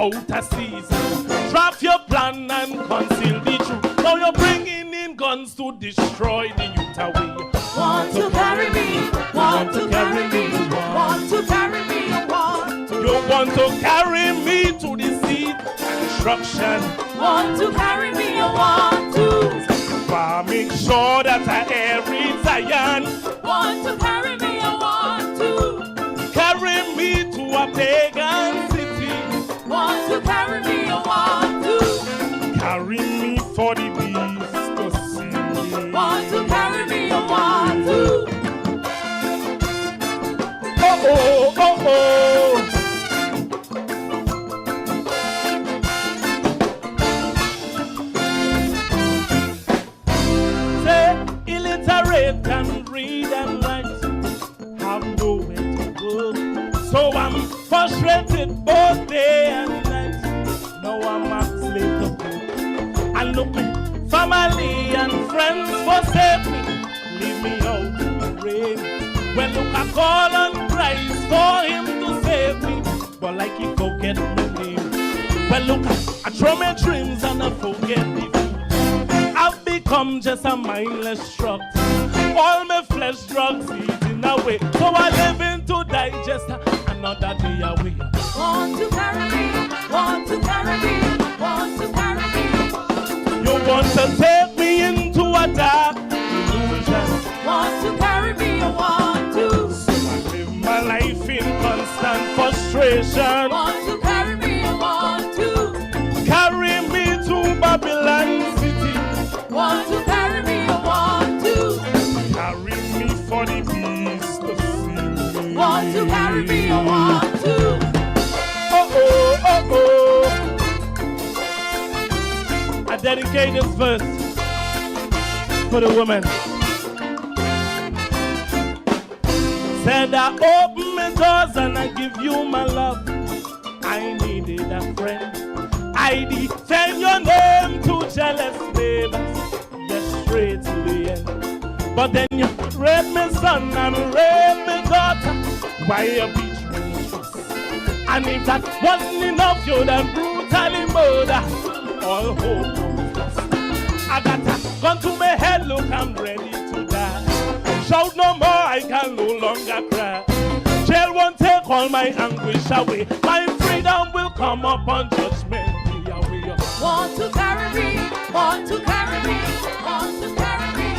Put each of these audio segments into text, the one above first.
out of season. Draft your plan and conceal the truth. Now you're bringing in guns to destroy the youth away. Want to carry me, want to carry me, want to carry me, want to. You want to carry me to the seat and destruction. Want to carry me, I want to. Make sure that I every Zion. Want to carry me, I want to. Carry me to a pagan city. Want to carry me, I want to. Carry me for the beast to see. Want to carry me, I want to. Oh, oh, oh, oh. Can read and write, have nowhere to go. So I'm frustrated both day and night. Now I'm a slave to go. And look, me family and friends forsake me, leave me out in the rain. Well, look, I call on Christ for him to save me, but like he forget my name. Well, look, I throw my dreams and I forget the food. I've become just a mindless truck. All my flesh drugs eating away. So I live in to digest another day away. Want to carry me, want to carry me, want to carry me. You want to take me into a dark illusion. Want to carry me, I want to. So I live my life in constant frustration. Want to carry me, I want to. Carry me to Babylon City. Want to carry me, I want to. Carry me for the beast to see me. Want to carry me, I want to. Oh, oh, oh, oh. I dedicate this verse for the woman. Said I open my doors and I give you my love. I needed a friend. I defend your name to jealous neighbors. Yes, straight to the end. But then you rape my son and rape my daughter. Why you beat me? And if that wasn't enough, you'd have brutally murder. All hope was lost. I got a gun to my head, look, I'm ready to die. Shout no more, I can no longer cry. Jail won't take all my anguish away. My freedom will come up on judgment. Want to carry me, want to carry me, want to carry me.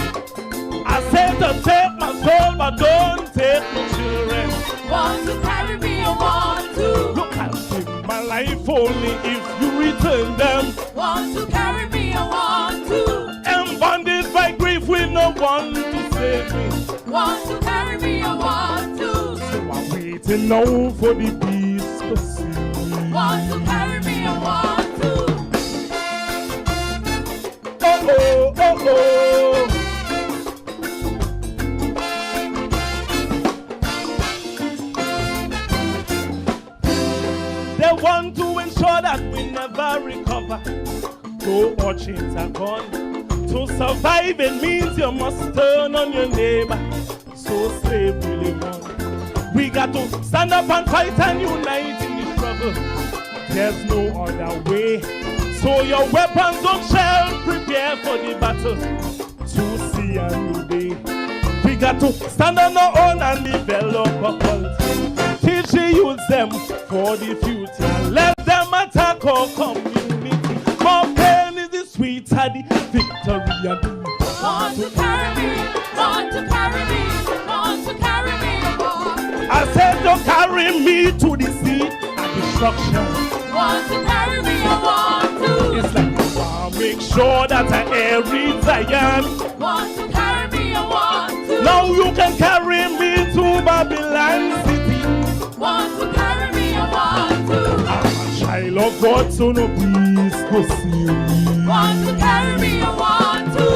I said to take my soul, but don't take my children. Want to carry me, I want to. Look, I'll give my life only if you return them. Want to carry me, I want to. I'm bonded by grief with no one to save me. Want to carry me, I want to. So I'm waiting now for the beast to see me. Want to carry me, I want to. Oh, oh, oh, oh. They want to ensure that we never recover. Though our chains are gone. To survive it means you must turn on your neighbor. So slave really won. We got to stand up and fight and unite in the struggle. There's no other way. So your weapons don't shall prepare for the battle to see a new day. We got to stand on our own and develop a cult. Teach the youth them for the future. Let them attack our community. More pain is the sweeter the victory. Want to carry me, want to carry me, want to carry me. I said to carry me to the seat of destruction. Want to carry me, I want to. It's like make sure that I every Zion. Want to carry me, I want to. Now you can carry me to Babylon City. Want to carry me, I want to. I'm a child of God, so no peace to see me. Want to carry me, I want to.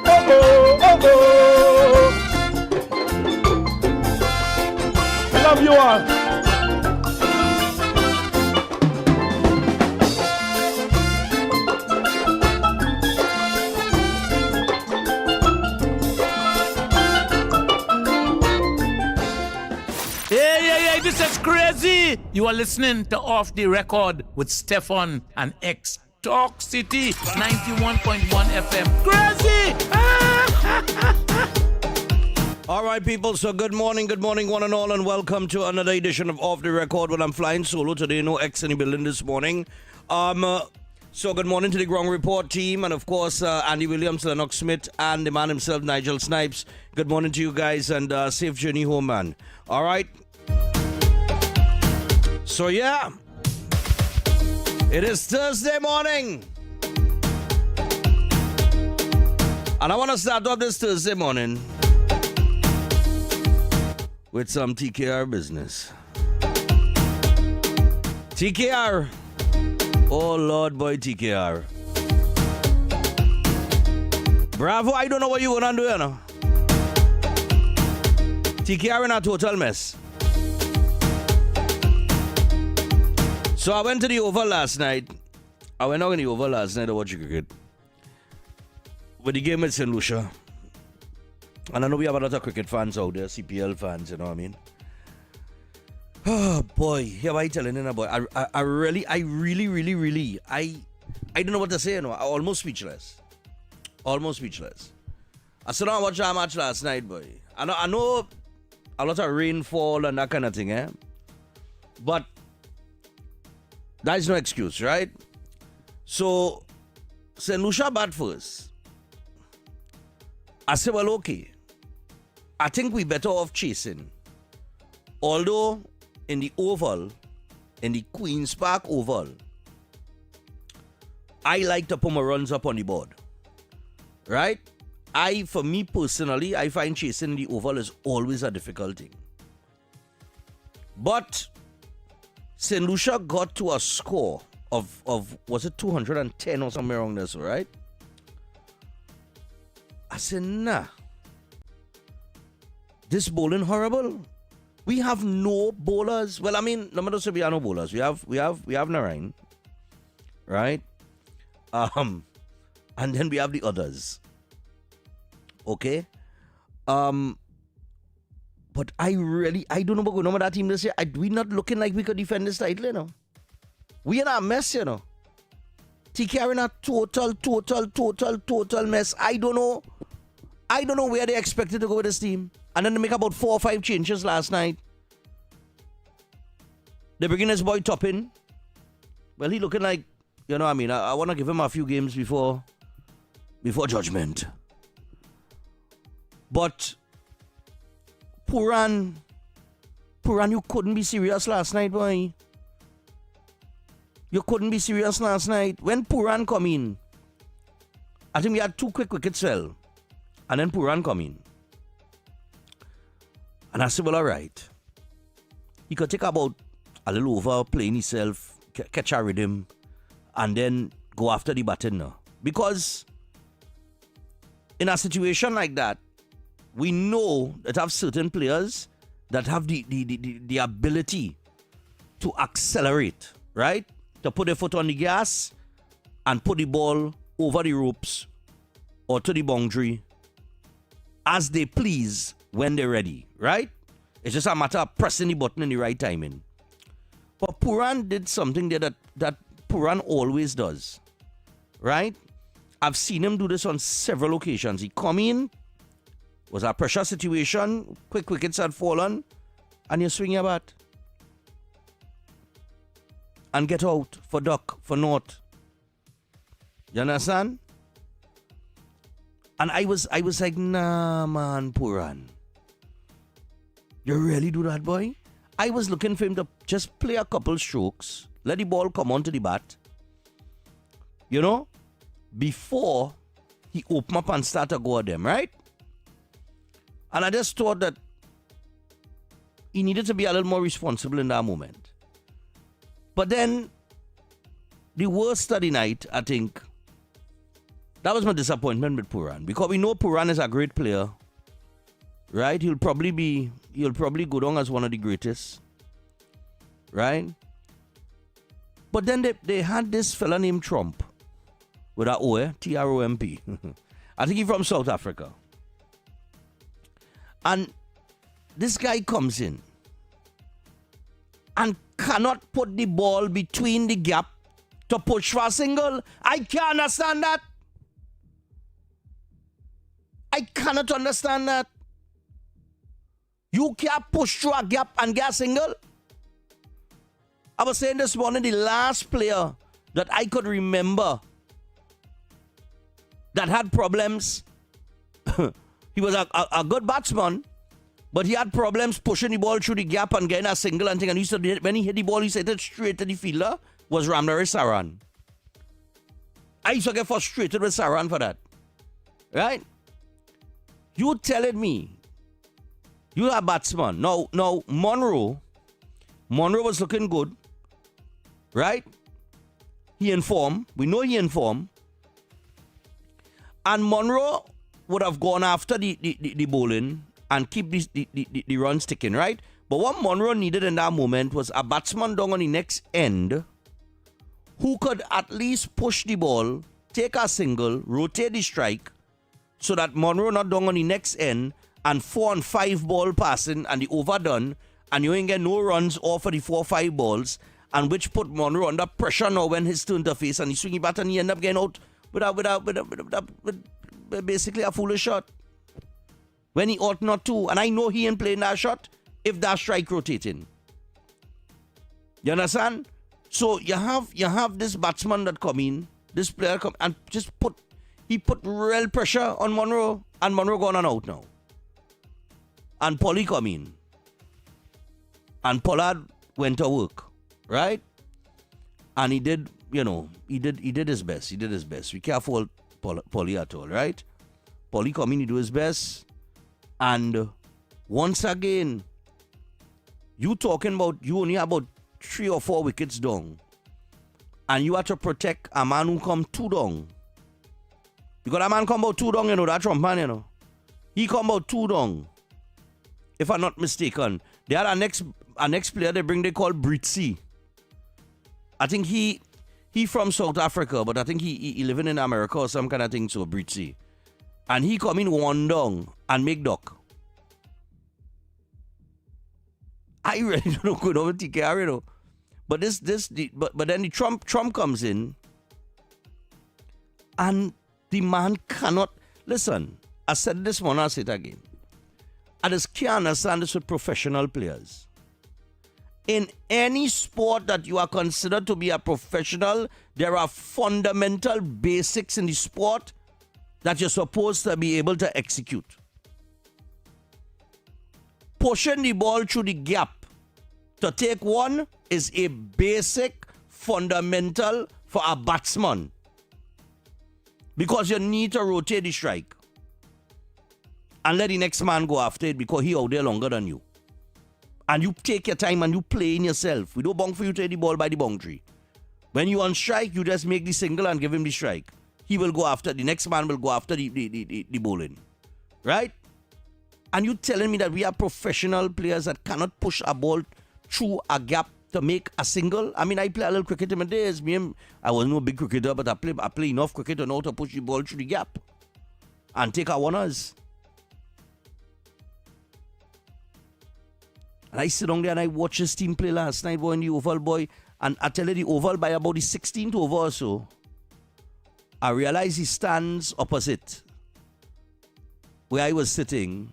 Oh, oh, oh, oh. I love you all. Hey, this is crazy. You are listening to Off the Record with Stephan and X. Talk City 91.1 FM. Crazy! All right, people. So good morning, one and all, and welcome to another edition of Off the Record. Well, I'm flying solo today. No X in the building this morning. So good morning to the Ground Report team, and of course Andy Williams, Lennox Smith, and the man himself, Nigel Snipes. Good morning to you guys, and safe journey home, man. All right. So yeah, it is Thursday morning, and I want to start off this Thursday morning with some TKR business. TKR. Oh, Lord, boy, TKR. Bravo, I don't know what you're going to do, you know. TKR in a total mess. So I went to the Oval last night. I went out in the Oval last night to watch cricket. With the game with St. Lucia. And I know we have a lot of cricket fans out there, CPL fans, you know what I mean? Oh boy, here I telling you, boy. I really, I don't know what to say, you know. I'm almost speechless. I still don't watch that match last night, boy. I know a lot of rainfall and that kind of thing, eh? But that is no excuse, right? So St. Lucia bat first. I said, well, okay. I think we better off chasing. Although in the Oval, in the Queen's Park Oval, I like to put my runs up on the board. Right? For me personally, I find chasing the Oval is always a difficult thing. But St. Lucia got to a score of was it 210 or somewhere around there, right? I said, nah. This bowling horrible. We have no bowlers. Well, I mean, no matter if we have no bowlers. We have Narain, right? And then we have the others. Okay? But I don't know what's going on with that team this year. We not looking like we could defend this title, you know. We in a mess, you know. TKR in a total mess. I don't know where they expected to go with this team. And then they make about 4 or 5 changes last night. They bring in this boy Toppin. Well, he looking like, you know what I mean, I want to give him a few games before judgment. But Puran, you couldn't be serious last night, boy. You couldn't be serious last night. When Puran come in, I think we had 2 quick wickets fell. And then Puran come in. And I said, well, all right. He could take about a little over, playing himself, catch a rhythm, and then go after the baton now. Because in a situation like that, we know that have certain players that have the ability to accelerate, right? To put their foot on the gas and put the ball over the ropes or to the boundary as they please when they're ready, right? It's just a matter of pressing the button in the right timing. But Puran did something there that Puran always does, right? I've seen him do this on several occasions. He come in, was a pressure situation, quick wickets had fallen, and you swing your bat. And get out for duck, for naught. You understand? And I was like, nah, man, Puran. You really do that, boy? I was looking for him to just play a couple strokes, let the ball come onto the bat, you know, before he open up and start to go at them, right? And I just thought that he needed to be a little more responsible in that moment. But then, the worst of the night, I think, that was my disappointment with Puran. Because we know Puran is a great player. Right? He'll probably go down as one of the greatest. Right? But then they had this fella named Trump. With that O, Trump. I think he's from South Africa. And this guy comes in. and cannot put the ball between the gap to push for a single. I can't understand that. I cannot understand that. You can't push through a gap and get a single. I was saying this morning, the last player that I could remember that had problems, he was a good batsman, but he had problems pushing the ball through the gap and getting a single and thing. And he said when he hit the ball, he said it straight to the fielder, was Ramnari Saran. I used to get frustrated with Saran for that. Right? You telling me you're a batsman. Now Monroe was looking good. Right? He informed. We know he informed. And Monroe would have gone after the bowling and keep the runs ticking, right? But what Monroe needed in that moment was a batsman down on the next end who could at least push the ball, take a single, rotate the strike, so that Monroe not down on the next end and 4 and 5 ball passing and the overdone, and you ain't get no runs off of the 4-5 balls, and which put Monroe under pressure now when his turn to face, and he swing it back and he end up getting out with basically a foolish shot when he ought not to. And I know he ain't playing that shot if that strike rotating. You understand? So you have this batsman that come in, this player come and he put real pressure on Monroe, and Monroe gone on out now. And Polly come in, and Pollard went to work, right? And he did his best. He did his best. We can't fault Polly at all, right? Polly come in, he do his best. And once again, you talking about you only about 3 or 4 wickets down. And you have to protect a man who come 2 down. Because a man come about 2 down, that Trump man, He come about 2 down. If I'm not mistaken. They had a next player they call Britzy. I think he from South Africa, but I think he living in America or some kind of thing, so Britzy. And he come in 1 down and make duck. I really don't know good over TKR, But but then the Trump comes in, and the man cannot listen. I said this one, I'll say it again. I just can't understand this with professional players. In any sport that you are considered to be a professional, there are fundamental basics in the sport that you're supposed to be able to execute. Pushing the ball through the gap to take one is a basic fundamental for a batsman, because you need to rotate the strike and let the next man go after it, because he out there longer than you. And you take your time and you play in yourself. We don't bong for you to hit the ball by the boundary. When you on strike, you just make the single and give him the strike. He will go after, the next man will go after the bowling. Right? And you telling me that we are professional players that cannot push a ball through a gap to make a single? I mean, I play a little cricket in my days. I was no big cricketer, but I play enough cricket to know how to push the ball through the gap and take our winners. And I sit down there and I watch his team play last night, boy, in the Oval, boy. And I tell you, the Oval, by about the 16th over or so, I realize he stands opposite where I was sitting.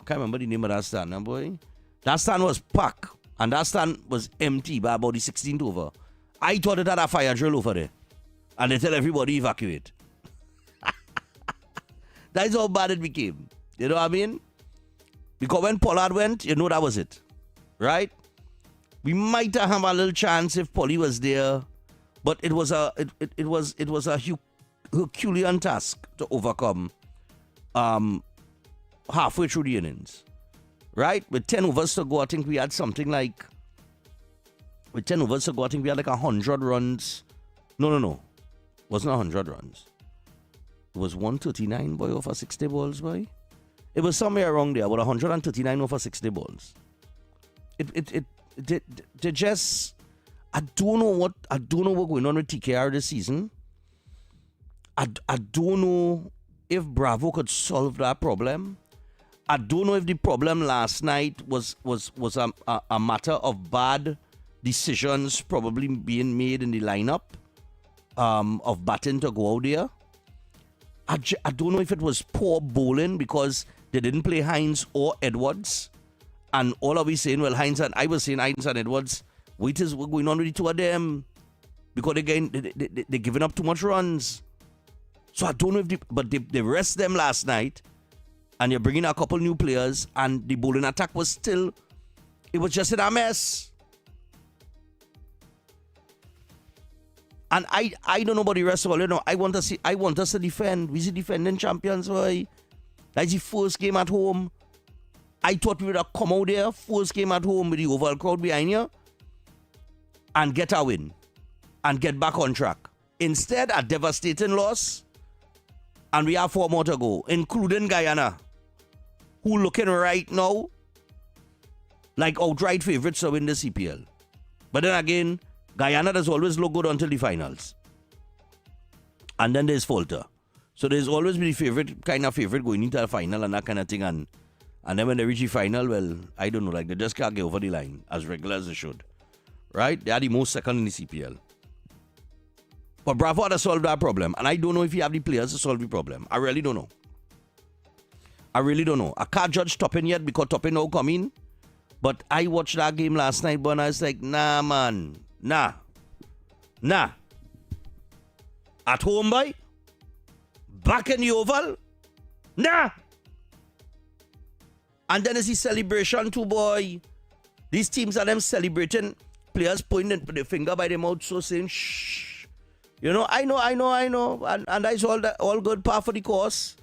I can't remember the name of that stand, boy. That stand was packed, and that stand was empty by about the 16th over. I thought it had a fire drill over there. And they tell everybody evacuate. That's how bad it became. You know what I mean? Because when Pollard went, you know that was it. Right? We might have a little chance if Polly was there, but it was a Herculean task to overcome halfway through the innings. Right? With 10 overs to go, I think we had something like... With 10 overs to go, I think we had like 100 runs. No. It wasn't 100 runs. It was 139, boy, over 60 balls, boy. It was somewhere around there, about 139 over 60 balls. They just... I don't know what going on with TKR this season. I don't know if Bravo could solve that problem. I don't know if the problem last night was a matter of bad decisions probably being made in the lineup of batting to go out there. I don't know if it was poor bowling because they didn't play Hines or Edwards. And all of we saying, well, I was saying Hines and Edwards, what is going on with the two of them? Because they're giving up too much runs. So I don't know if they rest them last night, and you're bringing a couple new players, and the bowling attack was still, it was just in a mess. And I don't know about the rest of all, I want us to defend. We're the defending champions, boy. That's the first game at home. I thought we would have come out there, first game at home with the Oval crowd behind you, and get a win, and get back on track. Instead, a devastating loss, and we have 4 more to go, including Guyana, who looking right now like outright favourites to win the CPL. But then again, Guyana does always look good until the finals. And then there's falter. So there's always been the kind of favourite going into the final and that kind of thing. And then when they reach the final, well, I don't know, like they just can't get over the line as regular as they should. Right? They are the most second in the CPL. But Bravo had to solve that problem. And I don't know if you have the players to solve the problem. I really don't know. I can't judge Toppin yet because Toppin now come in. But I watched that game last night, but I was like, nah, man. Nah. At home, boy? Back in the Oval? Nah. And then there's the celebration too, boy. These teams are them celebrating. Players pointing the finger by the mouth, so saying, shh. I know. And that's all good, par for the course.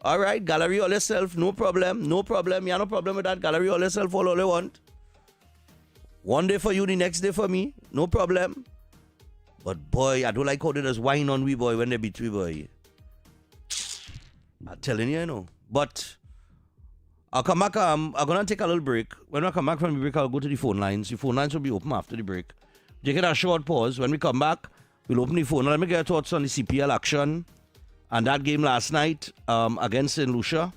All right, gallery all yourself, no problem. You have no problem with that. Gallery all yourself, all you want. One day for you, the next day for me, no problem. But boy, I don't like how they just whine on we, boy, when they beat we, boy. I'm telling you, But I'll come back. I'm going to take a little break. When I come back from the break, I'll go to the phone lines. The phone lines will be open after the break. Take a short pause. When we come back, we'll open the phone. Let me get your thoughts on the CPL action and that game last night against St. Lucia.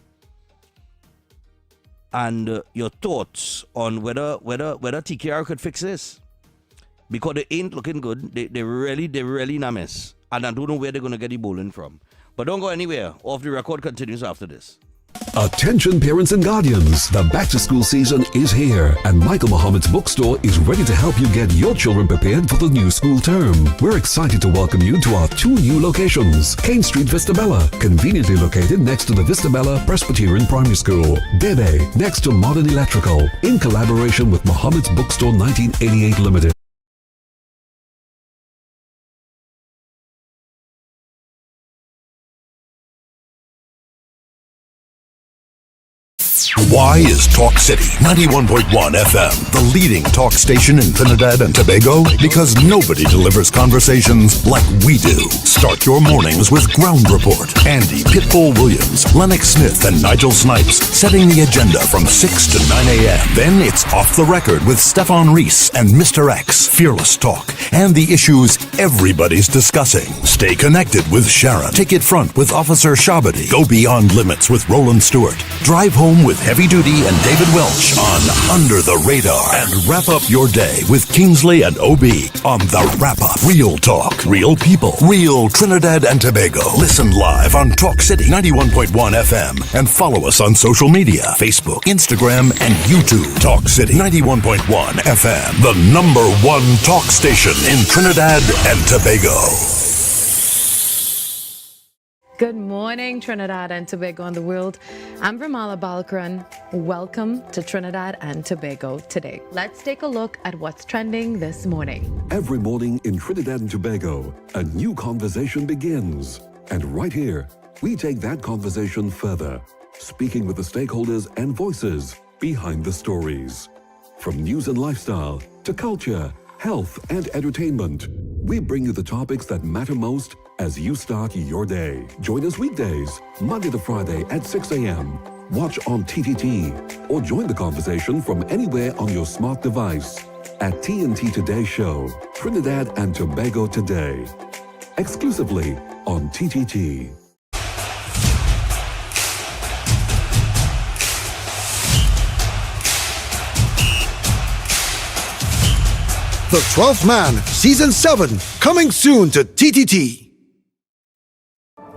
And your thoughts on whether TKR could fix this. Because they ain't looking good. They really in a mess. And I don't know where they're going to get the bowling from. But don't go anywhere. Off the Record continues after this. Attention parents and guardians, the back to school season is here and Michael Muhammad's bookstore is ready to help you get your children prepared for the new school term. We're excited to welcome you to our 2 new locations. Kane Street, Vistabella, conveniently located next to the Vistabella Presbyterian Primary School. Debe, next to Modern Electrical, in collaboration with Muhammad's Bookstore 1988 Limited. Why is Talk City 91.1 FM the leading talk station in Trinidad and Tobago? Because nobody delivers conversations like we do. Start your mornings with Ground Report. Andy Pitbull Williams, Lennox Smith, and Nigel Snipes setting the agenda from 6 to 9 a.m. Then it's Off the Record with Stephan Reese and Mr. X. Fearless talk and the issues everybody's discussing. Stay connected with Sharon. Take it front with Officer Shabadi. Go beyond limits with Roland Stewart. Drive home with Heavy Duty and David Welch on Under the Radar. And wrap up your day with Kingsley and OB on The Wrap Up. Real talk, real people, real Trinidad and Tobago. Listen live on Talk City 91.1 FM and follow us on social media, Facebook, Instagram, and YouTube. Talk City 91.1 FM, the #1 talk station in Trinidad and Tobago. Good morning, Trinidad and Tobago and the world. I'm Vermala Balkaran. Welcome to Trinidad and Tobago today. Let's take a look at what's trending this morning. Every morning in Trinidad and Tobago, a new conversation begins. And right here, we take that conversation further, speaking with the stakeholders and voices behind the stories. From news and lifestyle to culture, health and entertainment, we bring you the topics that matter most as you start your day. Join us weekdays, Monday to Friday at 6 a.m. Watch on TTT or join the conversation from anywhere on your smart device at TNT Today Show, Trinidad and Tobago Today, exclusively on TTT. The 12th Man, Season 7, coming soon to TTT.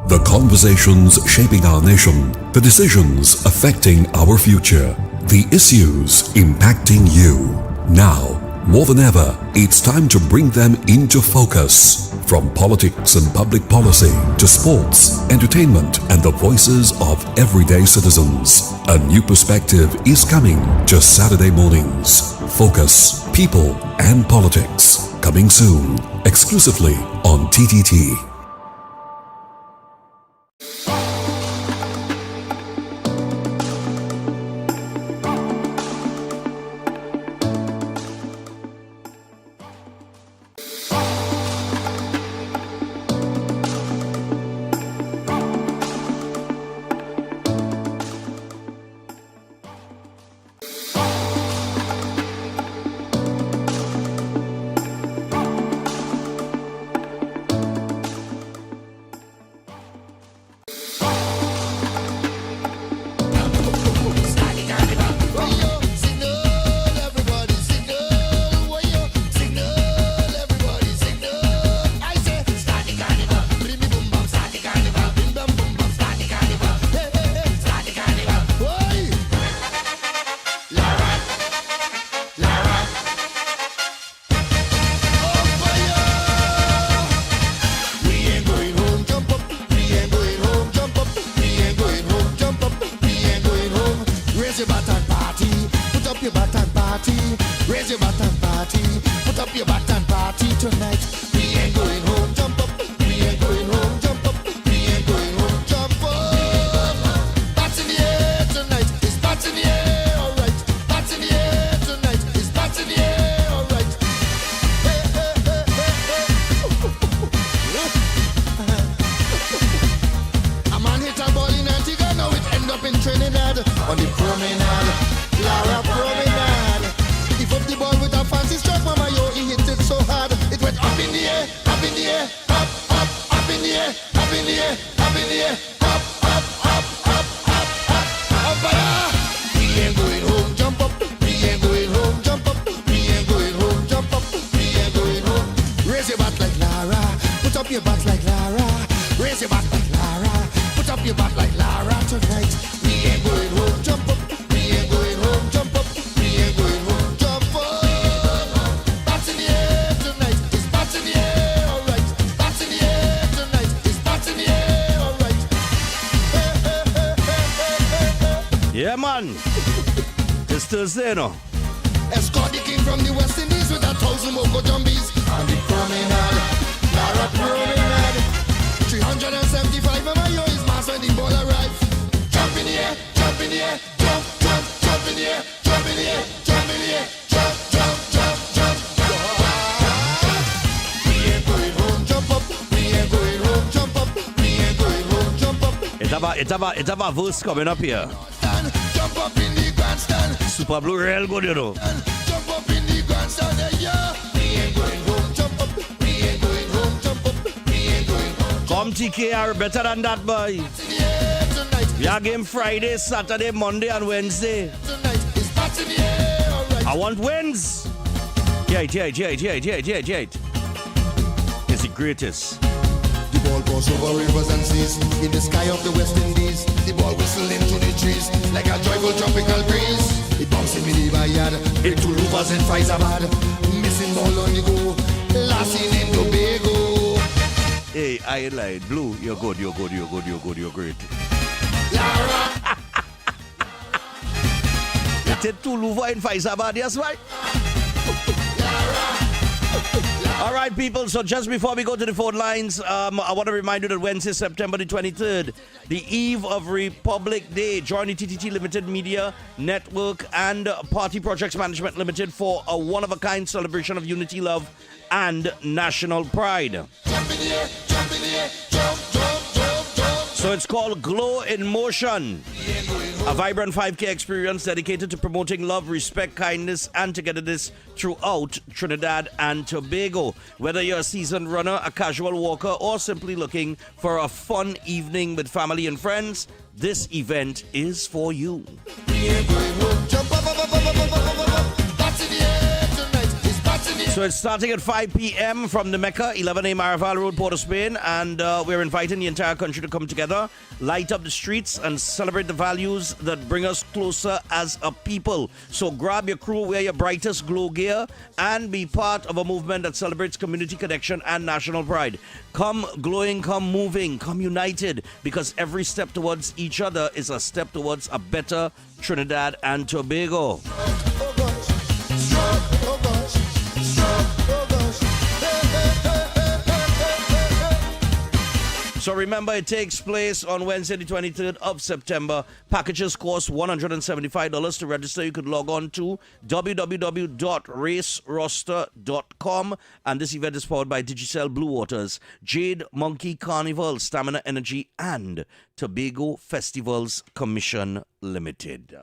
The conversations shaping our nation, the decisions affecting our future, the issues impacting you. Now, more than ever, it's time to bring them into focus. From politics and public policy to sports, entertainment, and the voices of everyday citizens. A new perspective is coming to Saturday mornings. Focus, People, and Politics. Coming soon, exclusively on TTT. Yeah, man. It's Thursday, you know. Escort the king from the West Indies with 1,000 Moko Jumbies. On the promenade, Lara promenade. 375 of my yo is mass when the ball arrives. Jump in the air, jump in the air, jump, jump, jump in the air, jump in the air, jump in the air, jump, jump, jump, jump. We ain't going home, jump up. We ain't going home, jump up. We ain't going home, jump up. It's about verse coming up here. Jump up in the grandstand. Super Blue real good, you know. Jump up in the grandstand, yeah. We ain't going home, jump up. We ain't going home, jump up. We ain't going home. Come TKR, better than that, boy. We are game Friday, Saturday, Monday, and Wednesday. I want wins. Yeah. It's the greatest. The ball goes over rivers and seas in the sky of the West Indies. The ball whistle into the trees like a joyful tropical breeze. It bouncing in the bayard into loopers and Faizabad. Missing ball on the go, last in Tobago. Hey, I ain't lying. Blue, you're good, you're great. Lara. You take two Luva in Faizabad, yes, right? All right, people, so just before we go to the phone lines, I want to remind you that Wednesday, September the 23rd, the eve of Republic Day, join the TTT Limited Media Network and Party Projects Management Limited for a one-of-a-kind celebration of unity, love, and national pride. Jump in the air, jump in the air, jump, jump, jump, jump. So it's called Glow in Motion, a vibrant 5K experience dedicated to promoting love, respect, kindness, and togetherness throughout Trinidad and Tobago. Whether you're a seasoned runner, a casual walker, or simply looking for a fun evening with family and friends, this event is for you. Jump up, up, up, up, up, up, up, up, up. That's in the air tonight. It's that's in the air. So it's starting at 5 p.m. from the Mecca, 11A Maraval Road, Port of Spain, and we're inviting the entire country to come together, light up the streets, and celebrate the values that bring us closer as a people. So grab your crew, wear your brightest glow gear, and be part of a movement that celebrates community connection and national pride. Come glowing, come moving, come united, because every step towards each other is a step towards a better Trinidad and Tobago. So remember, it takes place on Wednesday, the 23rd of September. Packages cost $175 to register. You could log on to www.raceroster.com. And this event is powered by Digicel Blue Waters, Jade Monkey Carnival, Stamina Energy, and Tobago Festivals Commission Limited.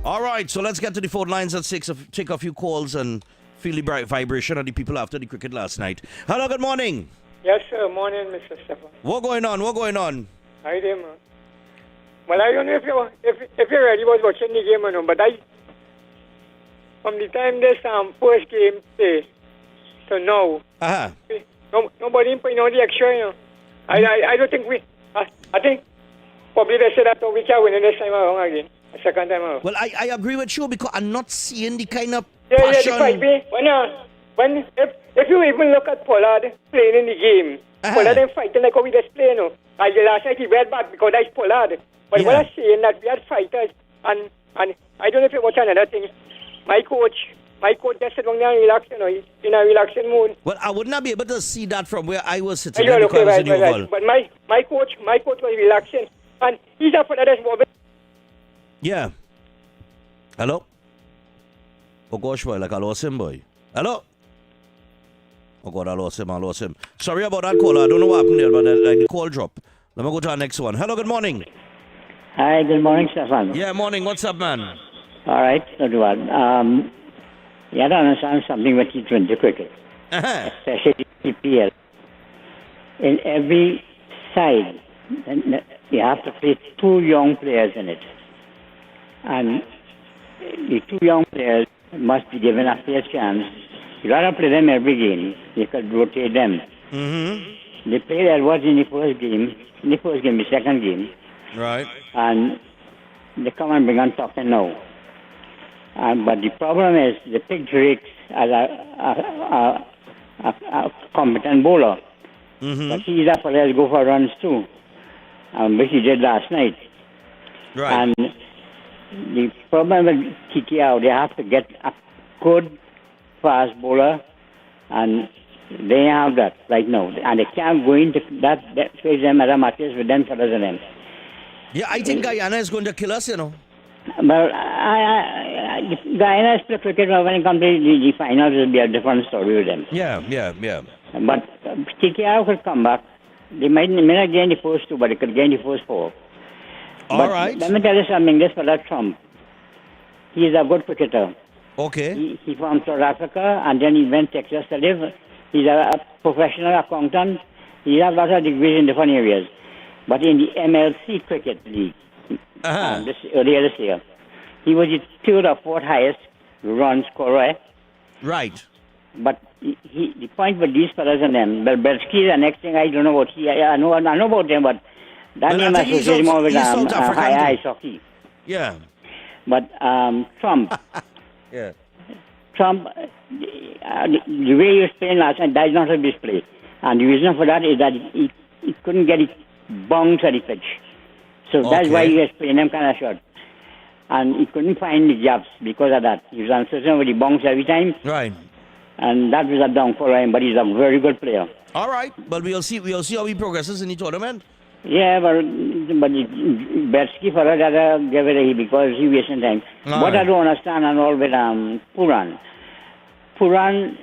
All right, so let's get to the phone lines at 6. Take a few calls and feel the bright vibration of the people after the cricket last night. Hello, good morning. Yes, sir. Morning, Mr. Stephan. What going on? What going on? Hi there, man. Well, I don't know if you already was watching the game or no, but from the time this first game play to now, nobody putting on the extra, you know. I don't think I think probably they said that we can win this time around again. Second time out. Well, I agree with you because I'm not seeing the kind of passion. If you even look at Pollard playing in the game, Pollard and fighting like how we just play, no. Like last night he went back because that's Pollard. But what I'm saying that we had fighters and I don't know if you watch another thing. My coach just sit down there and relax, you know, he's in a relaxing mood. Well, I would not be able to see that from where I was sitting. Right. But my coach was relaxing and he's up for that as well. Yeah. Hello? Oh gosh, boy, like I lost him, boy. Hello? Oh God, I lost him. Sorry about that call. I don't know what happened there, but like the call dropped. Let me go to our next one. Hello, good morning. Hi, good morning, Stephan. Yeah, morning. What's up, man? All right, not bad. You have to understand something with T20 cricket, especially EPL. In every side, you have to play 2 young players in it. And the 2 young players must be given a fair chance. You gotta play them every game. You could rotate them. Mm-hmm. The player that was in the first game, the second game. Right. And they come and bring on talking now. But the problem is they picked Drake as a competent bowler. Mm-hmm. But he's a player to go for runs too, which he did last night. Right. And the problem with KKR, they have to get a good fast bowler, and they have that right now. And they can't go into that face them as a matches with them fellas and them. Yeah, I think Guyana is going to kill us, you know. Well, Guyana is play cricket, but when it comes to the finals, it will be a different story with them. Yeah. But KKR could come back. They may not gain the first 2, but they could gain the first 4. All right. Let me tell you something. This fellow Trump, he is a good cricketer. Okay. He from South Africa, and then he went to Texas to live. He's a professional accountant. He has lots of degrees in different areas. But in the MLC cricket league, earlier this year, he was the 3rd or 4th highest run scorer. Right. But the point with these fellas and them, Belsky, the next thing I don't know about. I know about them, but that name associated more with high ice hockey. Yeah. But Trump. Yeah. Trump, the way he was playing last night, that is not a display. And the reason for that is that he couldn't get it bounced at the pitch. So that's why he was playing them kind of short. And he couldn't find the gaps because of that. He was uncertain with the bounce every time. Right. And that was a downfall for him, but he's a very good player. All right. But we'll see how he progresses in the tournament. Yeah, but Belsky for that gave it a hit because he wasted time. What I don't understand and all with Puran. Puran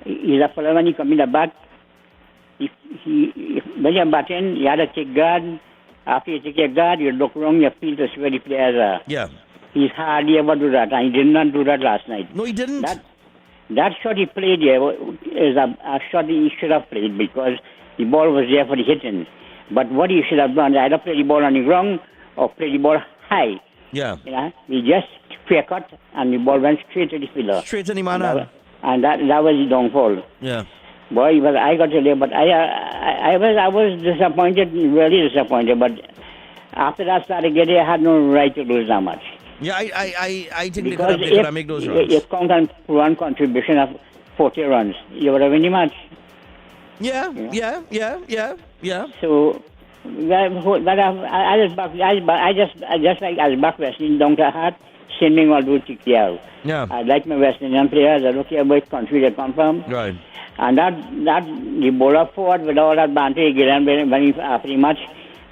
is a fellow when he comes in the bat. When you're batting, you have to take guard. After you take your guard, you look wrong your field to see where the players are. Yeah. He's hardly ever do that, and he did not do that last night. No, he didn't. That shot he played there is a shot he should have played because the ball was there for the hitting. But what he should have done, either play the ball on the ground or play the ball high Yeah. You know, he just fair cut and the ball went straight to the fielder. Straight to the man. And that was the downfall. Yeah. Boy, but I got to live, but I was disappointed, really disappointed. But after that started getting, I had no right to lose that much. Yeah, I think because they could have made those runs. You count on run contribution of 40 runs, you would have won the match. Yeah. So, but I just like as back wrestling down to heart, sending all those TKL. Yeah. I like my West Indian players. I don't care which country they come from. Right. And that the bowler forward with all that banter he get when he pretty much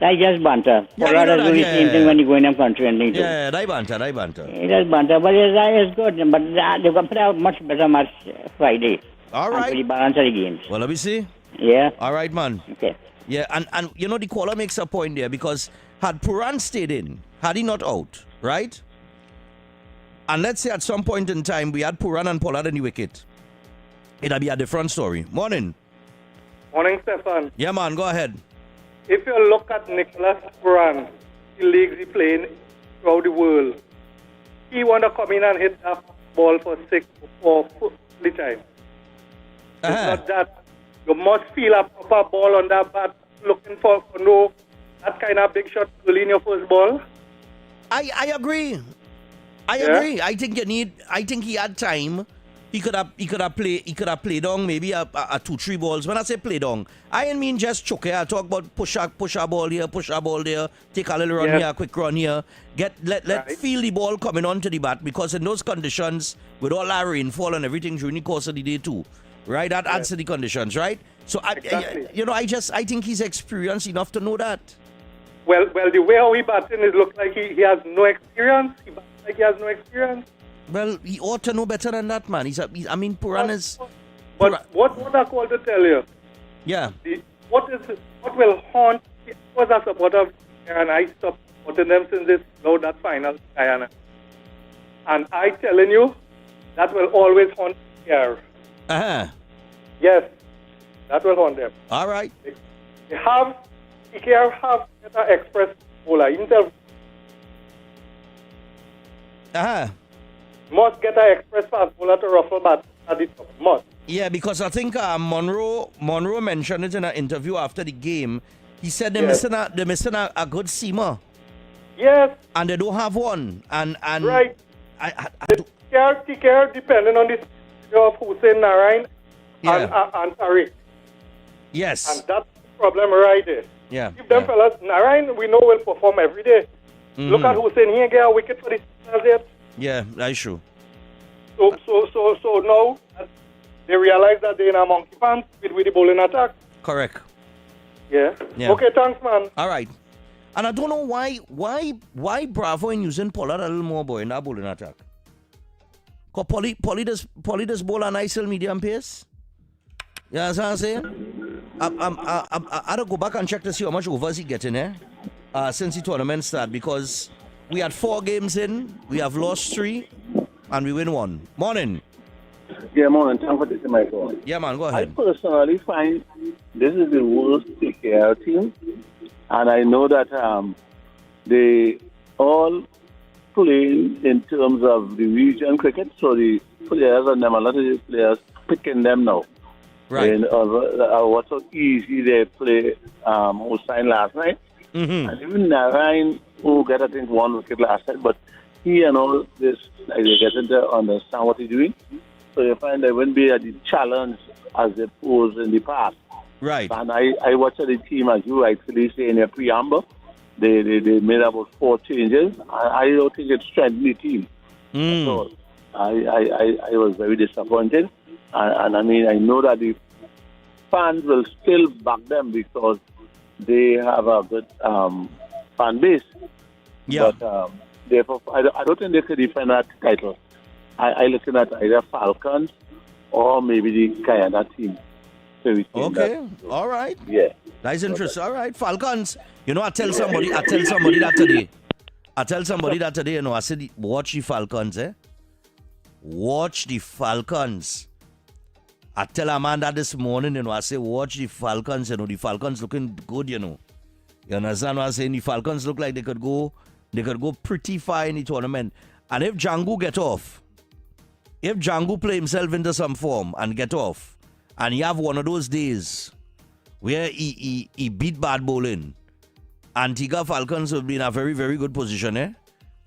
that just banter. Pollard is doing the same thing when you go in a country and things. Yeah, they banter. It is banter, but it's good. But they can put out much better match Friday. All right. And the balance of the games. Well, let me see. Yeah. All right, man. Okay. Yeah, and you know the caller makes a point there because had Puran stayed in, had he not out, right? And let's say at some point in time we had Puran and Pollard in the wicket, it'll be a different story. Morning. Morning, Stephan. Yeah, man, go ahead. If you look at Nicholas Puran, the leagues he playing throughout the world, he want to come in and hit that ball for 6 or 4 the time. It's not that. You must feel a proper ball on that bat, looking for no that kind of big shot early in your first ball. I agree. I agree. I think he had time. He could have played on maybe a 2-3 balls. When I say played on, I don't mean just choke here. I talk about push a ball here, push a ball there, take a little run here, a quick run here. Let feel the ball coming onto the bat, because in those conditions, with all that rainfall and everything during the course of the day too, right? That adds to the conditions, right? So I think he's experienced enough to know that. Well, the way how he batting, it looks like he has no experience. He bats like he has no experience. Well, he ought to know better than that, man. Puran is... But what I call to tell you? Yeah. What will haunt... I was a supporter of and I stopped supporting them since they lost that final Guyana. And I telling you, that will always haunt here. Uh-huh. Yes, that will haunt them. All right. They have better express bowler. Intel must get an express fast bowler to ruffle bat at the top. Must. Yeah, because I think Monroe mentioned it in an interview after the game. He said they're missing a good seamer. Yes. And they don't have one. And right. Take care depending on the of Hussein Narain and Tariq. Yes. And that's the problem right there. Yeah. If them fellas, Narain, we know will perform every day. Mm-hmm. Look at Hussein, he ain't get a wicket for the Stars yet. Yeah, that's true. So now they realize that they're in a monkey pants with the bowling attack. Correct. Yeah. Okay, thanks, man. All right. And I don't know why Bravo in using Pollard a little more, boy, in that bowling attack. Because Polly does bowl a nice little medium pace. You know what I'm saying? I had to go back and check to see how much overs he getting since the tournament started, because we had 4 games in, we have lost 3, and we win 1. Morning. Yeah, morning. Thanks for taking my call. Yeah, man, go ahead. I personally find this is the worst TKR team, and I know that they all play in terms of the region cricket, so the players and them, a lot of the players picking them now. Right. And what so easy they play Hussain last night. Mm-hmm. And even Narain, who got, I think, 1 wicket last night, but he and all this, they get to understand what he's doing. So you find they wouldn't be the challenge as they posed in the past. Right. And I watched the team, as you rightfully say in your preamble. They made about 4 changes. I don't think it strengthened the team. So I was very disappointed. And I mean, I know that the fans will still back them because they have a good fan base. Yeah. But therefore, I don't think they could defend that title. I looking at either Falcons or maybe the Guyana team. So okay. All right. Yeah. That's interesting. All right. Falcons. You know, I tell somebody that today. You know, I said, watch the Falcons, Watch the Falcons. I tell Amanda this morning, you know, I say, watch the Falcons, you know, the Falcons looking good, you know. You understand what I'm saying? The Falcons look like they could go They could go pretty far in the tournament. And if Django get off, if Django play himself into some form and get off, and he have one of those days where he beat bad bowling, Antigua Falcons will be in a very, very good position, eh?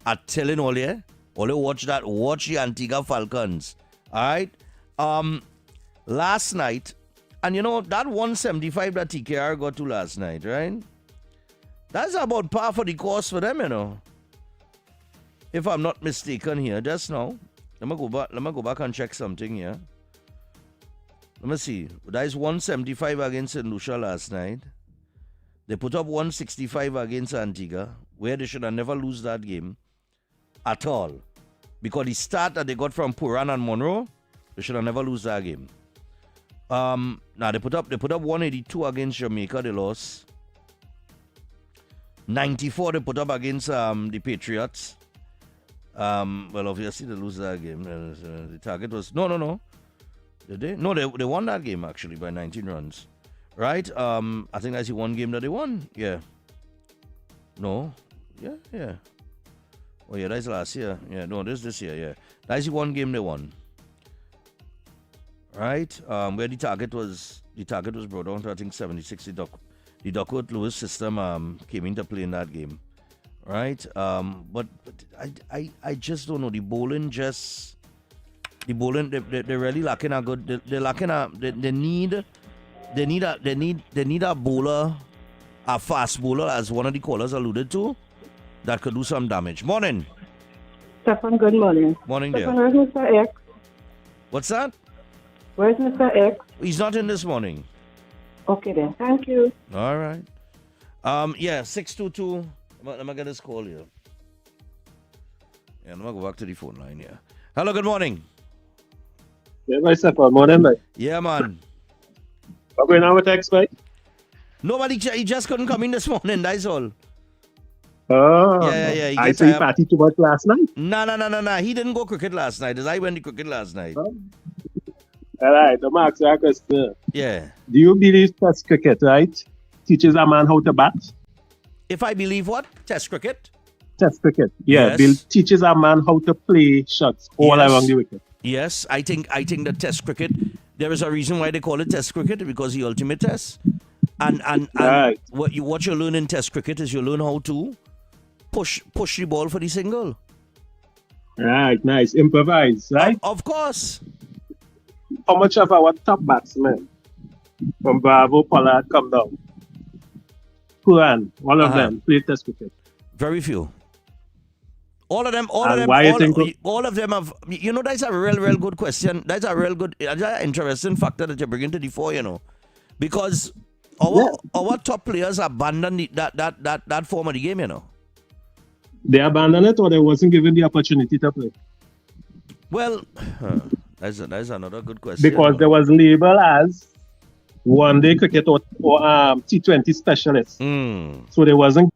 I'm telling all you, watch the Antigua Falcons. Alright? Last night, and you know, that 175 that TKR got to last night, right? That's about par for the course for them, you know. If I'm not mistaken here, just now. Let me go back and check something here. Let me see. That is 175 against St. Lucia last night. They put up 165 against Antigua, where they should have never lose that game at all. Because the start that they got from Puran and Monroe, they should have never lose that game. Now they put up 182 against Jamaica, they lost. 94 they put up against the Patriots. Well, obviously they lose that game. The target was no. Did they? No, they won that game actually by 19 runs. Right? I think that's the one game that they won. Yeah. No. Yeah. Oh yeah, that's last year. Yeah, no, this year, yeah. That's the one game they won. Right? Where the target was brought down to I think 76. The Duckworth Lewis system came into play in that game. Right? But I just don't know. The bowling, they're really lacking a good. They're lacking a. They need a bowler, a fast bowler, as one of the callers alluded to, that could do some damage. Morning. Stephan, good morning. Morning, dear. Stephan, where's Mr. X? What's that? Where's Mr. X? He's not in this morning. Okay then, thank you. All right. 622. Let me get this call here. Yeah, let me go back to the phone line here. Hello, good morning. Yeah, myself, morning, mate. Yeah, man. What's going on with X, mate? Nobody, he just couldn't come in this morning, that's all. Oh. Yeah. I see you party too much last night. No. He didn't go cricket last night. I went to cricket last night. Oh. All right, I'm asking a question. Yeah. Do you believe Test cricket, right, teaches a man how to bat? If I believe what? Test cricket? Test cricket. Yeah, Yes. teaches a man how to play shots all around the wicket. Yes, I think that Test cricket, there is a reason why they call it Test cricket, because the ultimate test. And right. what you learn in Test cricket is you learn how to push the ball for the single. Right, nice. Improvise, right? Of course. How much of our top batsmen from Bravo, Pollard come down? Puran, all of them play Test cricket. Very few. All of them have. You know, that's a real good question. That's an interesting factor that you bring into the fore. You know, because our top players abandoned that form of the game. You know, they abandoned it, or they wasn't given the opportunity to play. Well, that's another good question. Because there was labeled as one-day cricket or T20 specialist. So there wasn't.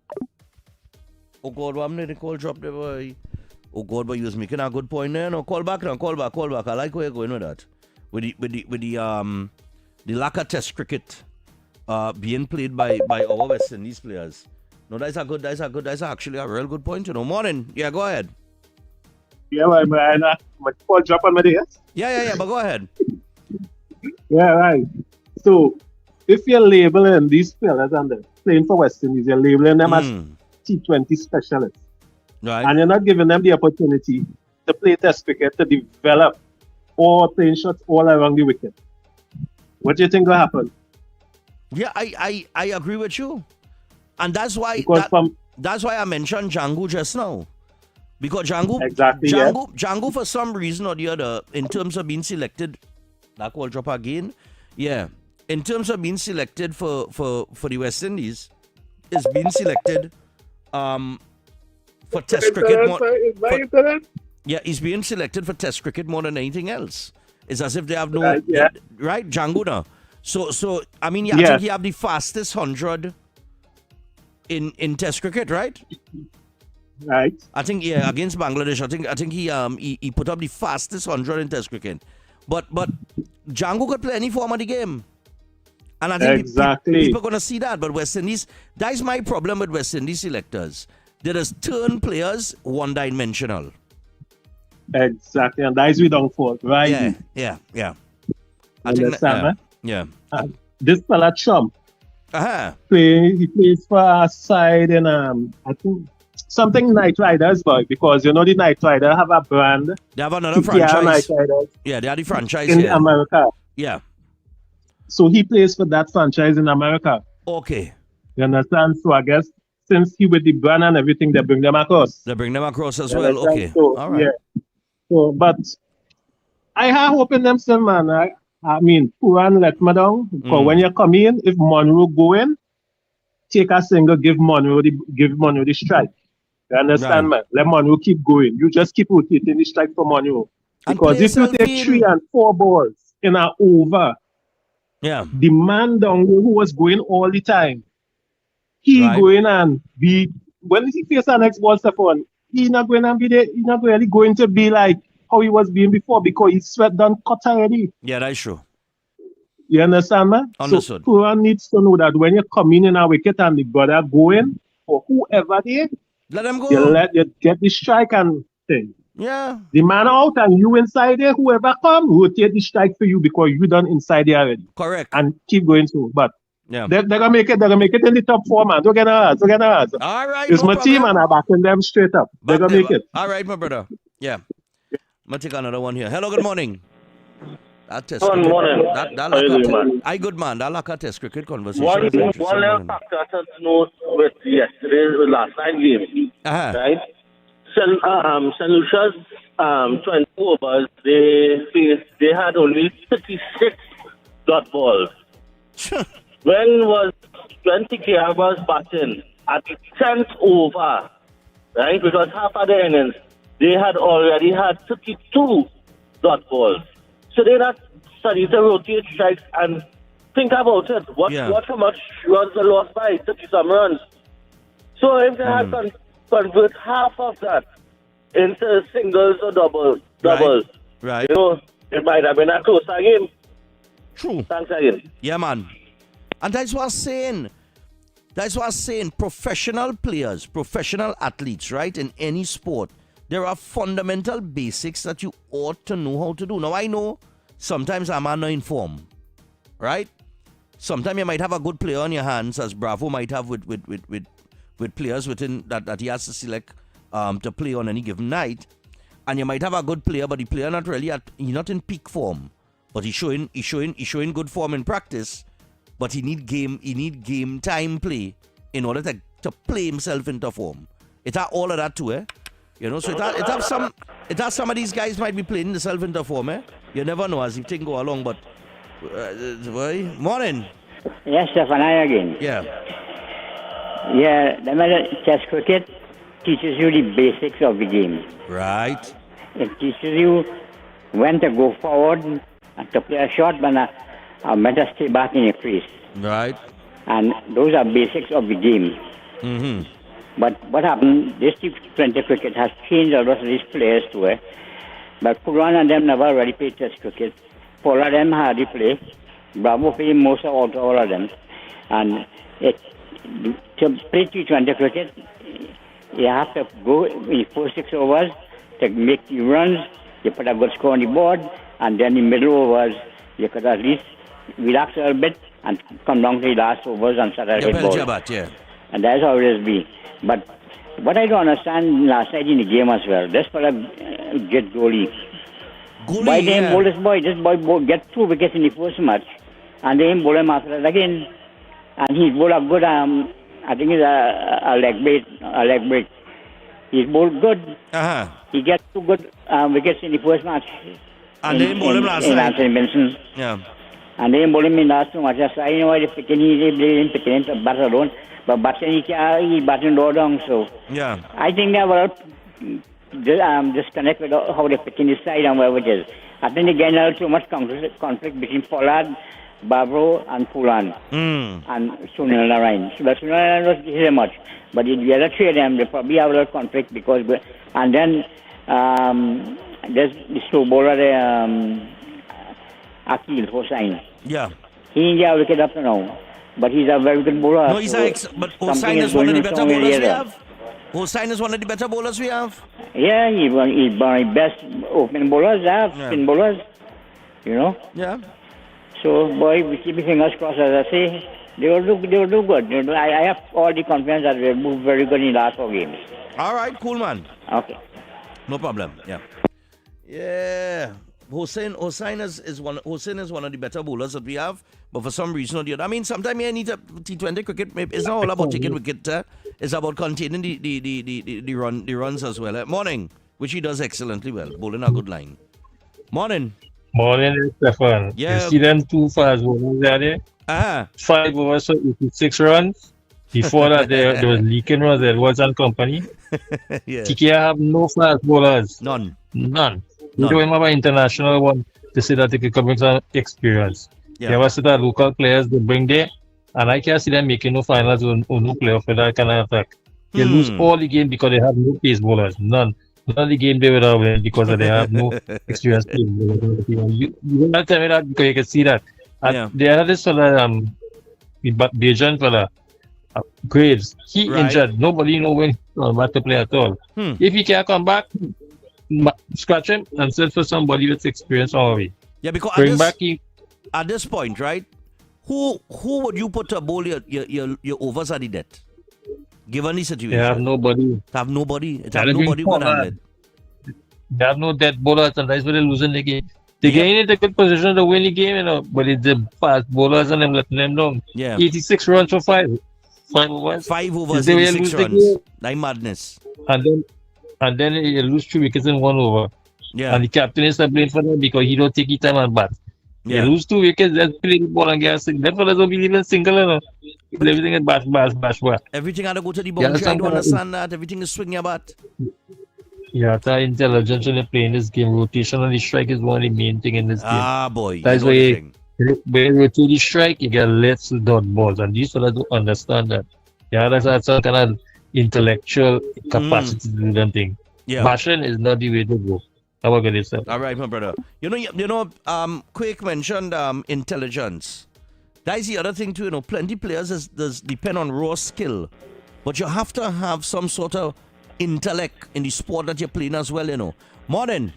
Oh God, what happened? The call dropped there, boy. Oh God, but you was making a good point there. No, call back. I like where you're going with that. With the lack of Test cricket being played by our West Indies players. No, that's actually a real good point. You know, morning. Yeah, go ahead. Yeah, my call drop on my day. Yeah, but go ahead. Yeah, right. So if you're labeling these players and they're playing for West Indies, you're labeling them as T20 specialists. Right. And you're not giving them the opportunity to play Test cricket, to develop or playing shots all around the wicket. What do you think will happen? Yeah, I agree with you. And that's why that's why I mentioned Django just now. Because Django for some reason or the other, in terms of being selected, that will drop again. Yeah. In terms of being selected for the West Indies, is being selected for Test cricket. He's being selected for Test cricket more than anything else. It's as if they have no right, Django now. So I mean, I think you have the fastest 100 in Test cricket, right? Right. I think against Bangladesh, I think he put up the fastest 100 in Test cricket. But Django could play any form of the game. And I think people are going to see that. But West Indies, that's my problem with West Indies selectors. They just turn players one-dimensional. Exactly, and that is we don't fault, right? Yeah. I think that, yeah. This fella Trump. He plays for our side in I think something Night Riders, boy, because you know the Night Riders have a brand. They have another franchise. Night Riders. Yeah, they are the franchise in America. Yeah. So he plays for that franchise in America. Okay. You understand? So I guess since he with the brand and everything, they bring them across. They bring them across as well. Okay. So, all right. Yeah. So, but I have hope in them still, man. I mean, Puran let me down. Because when you come in, if Monroe go in, take a single, give Monroe the strike. You understand, man? Let Monroe keep going. You just keep rotating the strike for Monroe. Because if you take 3 and 4 balls in an over, the man down there who was going all the time, he going and be when he face our next ball, Stephan, he's not going to be there. He's not really going to be like how he was being before because his sweat done cut already. Yeah, that's true. You understand, man? Understood. So Puran needs to know that when you come in a wicket and the brother going or whoever they, let them go. You get the strike and thing. Yeah. The man out and you inside there, whoever come, rotate the strike for you because you done inside there already. Correct. And keep going through. But yeah, they're gonna make it in the top 4, man. Don't get us. All right. It's my team and I'm backing them straight up. They're gonna make it. All right, my brother. Yeah. I'm gonna take another one here. Hello, good morning. Good morning. Hi, good man. That like a test cricket conversation. One little factor to note with last night game. Right? St. Lucia's 20 overs, they had only 36 dot balls. when TKR was batting at the 10th over, right, which was half of the innings, they had already had 32 dot balls. So they not studied to rotate strikes and think about it. What how much runs they lost by? 30-some runs. So if they had convert half of that into singles or doubles, right. You know, it might have been a closer game. True. Thanks again. Yeah, man. And that's what I'm saying. Professional players, professional athletes, right, in any sport, there are fundamental basics that you ought to know how to do. Now, I know sometimes I'm uninformed, right? Sometimes you might have a good player on your hands, as Bravo might have with players within that he has to select to play on any given night. And you might have a good player, but the player he's not in peak form. But he's showing good form in practice. But he need game time play in order to play himself into form. It has all of that too, eh? You know, so it has some of these guys might be playing themselves into form, eh? You never know as if things go along, but morning. Yes, Stephan, I again. Yeah. Yeah, the Test cricket teaches you the basics of the game. Right. It teaches you when to go forward and to play a shot, but when to stay back in your crease. Right. And those are basics of the game. Mm-hmm. But what happened, this T20 cricket has changed a lot of these players too. But Puran and them never really played Test cricket. All of them hardly play. Bravo played most of all of them. And to play T20 cricket, you have to go in the first 6 overs to make the runs, you put a good score on the board, and then in the middle overs, you could at least relax a little bit and come down to the last overs and start a hit ball. And that's how it has been. But what I don't understand last night in the game as well, this fella get goalie. Why they bowl this boy? This boy get 2 wickets in the first match, and they bowl him after that again. And he bowled a good, I think it's a leg break. He's bowled good. He gets 2 good wickets in the first match. And they bowled him last night. Benson. Yeah. And they bowled him in last 2 matches. I know why they picking him to bat alone. But batting, he's batting low down. So yeah, I think they were disconnect with how they're picking his side and whatever it is. I think they get a little too much conflict between Pollard, Barbaro, and Puran and Sunil Narayan. So Sunil Narayan was hit much, but the other 3 of them, they probably have a little conflict because. And then there's the slow bowler, Akil Hossain. Yeah, he didn't get a wicket up to now. But he's a very good bowler. No, he's but Hossain is one of the better bowlers we have. Hossein is one of the better bowlers we have. Yeah, he's one of the best opening bowlers I have, spin bowlers. You know? Yeah. So, boy, we keep our fingers crossed, as I say. They will do good. You know, I have all the confidence that they'll move very good in the last 4 games. All right, cool, man. Okay. No problem. Yeah. Yeah. Hossein is one of the better bowlers that we have, but for some reason or the other, I mean, sometimes you need a T20 cricket. It's not all about taking wicket. It's about containing the runs as well. Morning, which he does excellently well, bowling a good line. Morning. Morning, Stephan. Yeah. You see them 2 fast bowlers there? 5 overs for 86 runs. Before that, there was leaking runs, Edwards and company. Yeah. TK have no fast bowlers. None. You don't have an international one to say that they could come with some experience. Yeah. They have a set of local players they bring there, and I can't see them making no finals or no playoff for that kind of attack. They lose all the game because they have no pace bowlers. None of the game they would have win because they have no experience. You don't tell me that because you can see that. And they had this fella, the Bajan fella, Graves. He injured. Nobody know when he's back to play at all. If he can't come back, scratch him and send for somebody with experience already. Yeah, because at this point, right? Who would you put to bowl your overs at the death? Given the situation, They have nobody. Have nobody who can handle it. They have no death bowlers, and that's why they're losing the game. They get in a good position to win the game, you know, but it's the fast bowlers and them letting them down. Yeah. 86 runs for 5 overs. 5 overs, 86 runs. Like madness. And then you lose 3 wickets in 1 over. Yeah. And the captain is to blame for that because he don't take his time and bat. Yeah. You lose 2 wickets, just play the ball and get a single. That fellas don't believe in single, you know. Everything is bash. Everything had to go to the boundary. I don't understand that. Everything is swinging your bat. Yeah, the intelligence when they play in this game. Rotation on the strike is one of the main thing in this game. Ah, boy. That's why when you rotate the strike, you get less dot balls. And these fellas don't understand that. Yeah, that's some kind of intellectual capacity to do them thing. Yeah. Bashing is not the way to go. How about yourself? All right, my brother. You know, Quake mentioned intelligence. That's the other thing too. You know, plenty players does depend on raw skill, but you have to have some sort of intellect in the sport that you're playing as well. You know. Morning.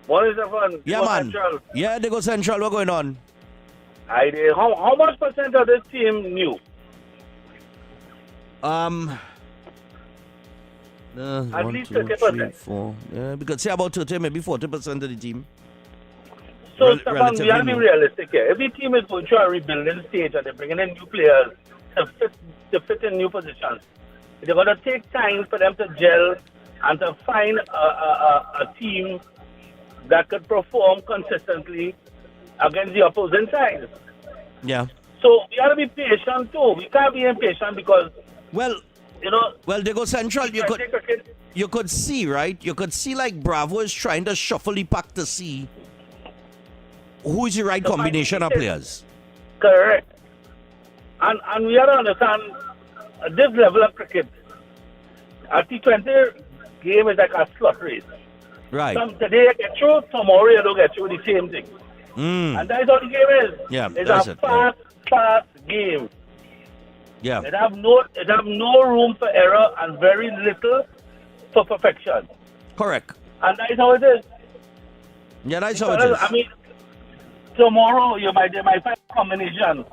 Morning, Stephan. Yeah, man. Central. Yeah, they go Central. What's going on? How much percent of this team new? At least 1, 2, 30%. 3, 4. Yeah, we could say about 30, maybe 40% of the team. So, Stephan, we have to be realistic here. Every team is going through a rebuilding stage and they're bringing in new players to fit in new positions. They're going to take time for them to gel and to find a team that could perform consistently against the opposing side. Yeah. So, we have to be patient too. We can't be impatient because, they go Central. You could see, right? You could see like Bravo is trying to shuffle the pack to see who is the right combination of players. Correct. And we have to understand this level of cricket. A T20 game is like a slot race. Right. Today you get through, tomorrow you don't get through the same thing. And that's what the game is. Yeah, it's that's a it. fast game. Yeah. It have no room for error and very little for perfection. Correct. And that's how it is. Yeah, that's how it is. I mean, tomorrow they might find a combination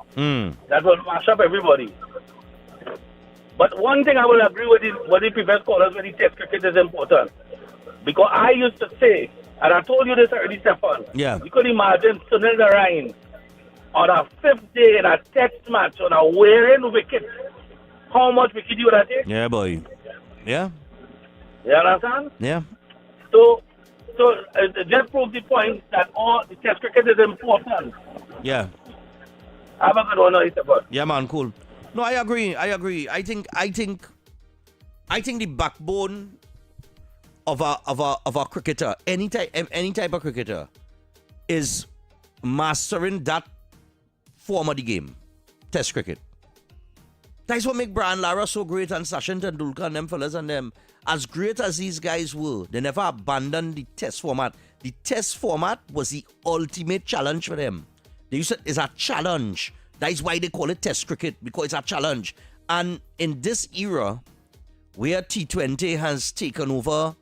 that will mash up everybody. But one thing I will agree with what the previous callers when the test cricket is important. Because I used to say, and I told you this already, Stephan, you could imagine Sunil Narayan on a 5th day in a test match on a wearing wicket. How much wicket you would have taken? Yeah, boy. Yeah. You understand? Yeah. So just prove the point that all the test cricket is important. Yeah. Have a good one, Stephan. Yeah, man, cool. No, I agree. I think the backbone of a cricketer, any type of cricketer, is mastering that form of the game, Test cricket. That's what make Brian Lara so great and Sachin Tendulkar and them fellas and them. As great as these guys were, they never abandoned the Test format. The Test format was the ultimate challenge for them. They used it's a challenge. That is why they call it Test cricket, because it's a challenge. And in this era, where T20 has taken over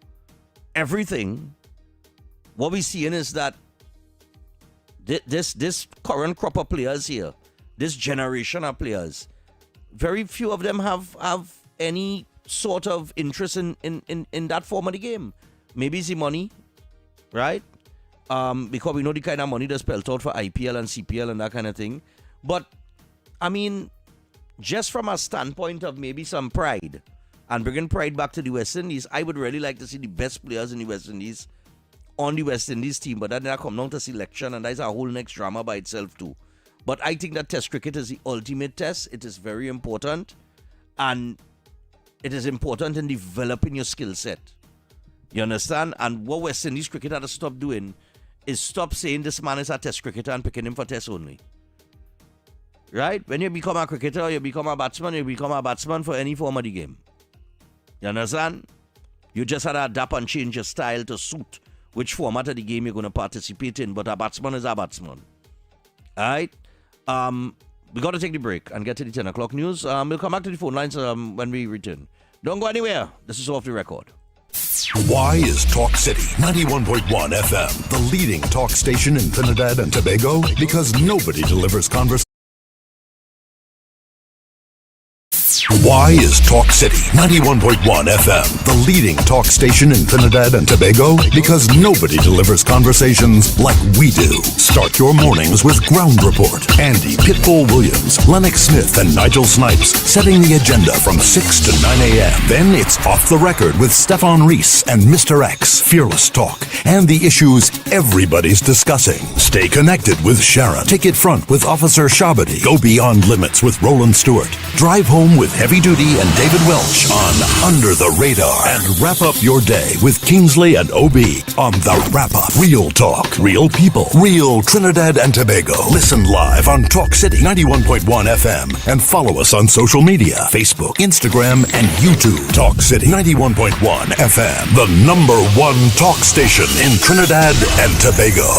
everything, what we're seeing is that this current crop of players here, this generation of players, very few of them have any sort of interest in that form of the game. Maybe it's the money, right? Because we know the kind of money that's spelled out for IPL and CPL and that kind of thing. But, I mean, just from a standpoint of maybe some pride and bringing pride back to the West Indies, I would really like to see the best players in the West Indies on the West Indies team. But then that come down to selection, and that's a whole next drama by itself too. But I think that Test cricket is the ultimate test. It is very important. And it is important in developing your skill set. You understand? And what West Indies cricket had to stop doing is stop saying this man is a Test cricketer and picking him for Test only. Right? When you become a cricketer, you become a batsman for any form of the game. You understand? You just had to adapt and change your style to suit which format of the game you're going to participate in. But a batsman is a batsman. Alright? We got to take the break and get to the 10 o'clock news. We'll come back to the phone lines when we return. Don't go anywhere. This is Off the Record. Why is Talk City 91.1 FM the leading talk station in Trinidad and Tobago? Because nobody delivers conversation. Why is Talk City 91.1 FM the leading talk station in Trinidad and Tobago? Because nobody delivers conversations like we do. Start your mornings with Ground Report. Andy Pitbull Williams, Lennox Smith, and Nigel Snipes setting the agenda from 6 to 9 a.m. Then it's Off the Record with Stephan and Mr X. Fearless talk and the issues everybody's discussing. Stay connected with Sharon. Ticket front with Officer Shabadi. Go beyond limits with Roland Stewart. Drive home with Heavy Duty and David Welch on Under the Radar. And wrap up your day with Kingsley and OB on The Wrap Up. Real talk, real people, real Trinidad and Tobago. Listen live on Talk City 91.1 FM and follow us on social media, Facebook, Instagram, and YouTube. Talk City 91.1 FM, the #1 talk station in Trinidad and Tobago.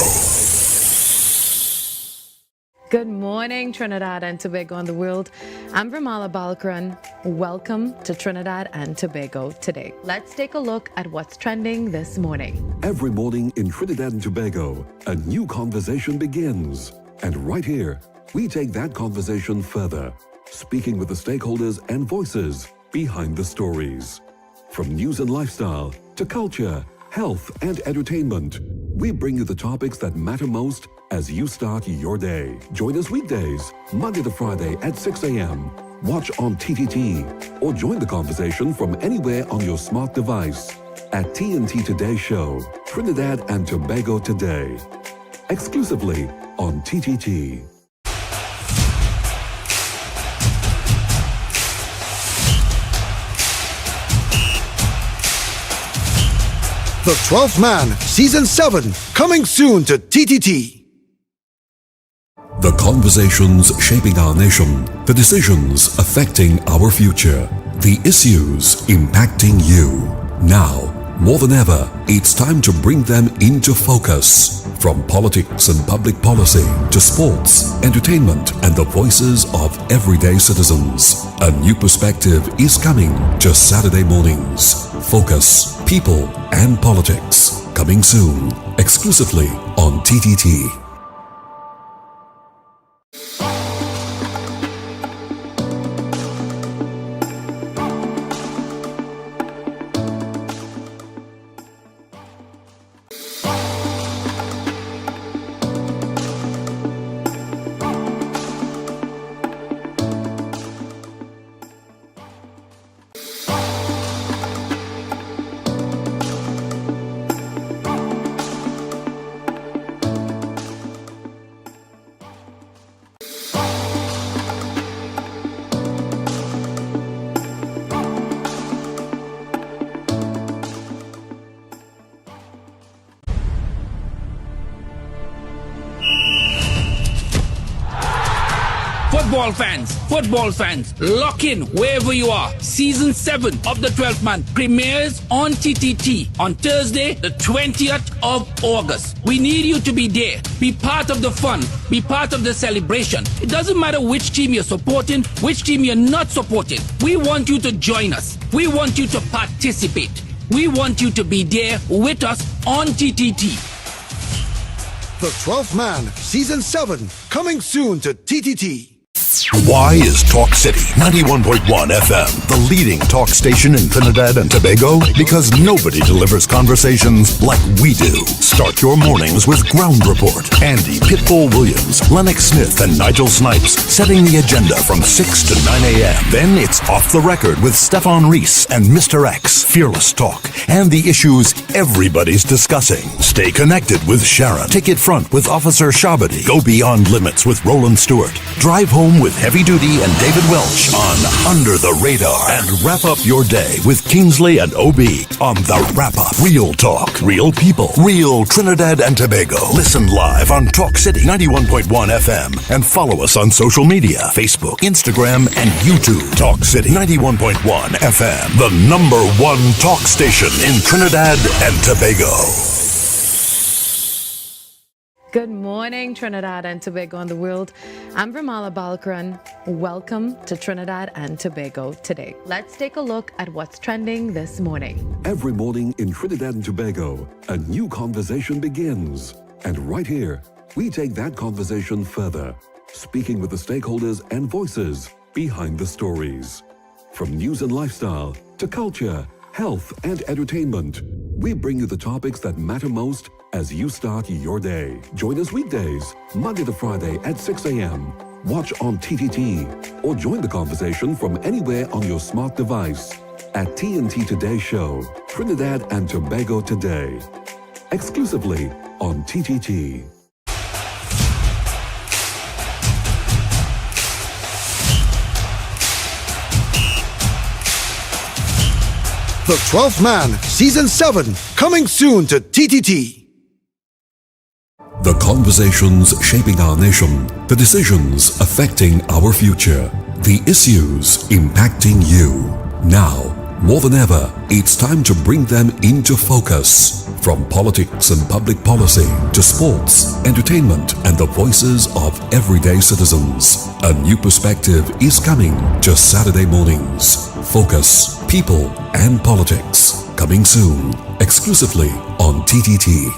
Good morning, Trinidad and Tobago and the world. I'm Vermala Balkaran. Welcome to Trinidad and Tobago today. Let's take a look at what's trending this morning. Every morning in Trinidad and Tobago, a new conversation begins. And right here, we take that conversation further, speaking with the stakeholders and voices behind the stories. From news and lifestyle to culture, health, and entertainment, we bring you the topics that matter most as you start your day. Join us weekdays, Monday to Friday at 6 a.m. Watch on TTT or join the conversation from anywhere on your smart device at TNT Today Show, Trinidad and Tobago Today, exclusively on TTT. The 12th Man, Season 7, coming soon to TTT. The conversations shaping our nation, the decisions affecting our future, the issues impacting you. Now, more than ever, it's time to bring them into focus. From politics and public policy to sports, entertainment, and the voices of everyday citizens. A new perspective is coming to Saturday mornings. Focus, People, and Politics. Coming soon, exclusively on TTT. Football fans, lock in wherever you are. Season 7 of The 12th Man premieres on TTT on Thursday, the 20th of August. We need you to be there. Be part of the fun. Be part of the celebration. It doesn't matter which team you're supporting, which team you're not supporting. We want you to join us. We want you to participate. We want you to be there with us on TTT. The 12th Man, Season 7, coming soon to TTT. Why is Talk City 91.1 FM the leading talk station in Trinidad and Tobago? Because nobody delivers conversations like we do. Start your mornings with Ground Report. Andy Pitbull Williams, Lennox Smith, and Nigel Snipes setting the agenda from 6 to 9 a.m. Then it's Off the Record with Stephan and Mr X, Fearless Talk, and the issues everybody's discussing. Stay connected with Sharon. Ticket Front with Officer Shabadi. Go Beyond Limits with Roland Stewart. Drive Home with Heavy Duty and David Welch on Under the Radar. And wrap up your day with Kingsley and OB on The Wrap Up. Real talk, real people, real Trinidad and Tobago. Listen live on Talk City 91.1 FM and follow us on social media, Facebook, Instagram, and YouTube. Talk City 91.1 FM, the #1 talk station in Trinidad and Tobago. Good morning, Trinidad and Tobago and the world. I'm Ramala Balkaran. Welcome to Trinidad and Tobago today. Let's take a look at what's trending this morning. Every morning in Trinidad and Tobago, a new conversation begins. And right here, we take that conversation further, speaking with the stakeholders and voices behind the stories. From news and lifestyle to culture, health, and entertainment, we bring you the topics that matter most as you start your day. Join us weekdays, Monday to Friday at 6 a.m. Watch on TTT or join the conversation from anywhere on your smart device at TNT Today Show, Trinidad and Tobago Today, exclusively on TTT. The 12th Man, Season 7, coming soon to TTT. The conversations shaping our nation, the decisions affecting our future, the issues impacting you. Now, more than ever, it's time to bring them into focus. From politics and public policy to sports, entertainment, and the voices of everyday citizens. A new perspective is coming to Saturday mornings. Focus, People, and Politics. Coming soon, exclusively on TTT.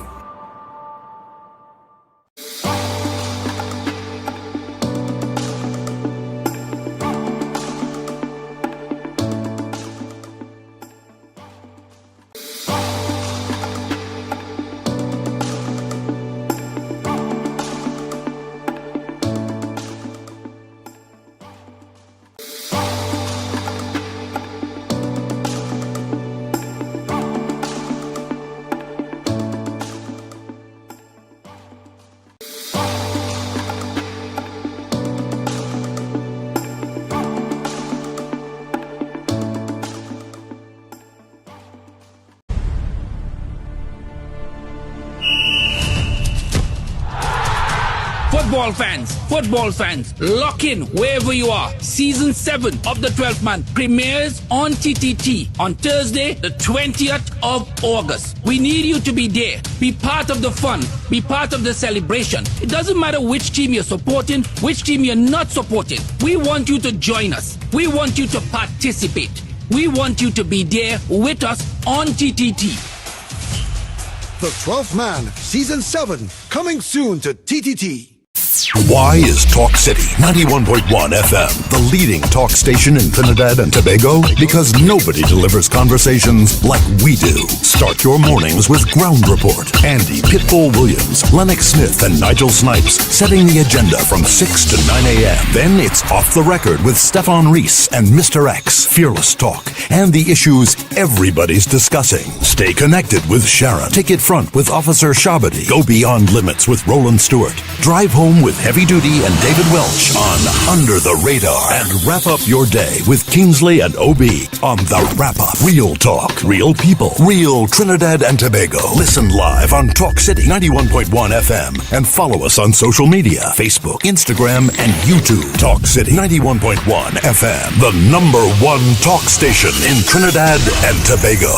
Football fans, lock in wherever you are. Season 7 of The 12th Man premieres on TTT on Thursday, the 20th of August. We need you to be there. Be part of the fun. Be part of the celebration. It doesn't matter which team you're supporting, which team you're not supporting. We want you to join us. We want you to participate. We want you to be there with us on TTT. The 12th Man, Season 7, coming soon to TTT. Why is Talk City 91.1 FM the leading talk station in Trinidad and Tobago? Because nobody delivers conversations like we do. Start your mornings with Ground Report. Andy Pitbull Williams, Lennox Smith, and Nigel Snipes setting the agenda from 6 to 9 a.m. Then it's Off the Record with Stephan and Mr X, Fearless Talk, and the issues everybody's discussing. Stay connected with Sharon. Ticket Front with Officer Shabadi. Go Beyond Limits with Roland Stewart. Drive Home with Heavy Duty and David Welch Welch on Under the Radar. And wrap up your day with Kingsley and OB on The Wrap Up. Real talk, real people, real Trinidad and Tobago. Listen live on Talk City 91.1 FM and follow us on social media, Facebook, Instagram, and YouTube. Talk City 91.1 FM, the #1 talk station in Trinidad and Tobago.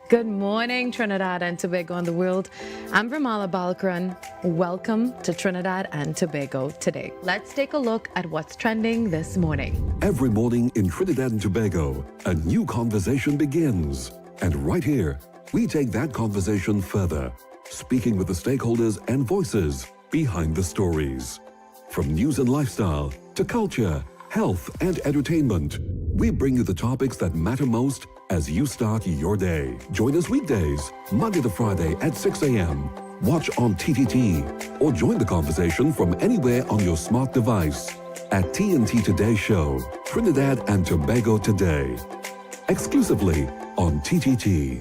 Good morning, Trinidad and Tobago and the world. I'm Vermala Balkaran. Welcome to Trinidad and Tobago today. Let's take a look at what's trending this morning. Every morning in Trinidad and Tobago, a new conversation begins. And right here, we take that conversation further, speaking with the stakeholders and voices behind the stories. From news and lifestyle to culture, health, and entertainment, we bring you the topics that matter most as you start your day. Join us weekdays, Monday to Friday at 6 a.m. Watch on TTT or join the conversation from anywhere on your smart device at TNT Today Show, Trinidad and Tobago Today, exclusively on TTT.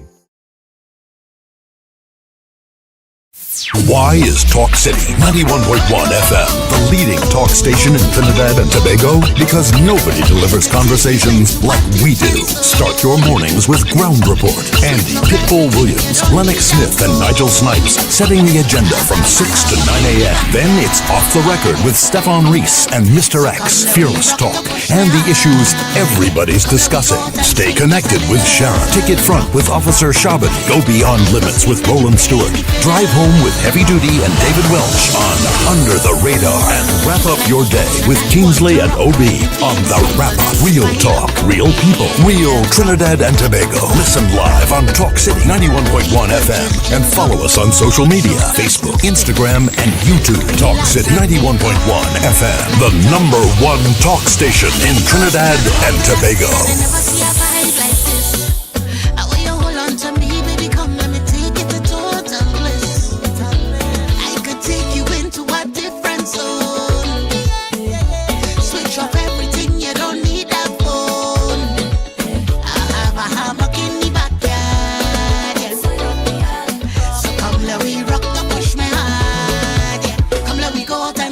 Why is Talk City 91.1 FM the leading talk station in Trinidad and Tobago? Because nobody delivers conversations like we do. Start your mornings with Ground Report. Andy Pitbull Williams, Lennox Smith, and Nigel Snipes setting the agenda from 6 to 9 a.m. Then it's Off the Record with Stephan and Mr X, Fearless Talk, and the issues everybody's discussing. Stay connected with Sharon. Ticket Front with Officer Shabbat. Go Beyond Limits with Roland Stewart. Drive home with Heavy Duty and David Welch on Under the Radar. And wrap up your day with Kingsley and OB on The Wrap Up. Real talk, real people, real Trinidad and Tobago. Listen live on Talk City 91.1 FM and follow us on social media, Facebook, Instagram, and YouTube. Talk City 91.1 FM, the #1 talk station in Trinidad and Tobago.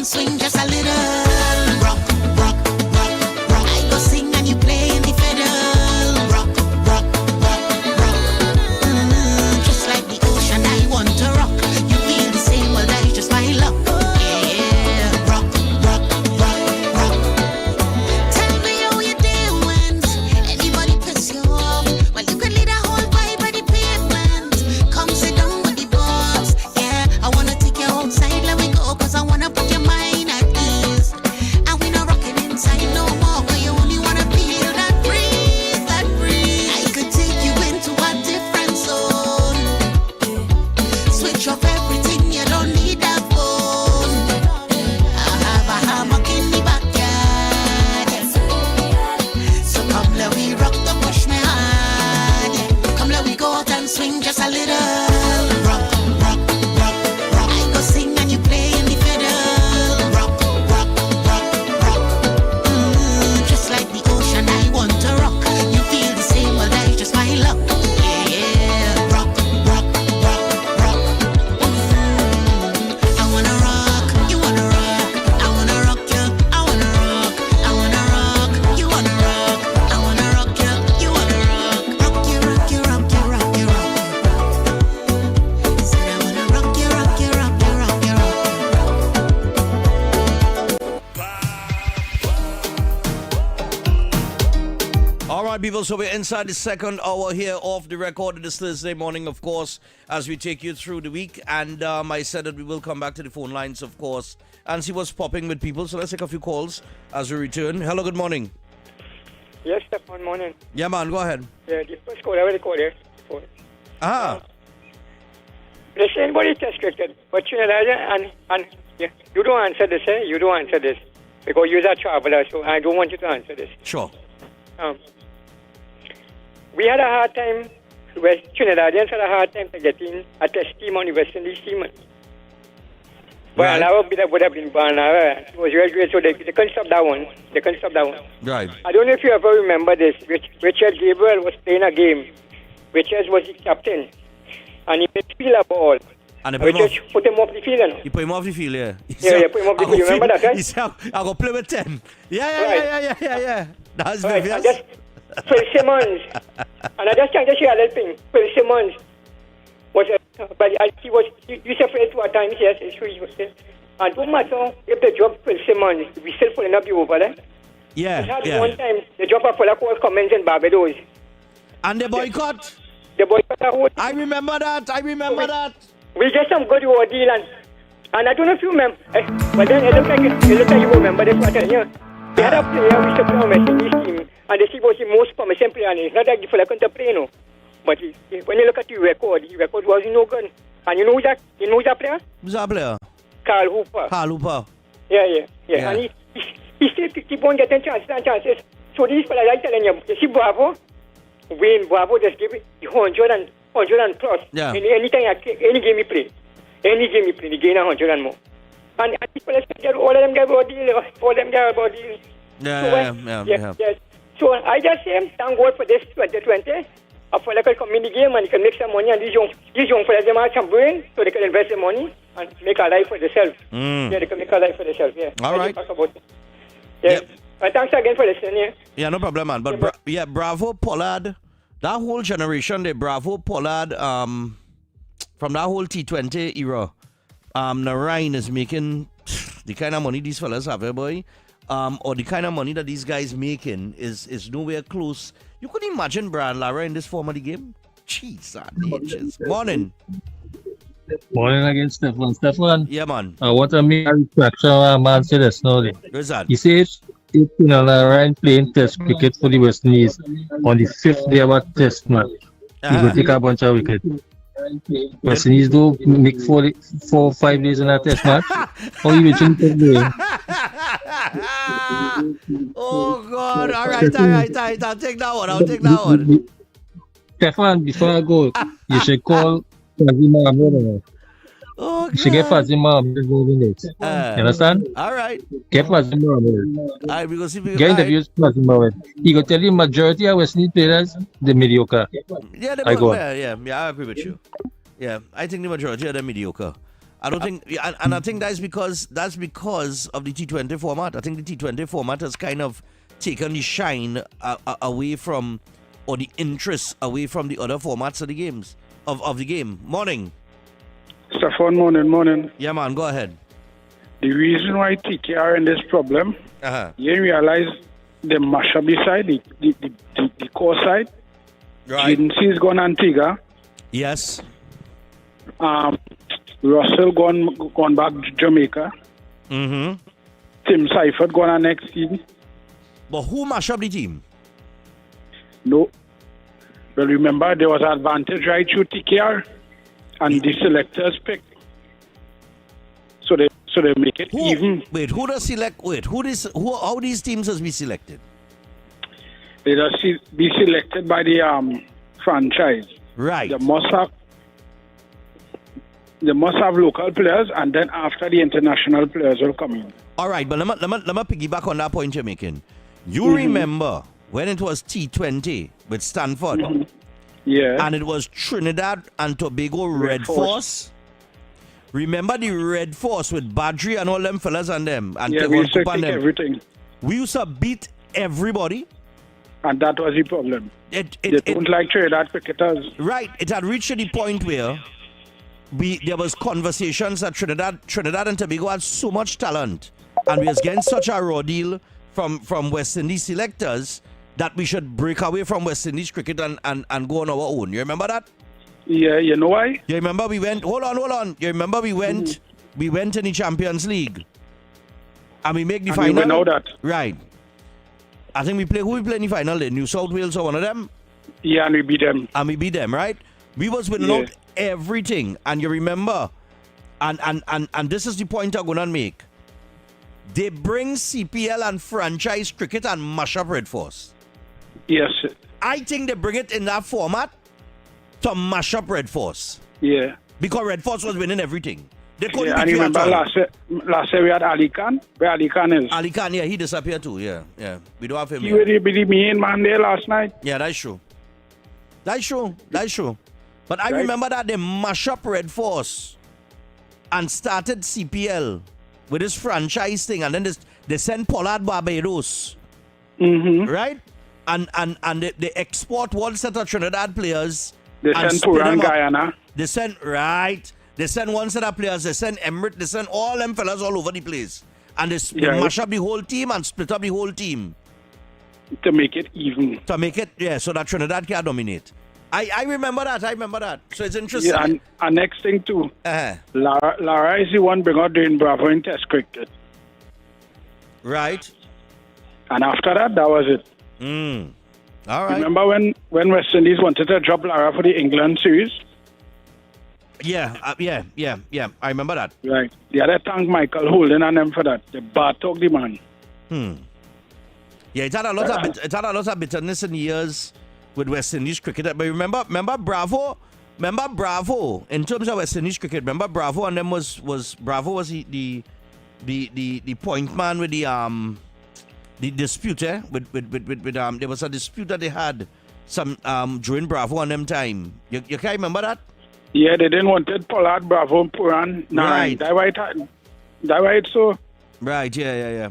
Swing just a little, rock, rock, rock, rock. I go sing and you play in the fiddle, rock, rock, rock, rock. Just like the ocean, I want to rock. You feel the same, well that is just my luck. Yeah, rock, rock, rock, rock. Tell me how you doing. Anybody piss you off? Well, you can lead a whole vibe by the pavement. Come sit down with the boss. Yeah, I wanna take you outside, let me go, cause I wanna put your mind. Swing just a little, rock, rock, rock, rock. I go sing and you play in the fiddle, rock, rock, rock, rock. Just like the ocean, I want to rock. You feel the same, well that is just my luck. Yeah, rock, rock, rock, rock. I wanna rock, you wanna rock. I wanna rock you, I wanna rock. I wanna rock, you wanna rock. I wanna rock you, you wanna rock. Rock you, rock you, rock you, rock you, rock. All right, people, so we're inside the second hour here off the record this Thursday morning, of course, as we take you through the week. And I said that we will come back to the phone lines, of course, and see what's popping with people. So let's take a few calls as we return. Hello, good morning. Yes, Stephan, morning. Yeah, man, go ahead. Yeah, the first call, I already called here before. Listen, anybody test cricket, but Trinidad and yeah, you don't answer this, eh? You don't answer this. Because you're a traveler, so I don't want you to answer this. Sure. We had a hard time, Trinidadians had a hard time to get in a test team on the West Indies team. But Barnara would have been Barnara. It was real great, so they couldn't stop that one. They couldn't stop that one. Right. I don't know if you ever remember this. Richard Gabriel was playing a game. Richard was the captain. And he midfield a ball. And they we just put him off the field. You know? You put him off the field, yeah. Yeah, put him off the field. You remember that, right? He said, I'll go play with 10. Yeah. That's right. very And just Phil Simmons. And I just trying to share a little thing. Phil Simmons was, but he was, you said Phil 2 times, yes, it's true. He was there. And no matter if they drop Phil Simmons, we still pulling up the over there. Yeah, One time, they drop a full of calls comments in Barbados. And the boycott? The boycott. I remember that. We get some good reward deal and I don't know if you remember. But then it looks like you remember this matter. You know, they had a player we support on West Indies team, and he was the most promising player. And it's not like the fella couldn't play, no. But when you look at the record was no good. And you know who's that player? Who's that player? Carl Hooper. Yeah. And he still keep on getting chances. So these fellas, I'm telling you see Bravo just give it 100 and plus. Yeah. Any game he play, he gain 100 and more. And people all of them get about deal. Yeah. So I just say thank God for this 2020. A fella can come in the game and he can make some money, and these young fellas them have some brain, so they can invest their money and make a life for themselves. Yeah, they can make a life for themselves. Yeah. All right. Yeah. Thanks again for listening. Yeah, no problem, man. But Bravo, Pollard, that whole generation, the Bravo, Pollard, from that whole T20 era, Narayan is making the kind of money these fellas have, boy. Or the kind of money that these guys making is nowhere close. You could imagine Brian Lara in this form of the game? Jeez, morning. Morning again, Stephan. Yeah, man. I want to make a reflection man say this now. What's that? He says if Ryan playing test cricket for the West Indies on the 5th day of a test match, he will take a bunch of wickets. West Indies do make 4 or 5 days in a test match. How you reaching the Oh God! All right. I'll take that one. Stephan, before I go, you should call Fazima Ahmed. You should get Fazima Ahmed in it. You understand? All right. Get Fazima Ahmed. All right, because if get interviews Fazima Ahmed. He will tell you majority of West Indies players they're mediocre. Yeah, I agree with you. Yeah, I think the majority of them mediocre. I don't think, and I think that's because of the T20 format. I think the T20 format has kind of taken the shine away from, or the interest away from the other formats of the games of the game. Morning, Stephan. Morning. Yeah, man. Go ahead. The reason why TK are in this problem, you realize they mash up the side, the core side. Right. Jincy's gone Antigua. Yes. Russell gone back to Jamaica. Mm-hmm. Tim Seifert gone on next team. But who mashed up the team? No. Well, remember there was an advantage right through TKR, and the selectors pick. So they make it even. Wait, who does select? How these teams has be selected? They just be selected by the franchise. Right. They must have local players, and then after the international players will come in. All right, but let me piggyback on that point you're making. You remember when it was T20 with Stanford? Yeah. And it was Trinidad and Tobago Red Force? Remember the Red Force with Badri and all them fellas and them? And yeah, we used to take everything. We used to beat everybody. And that was the problem. They don't like Trinidad cricketers. Right. It had reached the point where there was conversations that Trinidad and Tobago had so much talent, and we was getting such a raw deal from West Indies selectors that we should break away from West Indies cricket and go on our own. You remember that? Yeah, you know why? You remember we went, hold on. You remember we went in the Champions League and we make the final? We know that. Right. I think who we play in the final? New South Wales or one of them? Yeah, and we beat them. Right? We was winning out everything. And you remember, and this is the point I'm going to make. They bring CPL and franchise cricket and mash up Red Force. Yes. I think they bring it in that format to mash up Red Force. Yeah. Because Red Force was winning everything. They couldn't beat you at all. Last year we had Ali Khan. Where Ali Khan is? Ali Khan, yeah, he disappeared too. Yeah. We don't have him. He was the main man there last night. Yeah, that's true. But I remember that they mash up Red Force and started CPL with this franchise thing, and then they sent Pollard Barbados, right? And they export one set of Trinidad players. They and send split Puran them up. Guyana. They send They send one set of players. They send Emirates. They send all them fellas all over the place, and they mash up the whole team and split up the whole team to make it even. To make it so that Trinidad can dominate. I remember that. So it's interesting. Yeah, and next thing too, Lara is the one bring out Dane Bravo in Test cricket. Right. And after that was it. All right. Remember when West Indies wanted to drop Lara for the England series? Yeah. I remember that. Right. The other thank Michael Holden and them for that. They talk the man. Yeah, it had a lot of bitterness in years with West Indies cricket. But remember Bravo? Remember Bravo in terms of West Indies cricket? Remember Bravo and them was Bravo was the point man with the dispute, with there was a dispute that they had some during Bravo and them time. You can't remember that? Yeah, they didn't want it Pollard, Bravo, and Puran. Right. That why it's so. Right, yeah.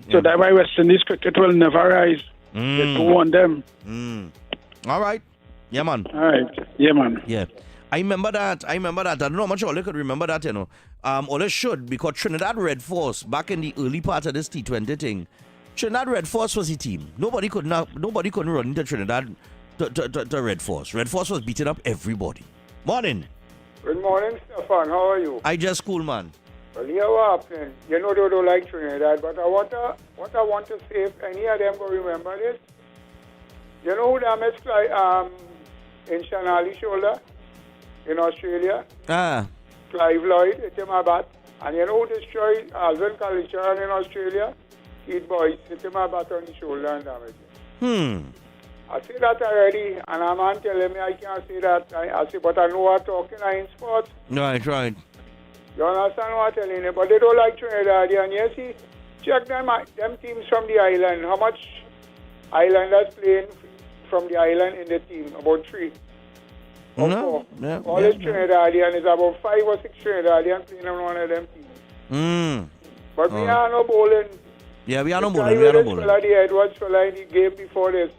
So that's why West Indies cricket will never rise. They don't want them. All right. Yeah, man. All right. Yeah, man. Yeah. I remember that. I don't know how much Ole could remember that, Ole should, because Trinidad Red Force, back in the early part of this T20 thing, Trinidad Red Force was the team. Nobody couldn't run into Trinidad to Red Force. Red Force was beating up everybody. Morning. Good morning, Stephan. How are you? I just cool, man. Well, here what happening. You know they don't like Trinidad, but what I want to say, if any of them go remember this, you know who damaged in Shanali's shoulder in Australia? Clive Lloyd, hit him a bat. And you know who destroyed Alvin Kalicharan in Australia? Keith Boyce, hit him a bat on the shoulder and damaged him. I say that already, and a man telling me I can't say that. I say, but I know what I'm talking in sports. Right. You understand what I'm telling you? But they don't like Trinidad. And you see, check them teams from the island. How much islanders playing from the island in the team? About 3 or 4. Yeah, all is Trinidadian. It's about 5 or 6 Trinidadian playing on one of them teams. But we are no bowling. Yeah, we are no bowling. The Edwards fella in the game before this.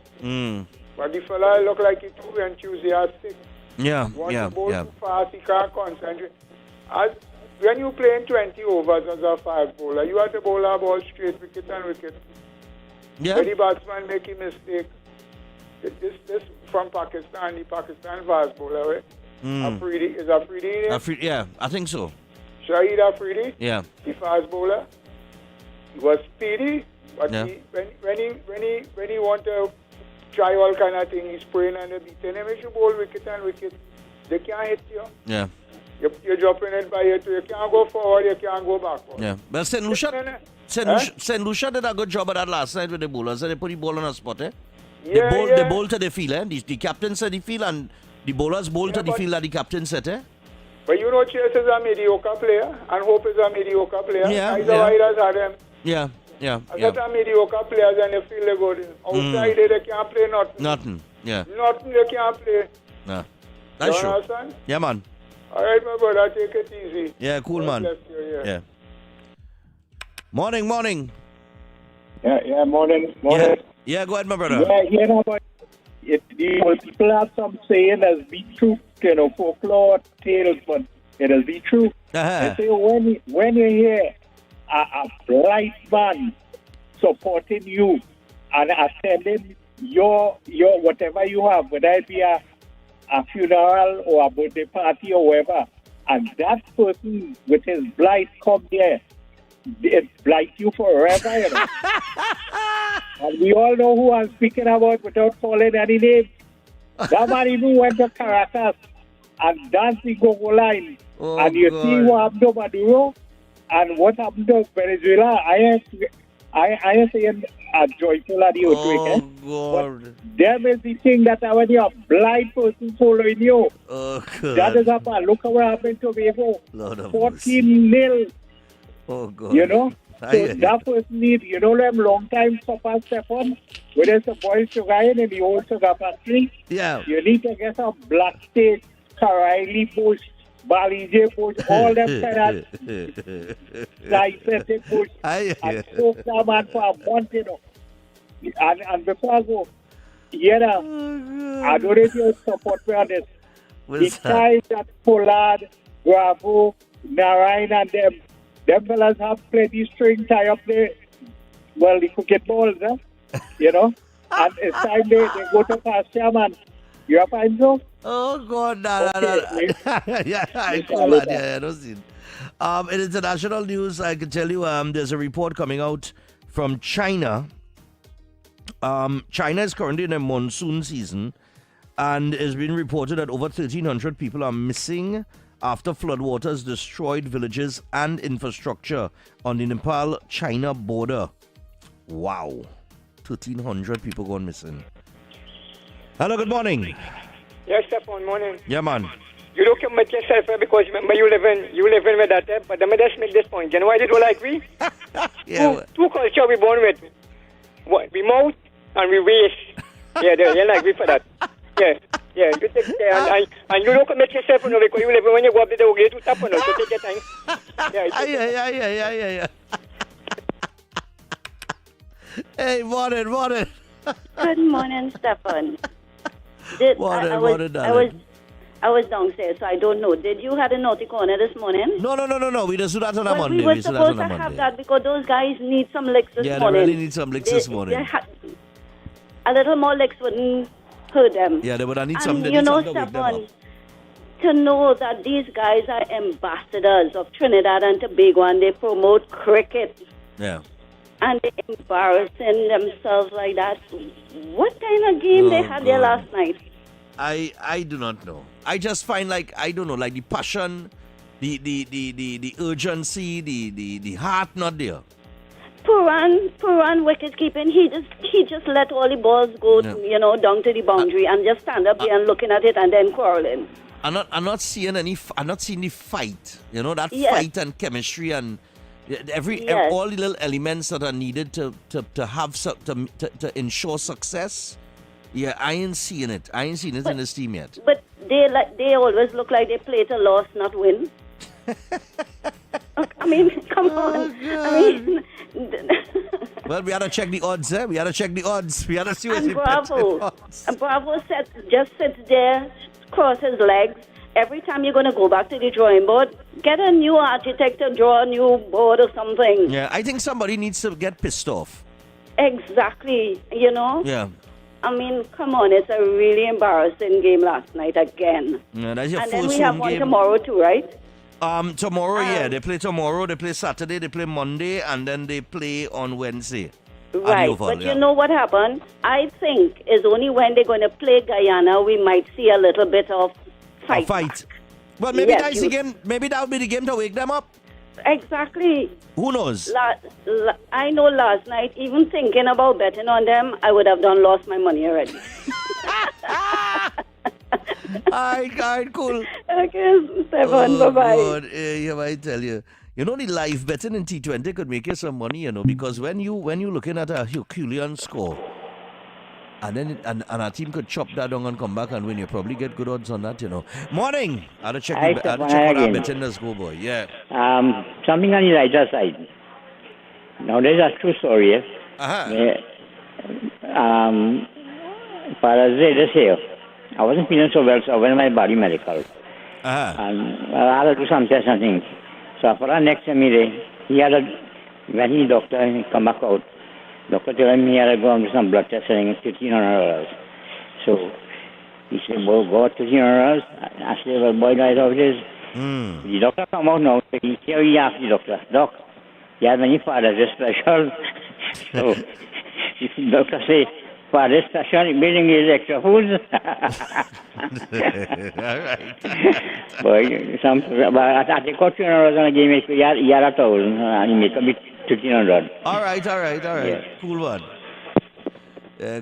But the fella look like he too enthusiastic. Yeah. Bowl too fast, he can't concentrate. When you playing 20 overs as a fast bowler, you have to bowl a ball straight, wicket and wicket. Yeah. When the batsman make a mistake, this from Pakistan, the Pakistan fast bowler, Afridi, is Afridi? Yeah, I think so. Shahid Afridi? Yeah. The fast bowler. He was speedy, but when he want to try all kind of things, he's spraying and beating him. If you bowl wicket and wicket, they can't hit you. Yeah. You're dropping it by you too. You can't go forward, you can't go backward. Yeah. But St. Lucia did a good job of that last night with the bowlers. They put the ball on a spot, They bowl to the field, The captain said the field and the bowlers bowl to the field that the captain said, But you know Chase is a mediocre player and Hope is a mediocre player. Neither riders are them. Yeah. That's a mediocre players and they feel they good. Outside they can't play nothing. Nothing they can't play. No. That's true. Understand? Yeah, man. All right, my brother, take it easy. Yeah, cool, God man. bless you, Yeah. Morning. Yeah, morning. Yeah, go ahead, my brother. Yeah, but people have some saying as be true, folklore tales, but it'll be true. They say when you hear a blind man supporting you and attending your whatever you have, whether it be a funeral or a birthday party or whatever, and that person with his blight come there, it blight you forever, And we all know who I'm speaking about without calling any names. That man even went to Caracas and danced the go-go line. And you see what happened to Maduro and what happened to Venezuela. I am saying a joyful at the earthquake. But there is the thing that when you are a blind person following you, that is happened. Look at what happened to Tobago. 14-0. Oh, God. So that person need, them long time supper Stephan, where there's a boy sugar in the old sugar factory. Yeah. You need to get a black state, Karaili bush, Bali J push, all them kind of dissecting push. And soak that man for a month, you know. And before I go, I don't know if you support me on this. The time that Pollard, Bravo, Narayan and them fellas have plenty string tie up there. Well, the cricket balls, you know. And it's time they go to pasture, man. You have find so? Oh, God, no. Yeah, I don't see it. In international news, I can tell you there's a report coming out from China. China is currently in a monsoon season, and it's been reported that over 1,300 people are missing after floodwaters destroyed villages and infrastructure on the Nepal-China border. Wow. 1,300 people gone missing. Hello, good morning. Yes, Stephan, morning. Yeah, man. You don't commit yourself because remember you live in with that, but let me just make this point. You know why they don't like we? Yeah. Two culture we born with. What? We mouth and we waste. Yeah, they like we for that. Yeah. You take and you don't commit yourself because you live when you go up there, you get to tap on us, so take your time. Yeah. Hey, morning. Good morning, Stephan. I was downstairs, so I don't know. Did you have a naughty corner this morning? No. We just do that on a Monday. We were supposed to have that because those guys need some licks this morning. Yeah, they really need some licks this morning. A little more licks wouldn't hurt them. Yeah, they would need and some. You know, Stephan, to know that these guys are ambassadors of Trinidad and Tobago and they promote cricket. Yeah. And they embarrassing themselves like that. What kind of game they had there last night? I do not know. I just find I don't know, the passion, the urgency, the heart not there. Puran wicket keeping, he just let all the balls go, down to the boundary and just stand up there and looking at it and then quarreling. I'm not seeing the fight. Fight and chemistry and all the little elements that are needed to ensure success. Yeah, I ain't seeing it. In this team yet. But they always look like they play to loss, not win. I mean, come on. God. Well, we had to check the odds, eh? We had to see what And Bravo just sits there, cross his legs. Every time you're going to go back to the drawing board, get a new architect to draw a new board or something. Yeah, I think somebody needs to get pissed off. Exactly, Yeah. I mean, come on, it's a really embarrassing game last night again. Yeah, that's your and first then we have home one game. Tomorrow too, right? Tomorrow, they play tomorrow, they play Saturday, they play Monday, and then they play on Wednesday. Right, but you know what happened? I think it's only when they're going to play Guyana we might see a little bit of fight. Well, maybe that's the game. Maybe that would be the game to wake them up. Exactly. Who knows? I know last night, even thinking about betting on them, I would have lost my money already. All right, cool. Okay, Stephan, bye-bye. God, I tell you. The live betting in T20 could make you some money, because when you're looking at a Herculean score, and then and our team could chop that down and come back and win, you probably get good odds on that, Morning. I had to check what our betting does go, boy. Yeah. Something on the lighter side. Now, there's a true story, yes? This here, I wasn't feeling so well, so I went to my body medical. And I had to do some tests and things. So for the next time, he had when he doctor, he come back out. Doctor told him he had to go and do some blood tests and $1,500. So he said, well, go $1,500. I said, well, boy, guys, how it is. The doctor come out now. He asked the doctor, Doc, you have any fathers special? So the doctor said, father special, building is extra food. Boy, but I think $1,400 on a game, he had $1,000 and he make a bit $1,500. All right. Yeah. Cool one.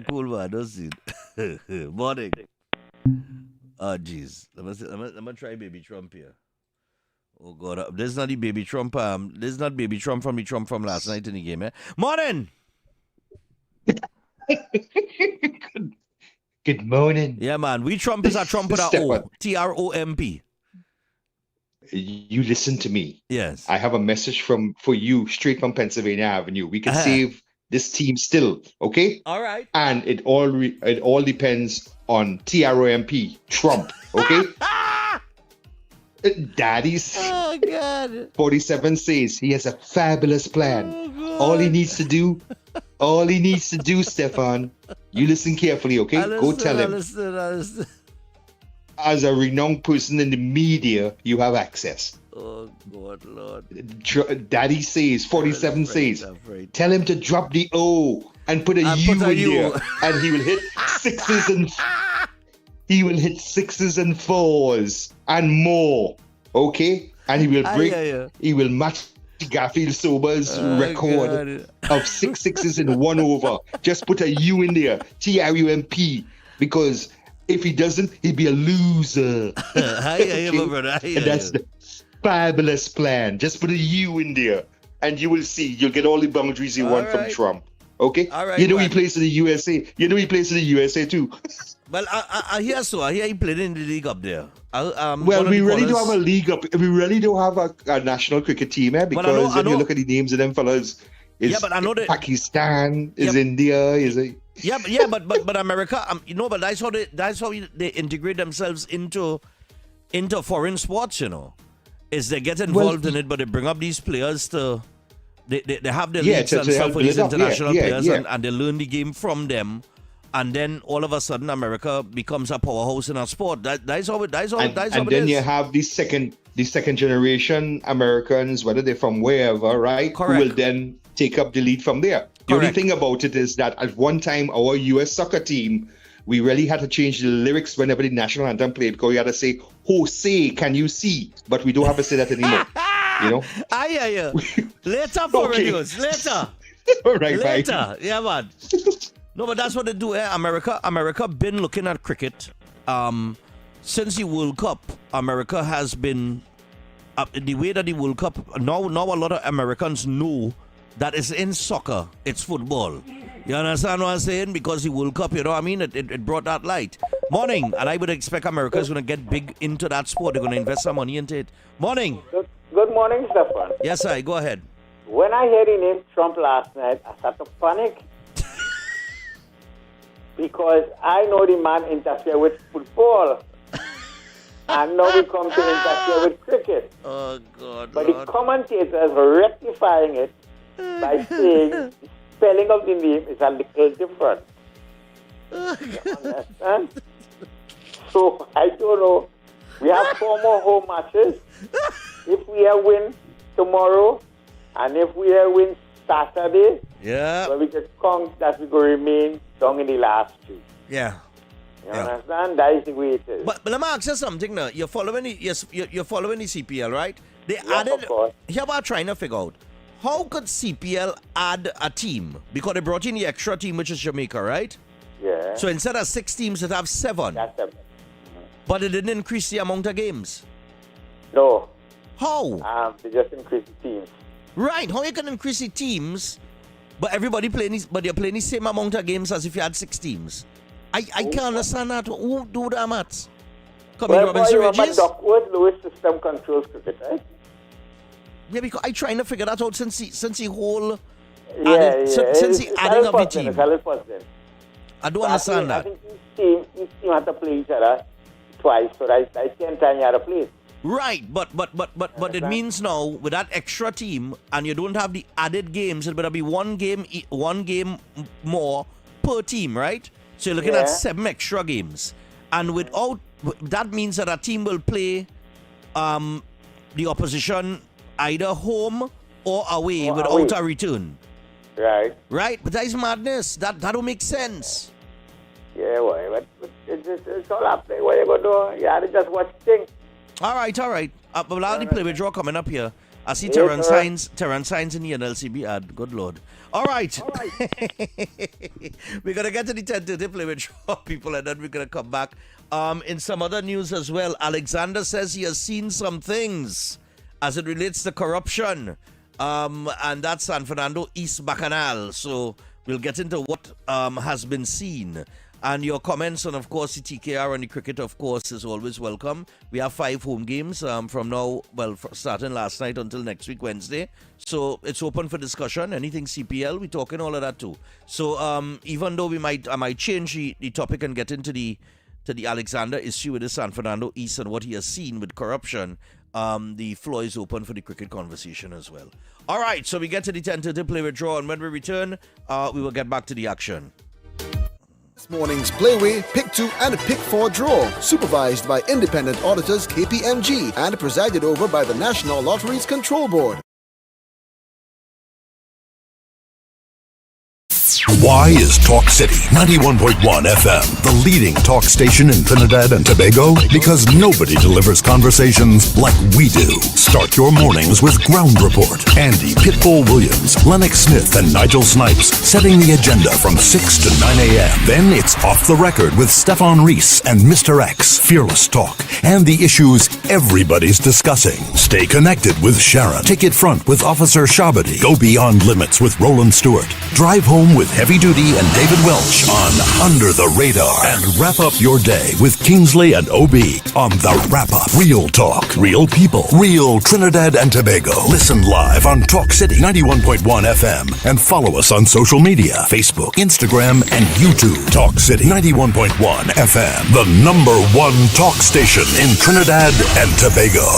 Cool one. That's it. Morning. Oh, jeez. Let me try Baby Trump here. Oh, God. This is not the Baby Trump. This is not Baby Trump from last night in the game, eh? Morning. Good morning. Yeah, man. We Trump is a Trump with a O. Trump. you listen to me. Yes. I have a message for you straight from Pennsylvania Avenue. We can save this team still, okay? All right. And it all depends on TROMP, Trump, okay? Daddy's 47 says he has a fabulous plan. All he needs to do, Stefan, you listen carefully, okay? Go tell him. Listen. As a renowned person in the media, you have access. Oh, God, Lord. Daddy says, 47 says, tell him to drop the O and put a U in there, and he will hit sixes and fours and more, okay? And he will match Garfield Sober's record of 6 sixes and 1 over. Just put a U in there, TRUMP, because if he doesn't, he'd be a loser. And that's the fabulous plan. Just put a U in there, and you will see. You'll get all the boundaries you want from Trump. Okay? All right, he plays in the USA. He plays in the USA too. Well, I hear so. I hear he played in the league up there. Well, we really don't have a league up. We really don't have a national cricket team, because if you look at the names of them fellas, it's Pakistan, is India, is it? But America, but that's how they integrate themselves into foreign sports, is they get involved in it, but they bring up these players to they have their leagues and stuff for these international players, and they learn the game from them, and then all of a sudden America becomes a powerhouse in our sport. That's how it is. And then you have the second generation Americans, whether they're from wherever, right? Correct. Who will then take up the lead from there. The only thing about it is that at one time, our U.S. soccer team, we really had to change the lyrics whenever the national anthem played, because we had to say, Jose, can you see? But we don't have to say that anymore. Later for radios. Later. All right, later. Bye. Yeah, man. No, but that's what they do. America been looking at cricket. Since the World Cup, America has been the way that the World Cup now a lot of Americans know that it's in soccer, it's football. You understand what I'm saying? Because the World Cup, it brought that light. Morning, and I would expect America is going to get big into that sport. They're going to invest some money into it. Morning. Good morning, Stefan. Yes, sir. Go ahead. When I heard the name Trump last night, I started to panic. Because I know the man interfere with football. And now we come to interfere with cricket. Oh, God. But the commentators are rectifying it by saying the spelling of the name is a little different. You understand? So, I don't know. We have 4 more home matches. If we win tomorrow, and if we win Saturday, well, we just count that we will remain down in the last 2. Yeah. You understand? That is the way it is. But let me ask you something now. You're following the CPL, right? They yes, added. Of course. Here we're trying to figure out how could CPL add a team, because they brought in the extra team, which is Jamaica, right? Yeah. So instead of 6 teams, it have 7. That's 7. But it didn't increase the amount of games. No. How? They just increased the teams. Right. How you can increase the teams, but everybody but you're playing the same amount of games as if you had 6 teams? I can't understand that. Who do that, Matt? Robinson Regis? Duckworth Lewis system controls cricket, right? Yeah, because I trying to figure that out since the whole since the adding of the team. I don't understand that. I think each team had to play each other twice, so that's 10 times you had to play. Right, but it means now with that extra team, and you don't have the added games, it better be one game more per team, right? So you're looking at 7 extra games, and without that means that a team will play the opposition either home or away without a return. Right. Right, but that is madness. That don't make sense. Yeah, well, but it's all up there. What you gonna do? You have to just watch things. All right. We'll have the play withdraw coming up here. I see Terrence Hines in the NLCB ad. Good Lord. All right. We're going to get to the 10:30 play withdraw, people, and then we're going to come back. In some other news as well, Alexander says he has seen some things as it relates to corruption. And that's San Fernando East Bacanal. So we'll get into what has been seen. And your comments on, of course, the TKR and the cricket, of course, is always welcome. We have 5 home games from now, starting last night until next week, Wednesday. So it's open for discussion. Anything CPL, we're talking all of that too. So even though I might change the topic and get into the Alexander issue with the San Fernando East and what he has seen with corruption, the floor is open for the cricket conversation as well. All right, so we get to the tentative play withdrawal, and when we return, we will get back to the action. This morning's Playway, Pick 2 and Pick 4 draw, supervised by independent auditors KPMG and presided over by the National Lotteries Control Board. Why is Talk City 91.1 FM the leading talk station in Trinidad and Tobago? Because nobody delivers conversations like we do. Start your mornings with Ground Report. Andy Pitbull Williams, Lennox Smith, and Nigel Snipes setting the agenda from 6 to 9 a.m. Then it's Off the Record with Stephan and Mr X, Fearless Talk, and the issues everybody's discussing. Stay connected with Sharon. Ticket Front with Officer Shabadi. Go Beyond Limits with Roland Stewart. Drive Home with Heavy Duty and David Welch on Under the Radar. And wrap up your day with Kingsley and OB on The Wrap Up. Real talk, real people, real Trinidad and Tobago. Listen live on Talk City 91.1 FM and follow us on social media, Facebook, Instagram, and YouTube. Talk City 91.1 FM, the #1 talk station in Trinidad and Tobago.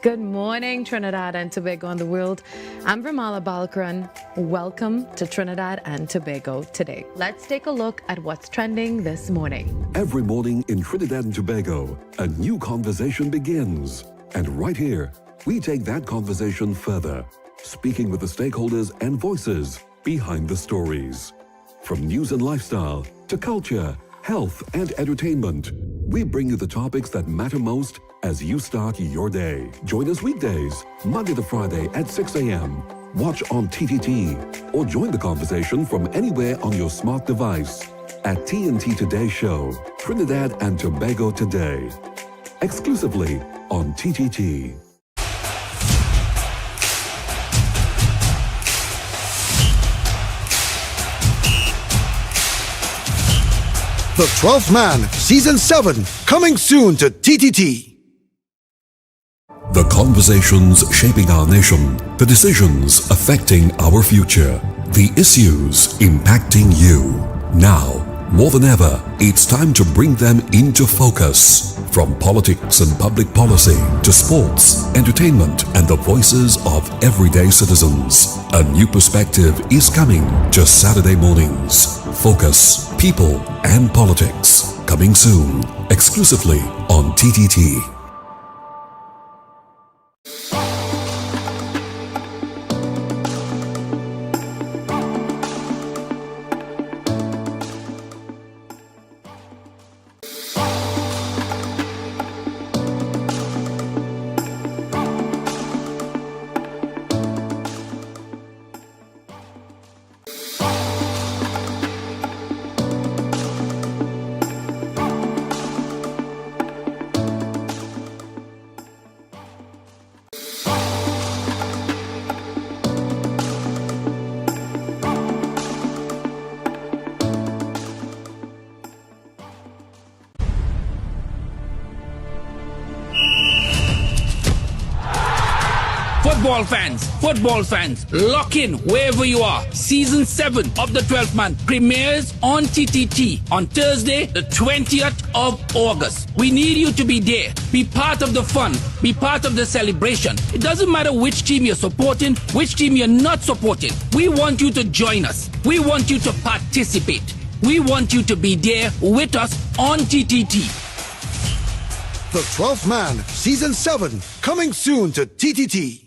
Good morning, Trinidad and Tobago and the world. I'm Vermala Balkaran. Welcome to Trinidad and Tobago today. Let's take a look at what's trending this morning. Every morning in Trinidad and Tobago, a new conversation begins. And right here, we take that conversation further, speaking with the stakeholders and voices behind the stories. From news and lifestyle to culture, health, and entertainment, we bring you the topics that matter most as you start your day. Join us weekdays, Monday to Friday at 6 a.m. Watch on TTT or join the conversation from anywhere on your smart device at TNT Today Show, Trinidad and Tobago Today, exclusively on TTT. The 12th Man, Season 7, coming soon to TTT. The conversations shaping our nation, the decisions affecting our future, the issues impacting you. Now, more than ever, it's time to bring them into focus. From politics and public policy to sports, entertainment, and the voices of everyday citizens. A new perspective is coming to Saturday mornings. Focus, People, and Politics. Coming soon, exclusively on TTT. Football fans, lock in wherever you are. Season 7 of the 12th Man premieres on TTT on Thursday, the 20th of August. We need you to be there. Be part of the fun. Be part of the celebration. It doesn't matter which team you're supporting, which team you're not supporting. We want you to join us. We want you to participate. We want you to be there with us on TTT. The 12th Man, Season 7, coming soon to TTT.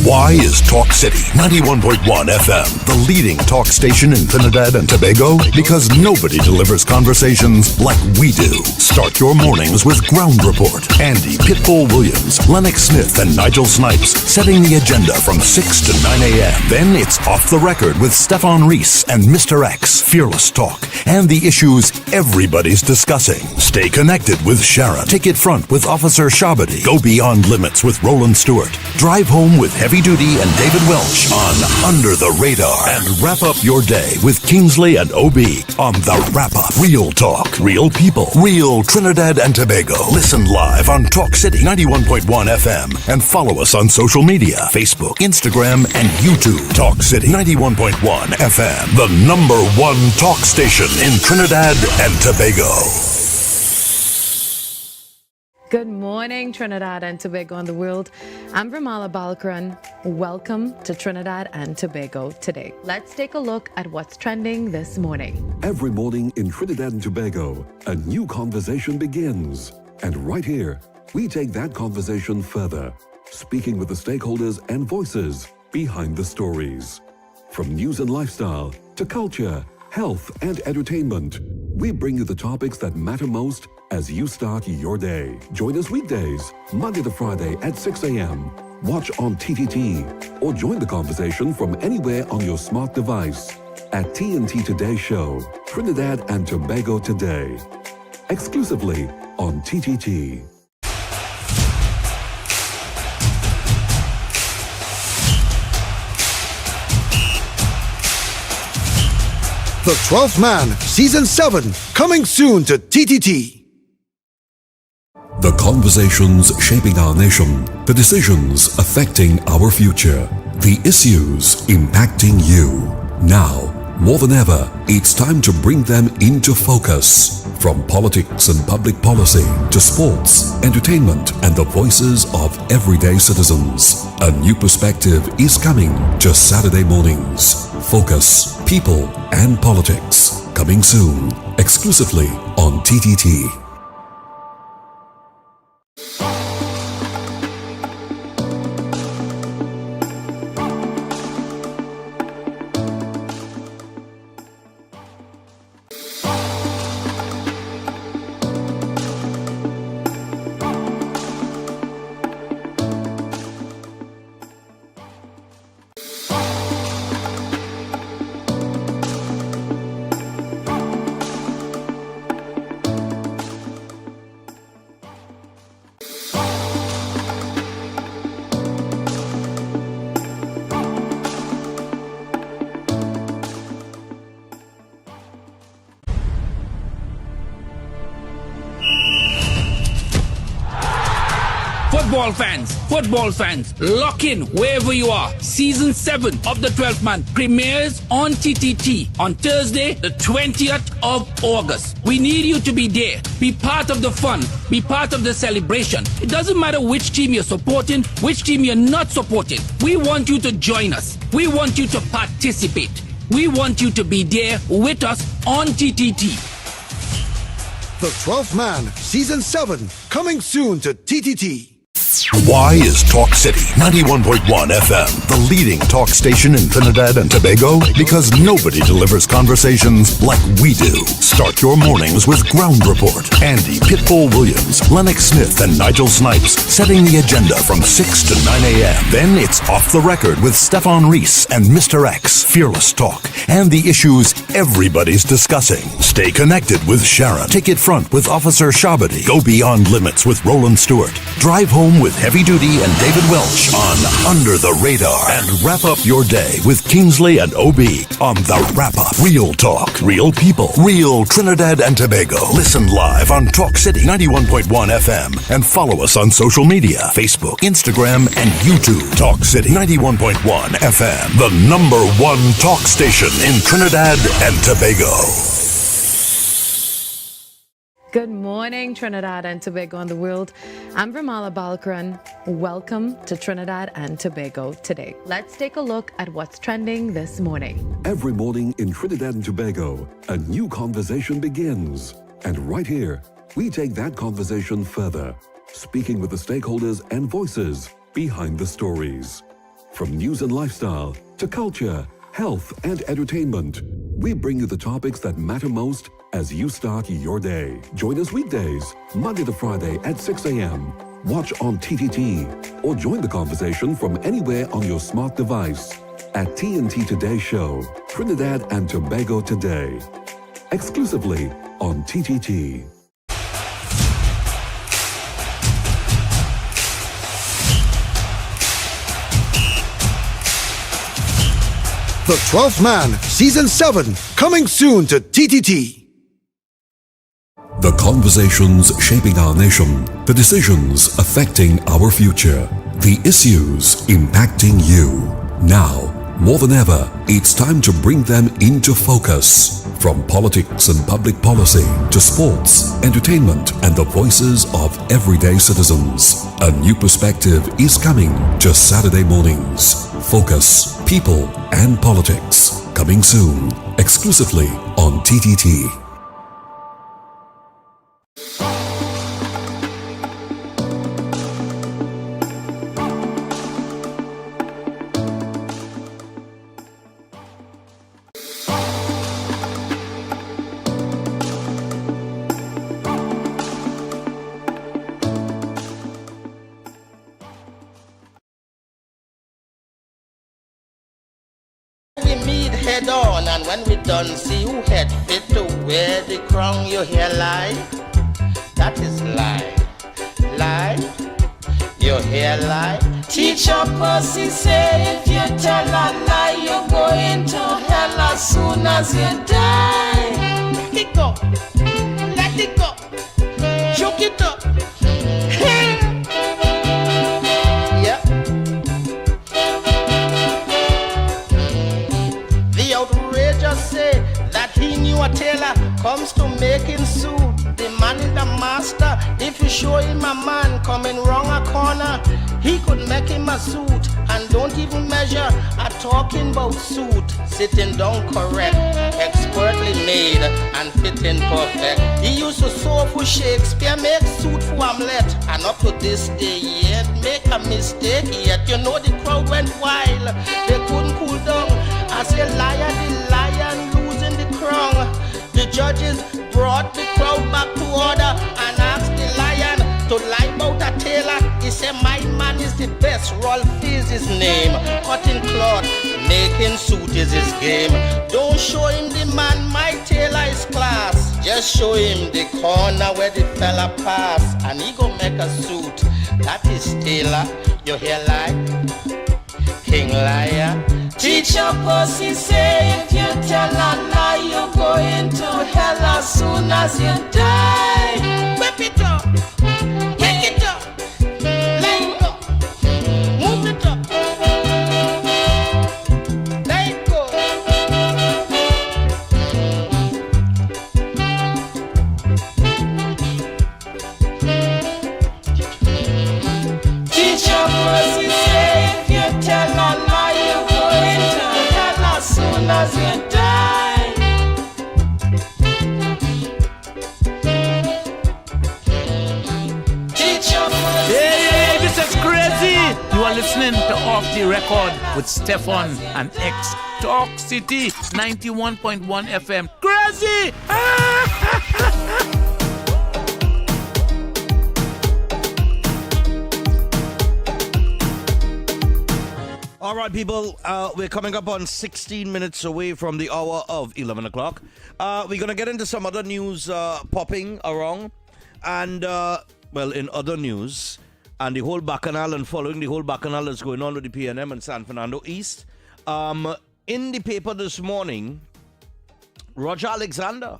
Why is Talk City 91.1 FM the leading talk station in Trinidad and Tobago? Because nobody delivers conversations like we do. Start your mornings with Ground Report. Andy Pitbull Williams, Lennox Smith, and Nigel Snipes setting the agenda from 6 to 9 a.m. Then it's Off the Record with Stephan and Mr X, Fearless Talk, and the issues everybody's discussing. Stay connected with Sharon. Ticket Front with Officer Shabadi. Go Beyond Limits with Roland Stewart. Drive Home with with Heavy Duty and David Welch on Under the Radar. And wrap up your day with Kingsley and OB on The Wrap Up. Real talk, real people, real Trinidad and Tobago. Listen live on Talk City 91.1 FM and follow us on social media, Facebook, Instagram, and YouTube. Talk City 91.1 FM, the #1 talk station in Trinidad and Tobago. Good morning, Trinidad and Tobago and the world. I'm Ramala Balkaran. Welcome to Trinidad and Tobago today. Let's take a look at what's trending this morning. Every morning in Trinidad and Tobago, a new conversation begins. And right here, we take that conversation further, speaking with the stakeholders and voices behind the stories. From news and lifestyle to culture, health, and entertainment, we bring you the topics that matter most as you start your day. Join us weekdays, Monday to Friday at 6 a.m. Watch on TTT or join the conversation from anywhere on your smart device at TNT Today Show, Trinidad and Tobago Today, exclusively on TTT. The 12th Man, Season 7, coming soon to TTT. The conversations shaping our nation, the decisions affecting our future, the issues impacting you. Now, more than ever, it's time to bring them into focus. From politics and public policy to sports, entertainment, and the voices of everyday citizens. A new perspective is coming to Saturday mornings. Focus, People, and Politics. Coming soon, exclusively on TTT. Football fans, lock in wherever you are. Season 7 of the 12th Man premieres on TTT on Thursday, the 20th of August. We need you to be there. Be part of the fun. Be part of the celebration. It doesn't matter which team you're supporting, which team you're not supporting. We want you to join us. We want you to participate. We want you to be there with us on TTT. The 12th Man, Season 7, coming soon to TTT. Why is Talk City 91.1 FM the leading talk station in Trinidad and Tobago? Because nobody delivers conversations like we do. Start your mornings with Ground Report. Andy Pitbull Williams, Lennox Smith, and Nigel Snipes setting the agenda from 6 to 9 a.m. Then it's Off the Record with Stephan and Mr X. Fearless talk and the issues everybody's discussing. Stay connected with Sharon. Ticket Front with Officer Shabadi. Go Beyond Limits with Roland Stewart. Drive home with Heavy Duty and David Welch on Under the Radar. And wrap up your day with Kingsley and OB on The Wrap Up. Real talk, real people, real Trinidad and Tobago. Listen live on Talk City 91.1 FM and follow us on social media, Facebook, Instagram, and YouTube. Talk City 91.1 FM, the #1 talk station in Trinidad and Tobago. Good morning, Trinidad and Tobago and the world. I'm Ramala Balkaran. Welcome to Trinidad and Tobago today. Let's take a look at what's trending this morning. Every morning in Trinidad and Tobago, a new conversation begins. And right here, we take that conversation further, speaking with the stakeholders and voices behind the stories. From news and lifestyle to culture, health, and entertainment, we bring you the topics that matter most as you start your day. Join us weekdays, Monday to Friday at 6 a.m. Watch on TTT or join the conversation from anywhere on your smart device at TNT Today Show, Trinidad and Tobago Today, exclusively on TTT. The 12th Man, Season 7, coming soon to TTT. The conversations shaping our nation, the decisions affecting our future, the issues impacting you. Now, more than ever, it's time to bring them into focus. From politics and public policy to sports, entertainment, and the voices of everyday citizens. A new perspective is coming to Saturday mornings. Focus, People, and Politics. Coming soon, exclusively on TTT. We meet head on, and when we done, see who head fit to wear the crown. Your hair lie, that is lie, lie. Your hair lie. Teacher Percy say if you tell a lie, you're going to hell as soon as you die. Let it go, let it go, choke it up. Yeah. The outrageous say that he knew a tailor comes to making suit. The man is the master. If you show him a man coming round a corner, he could make him a suit and don't even measure. A talking about suit, sitting down correct, expertly made and fitting perfect. He used to sew for Shakespeare, make suit for Hamlet, and up to this day yet make a mistake yet. You know the crowd went wild, they couldn't cool down. As a liar, the lion losing the crown. The judges brought the crowd back to order and asked the lion to lie about a tailor. He said, my man is the best, Rolf is his name. Cutting cloth, making suit is his game. Don't show him the man, my tailor is class. Just show him the corner where the fella pass, and he gon' make a suit. That is tailor, your hair like king liar. Teacher Percy say if you tell a lie, you're going to hell as soon as you die. Whip it up, pick it up, let it go, move it up, let it go. Teacher Percy say if you tell a lie, you're going to hell as soon as you die. Hey, this is crazy. You are listening to Off the Record with Stephan and X. Talk City 91.1 FM. Crazy! All right, people, we're coming up on 16 minutes away from the hour of 11 o'clock. We're going to get into some other news popping around. And, well, in other news, and the whole bacchanal and following the whole bacchanal that's going on with the PNM and San Fernando East. In the paper this morning, Roger Alexander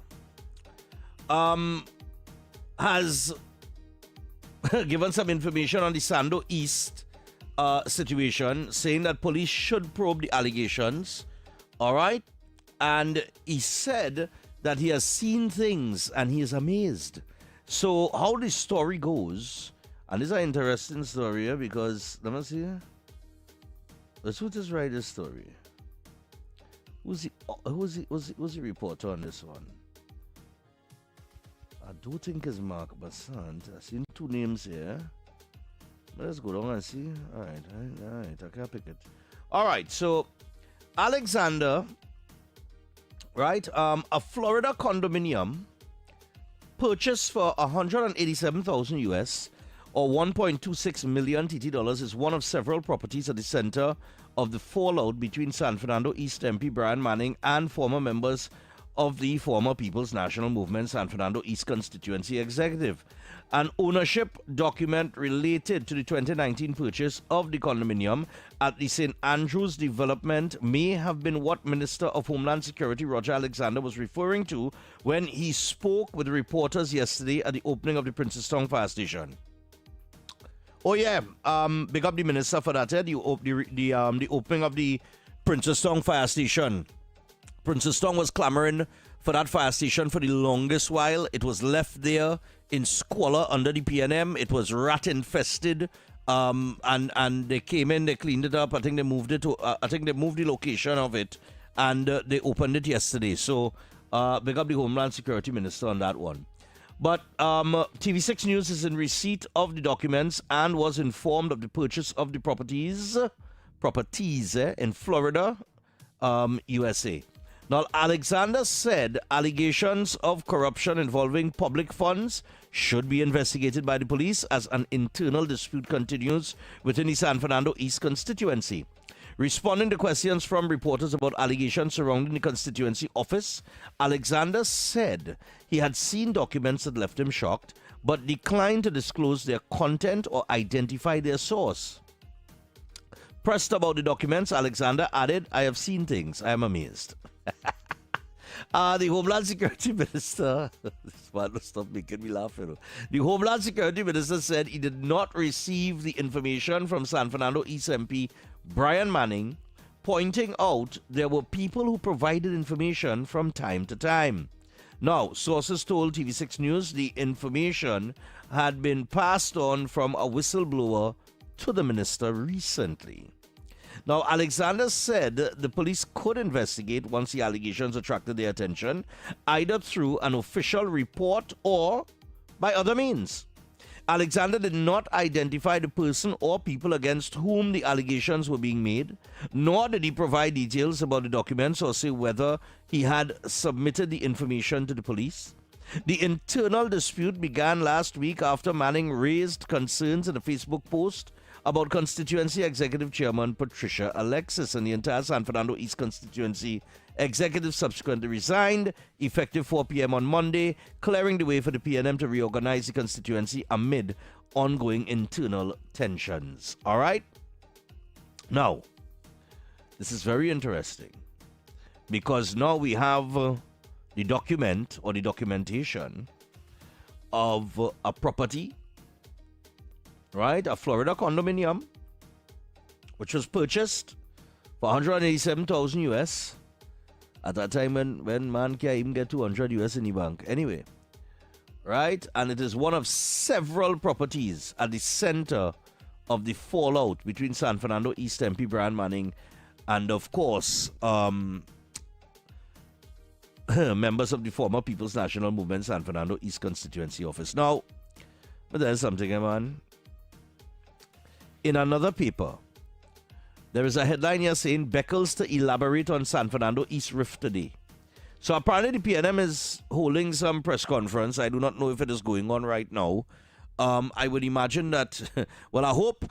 has given some information on the Sando East situation, saying that police should probe the allegations. All right? And he said that he has seen things and he is amazed. So how the story goes, and this is an interesting story here because, let me see. Let's who just write this story. Who's the reporter on this one? I don't think it's Mark Bassant. I seen two names here. Let's go down and see. All right, I can't pick it. All right, so Alexander, right? A Florida condominium purchased for $187,000 US or 1.26 million TT dollars is one of several properties at the center of the fallout between San Fernando East MP Brian Manning and former members of the former People's National Movement San Fernando East Constituency Executive. An ownership document related to the 2019 purchase of the condominium at the St. Andrews development may have been what Minister of Homeland Security Roger Alexander was referring to when he spoke with reporters yesterday at the opening of the Princestown Fire Station. Oh yeah, big up the minister for that. The opening of the Princestown Fire Station. Princestown was clamoring for that fire station for the longest while. It was left there in squalor under the PNM. It was rat infested. And they came in, they cleaned it up. I think they moved it to. I think they moved the location of it, and they opened it yesterday. So big up the Homeland Security Minister on that one. But TV6 News is in receipt of the documents and was informed of the purchase of the properties in Florida, USA. Now, Alexander said allegations of corruption involving public funds should be investigated by the police as an internal dispute continues within the San Fernando East constituency. Responding to questions from reporters about allegations surrounding the constituency office, Alexander said he had seen documents that left him shocked, but declined to disclose their content or identify their source. Pressed about the documents, Alexander added, "I have seen things. I am amazed." The Homeland Security Minister, this man will stop making me laugh. The Homeland Security Minister said he did not receive the information from San Fernando East MP Brian Manning, pointing out there were people who provided information from time to time. Now, sources told TV6 News the information had been passed on from a whistleblower to the minister recently. Now, Alexander said the police could investigate once the allegations attracted their attention, either through an official report or by other means. Alexander did not identify the person or people against whom the allegations were being made, nor did he provide details about the documents or say whether he had submitted the information to the police. The internal dispute began last week after Manning raised concerns in a Facebook post about constituency executive chairman Patricia Alexis, and the entire San Fernando East constituency executive subsequently resigned effective 4 p.m. on Monday, clearing the way for the PNM to reorganize the constituency amid ongoing internal tensions. All right? Now, this is very interesting because now we have the document or the documentation of a property, right? A Florida condominium, which was purchased for $187,000 US at that time when man can't even get $200 US in the bank. Anyway, right? And it is one of several properties at the center of the fallout between San Fernando East MP Brian Manning and, of course, members of the former People's National Movement San Fernando East constituency office. Now, but there's something, man. In another paper, there is a headline here saying Beckles to elaborate on San Fernando East rift today. So apparently the PNM is holding some press conference. I do not know if it is going on right now. I would imagine that, well, I hope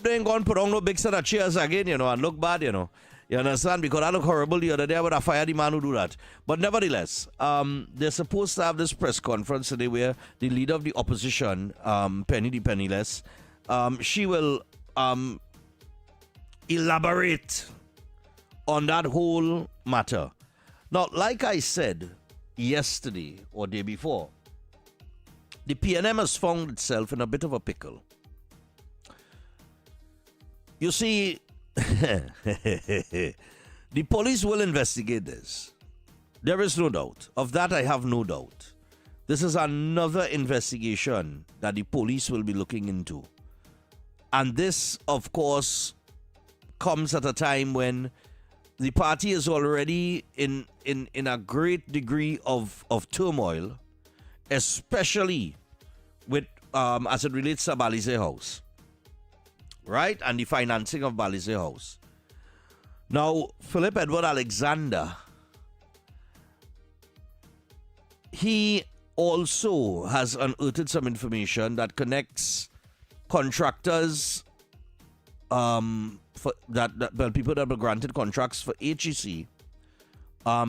they ain't going to put on no big set of chairs again, and look bad, You understand? Because I look horrible the other day. I would have fired the man who do that. But nevertheless, they're supposed to have this press conference today where the leader of the opposition, Penny the Penniless, she will elaborate on that whole matter. Now, like I said yesterday or day before, the PNM has found itself in a bit of a pickle. You see, the police will investigate this. There is no doubt. Of that, I have no doubt. This is another investigation that the police will be looking into. And this, of course, comes at a time when the party is already in a great degree of turmoil, especially with as it relates to Balize House, right? And the financing of Balize House. Now, Philip Edward Alexander, he also has unearthed some information that connects contractors, people that were granted contracts for HEC,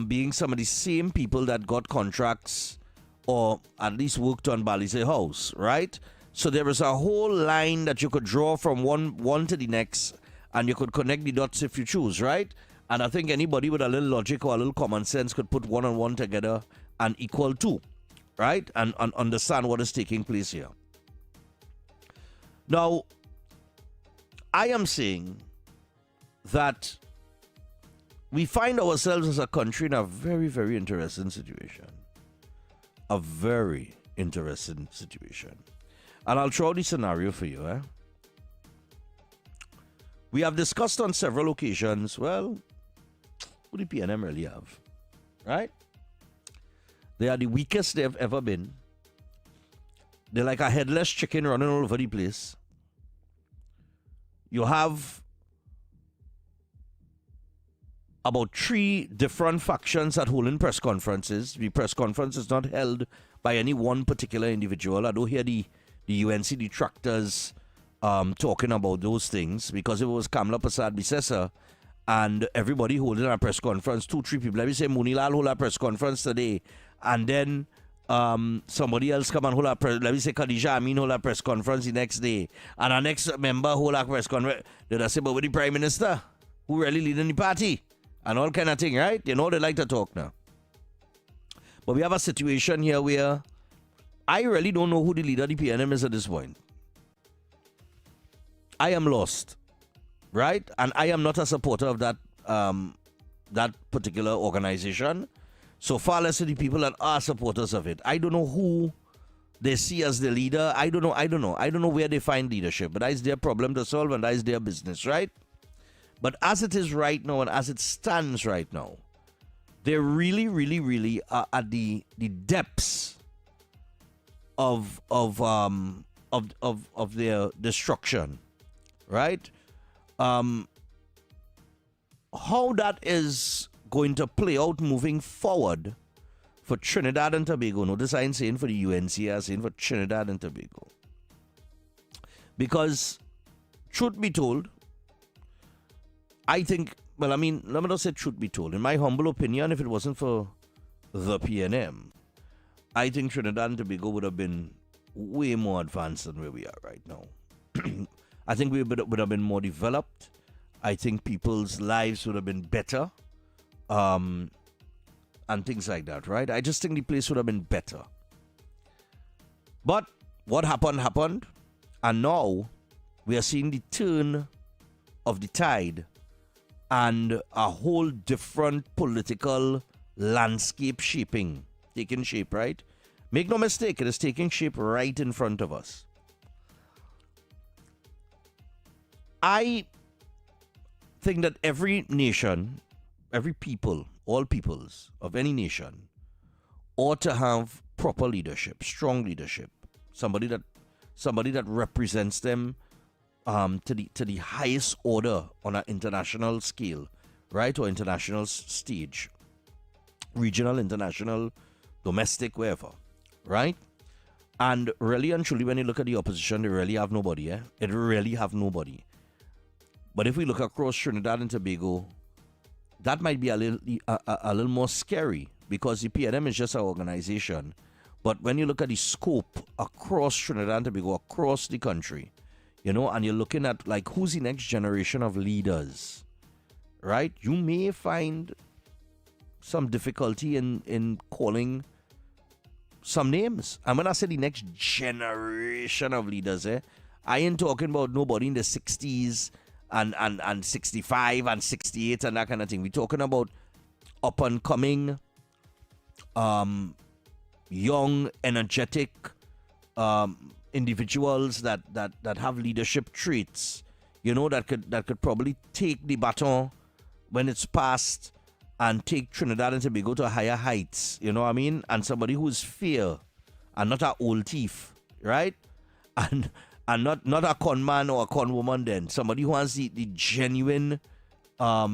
being some of the same people that got contracts or at least worked on Balize House, right? So there is a whole line that you could draw from one to the next, and you could connect the dots if you choose, right? And I think anybody with a little logic or a little common sense could put one and one together and equal two, right? And understand what is taking place here. Now, I am saying that we find ourselves as a country in a very, very interesting situation. A very interesting situation. And I'll throw the scenario for you. We have discussed on several occasions, well, who the PNM really have, right? They are the weakest they've ever been. They're like a headless chicken running all over the place. You have about 3 different factions that hold in press conferences. The press conference is not held by any one particular individual. I don't hear the UNC detractors talking about those things, because if it was Kamla Prasad Bisesa and everybody holding a press conference, 2-3 people, let me say Munilal hold a press conference today, and then somebody else come and hold a press, let me say Khadija Amin hold a press conference the next day, and our next member hold a press conference, did I say, but with the Prime Minister, who really leading the party, and all kind of thing, right? You know they like to talk now. But we have a situation here where I really don't know who the leader of the PNM is at this point. I am lost, right? And I am not a supporter of that particular organization. So far less of the people that are supporters of it. I don't know who they see as the leader. I don't know where they find leadership. But that is their problem to solve, and that is their business, right? But as it is right now, and as it stands right now, they really, really, really are at the depths of their destruction, right? How that is going to play out moving forward for Trinidad and Tobago. Notice I ain't saying for the UNC, I'm saying for Trinidad and Tobago. Because, truth be told, I think, well, I mean, let me not say truth be told. In my humble opinion, if it wasn't for the PNM, I think Trinidad and Tobago would have been way more advanced than where we are right now. I think we would have been more developed. I think people's lives would have been better. And things like that, right? I just think the place would have been better. But what happened. And now we are seeing the turn of the tide and a whole different political landscape taking shape, right? Make no mistake, it is taking shape right in front of us. I think that every nation, every people, all peoples of any nation ought to have proper leadership, strong leadership, somebody that represents them to the highest order on an international scale, right, or international stage, regional, international, domestic, wherever, right? And really and truly, when you look at the opposition, they really have nobody. It really have nobody. But if we look across Trinidad and Tobago, that might be a little more scary, because the PNM is just an organization. But when you look at the scope across Trinidad and Tobago, across the country, you know, and you're looking at like who's the next generation of leaders, right? You may find some difficulty in calling some names. And when I say the next generation of leaders, I ain't talking about nobody in the 60s and 65 and 68 and that kind of thing. We're talking about up and coming, young, energetic individuals that have leadership traits, you know, that could probably take the baton when it's passed and take Trinidad and Tobago to higher heights, you know what I mean? And somebody who's fair and not an old thief, right? And not a con man or a con woman then. Somebody who has the genuine that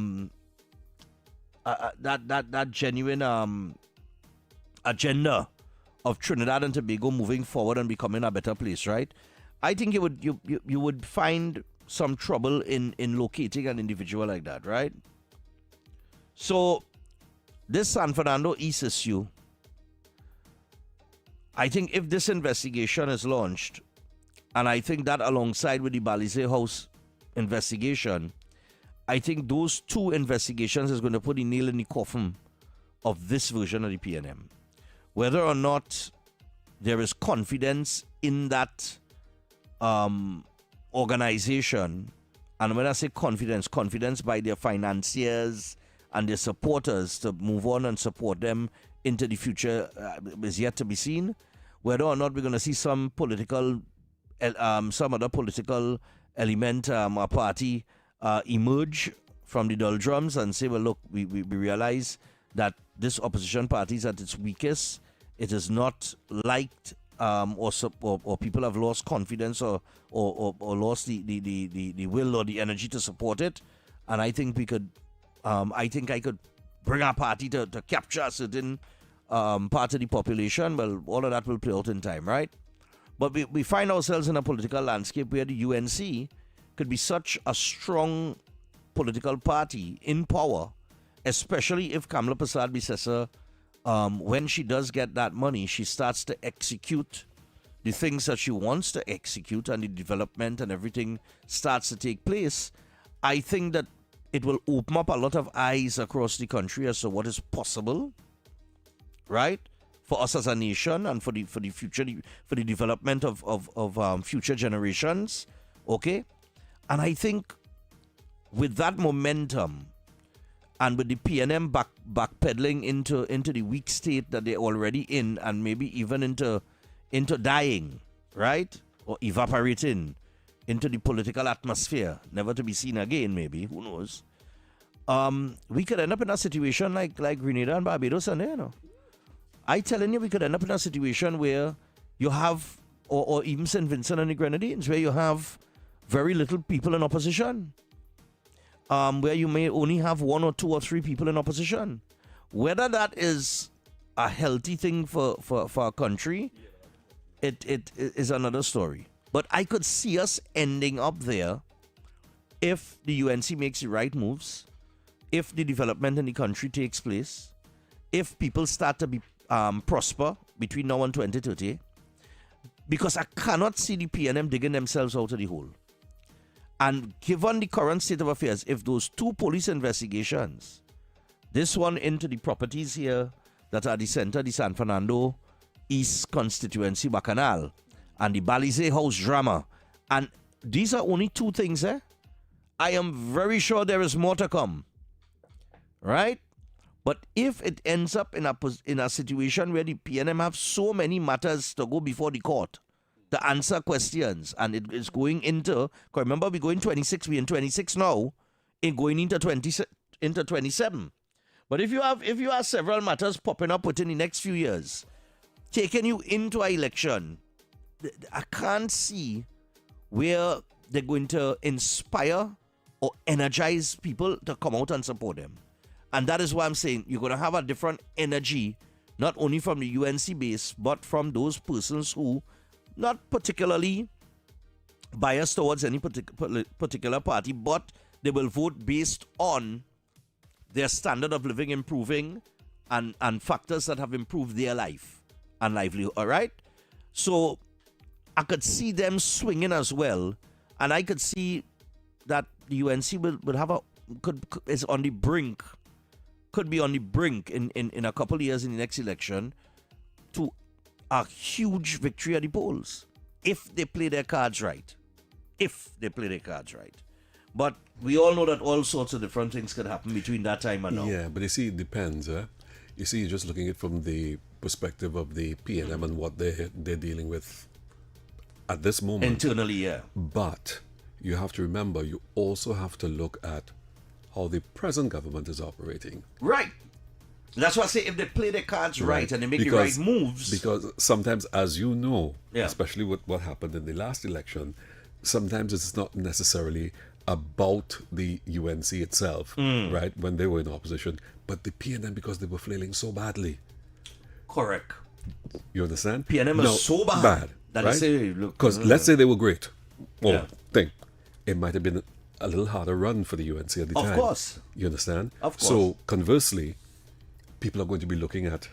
genuine agenda of Trinidad and Tobago moving forward and becoming a better place, right? I think you would find some trouble in locating an individual like that, right? So this San Fernando East issue, I think if this investigation is launched, and I think that alongside with the Balize House investigation, I think those two investigations is going to put the nail in the coffin of this version of the PNM. Whether or not there is confidence in that organization, and when I say confidence by their financiers and their supporters to move on and support them into the future is yet to be seen. Whether or not we're going to see some other political element or party emerge from the doldrums and say, well, look, we realize that this opposition party is at its weakest. It is not liked, or people have lost confidence or lost the will or the energy to support it. And I think we could, I could bring our party to capture a certain part of the population. Well, all of that will play out in time, right? But we find ourselves in a political landscape where the UNC could be such a strong political party in power, especially if Kamala Prasad Bisesa, when she does get that money, she starts to execute the things that she wants to execute, and the development and everything starts to take place. I think that it will open up a lot of eyes across the country as to what is possible, right, for us as a nation and for the future, for the development of future generations. Okay, and I think with that momentum, and with the PNM backpedaling into the weak state that they're already in, and maybe even into dying, right, or evaporating into the political atmosphere, never to be seen again, maybe, who knows, we could end up in a situation like Grenada and Barbados, and you know, I telling you, we could end up in a situation where you have, or even St. Vincent and the Grenadines, where you have very little people in opposition. Where you may only have 1 or 2 or 3 people in opposition. Whether that is a healthy thing for our country, it is another story. But I could see us ending up there if the UNC makes the right moves, if the development in the country takes place, if people start to be prosper between now and 2030, because I cannot see the PNM digging themselves out of the hole. And given the current state of affairs, if those 2 police investigations, this one into the properties here that are the center, the San Fernando East constituency, Bacchanal, and the Balize House drama, and these are only 2 things, I am very sure there is more to come, right? But if it ends up in a situation where the PNM have so many matters to go before the court, to answer questions, and it is going into, remember we're going 26, we're in 26 now, in going into 27. But if you have several matters popping up within the next few years, taking you into an election, I can't see where they're going to inspire or energize people to come out and support them. And that is why I'm saying you're going to have a different energy, not only from the UNC base, but from those persons who not particularly biased towards any particular party, but they will vote based on their standard of living improving and factors that have improved their life and livelihood, all right? So I could see them swinging as well, and I could see that the UNC will have is on the brink, could be on the brink in a couple of years in the next election to a huge victory at the polls if they play their cards right. But we all know that all sorts of different things could happen between that time and now. Yeah, but you see, it depends. You see, you're just looking at it from the perspective of the PNM and what they're dealing with at this moment. Internally, yeah. But you have to remember, you also have to look at how the present government is operating. Right. That's why I say if they play their cards right and they make the right moves. Because sometimes, as you know, especially with what happened in the last election, sometimes it's not necessarily about the UNC itself, right, when they were in opposition, but the PNM because they were flailing so badly. Correct. You understand? PNM is so bad that right? they say, look. Because let's say they were great. It might have been a little harder run for the UNC at the time. Of course. You understand? Of course. So conversely, people are going to be looking at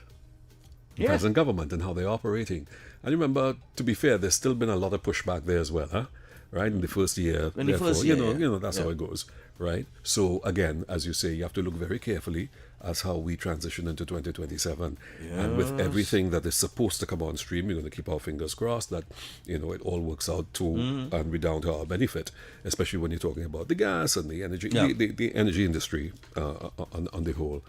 the present government and how they're operating. And remember, to be fair, there's still been a lot of pushback there as well, huh? Right, in the first year. That's how it goes, right? So again, as you say, you have to look very carefully as how we transition into 2027. And with everything that is supposed to come on stream, we're going to keep our fingers crossed that, it all works out to and be down to our benefit, especially when you're talking about the gas and the energy, the energy industry on the whole.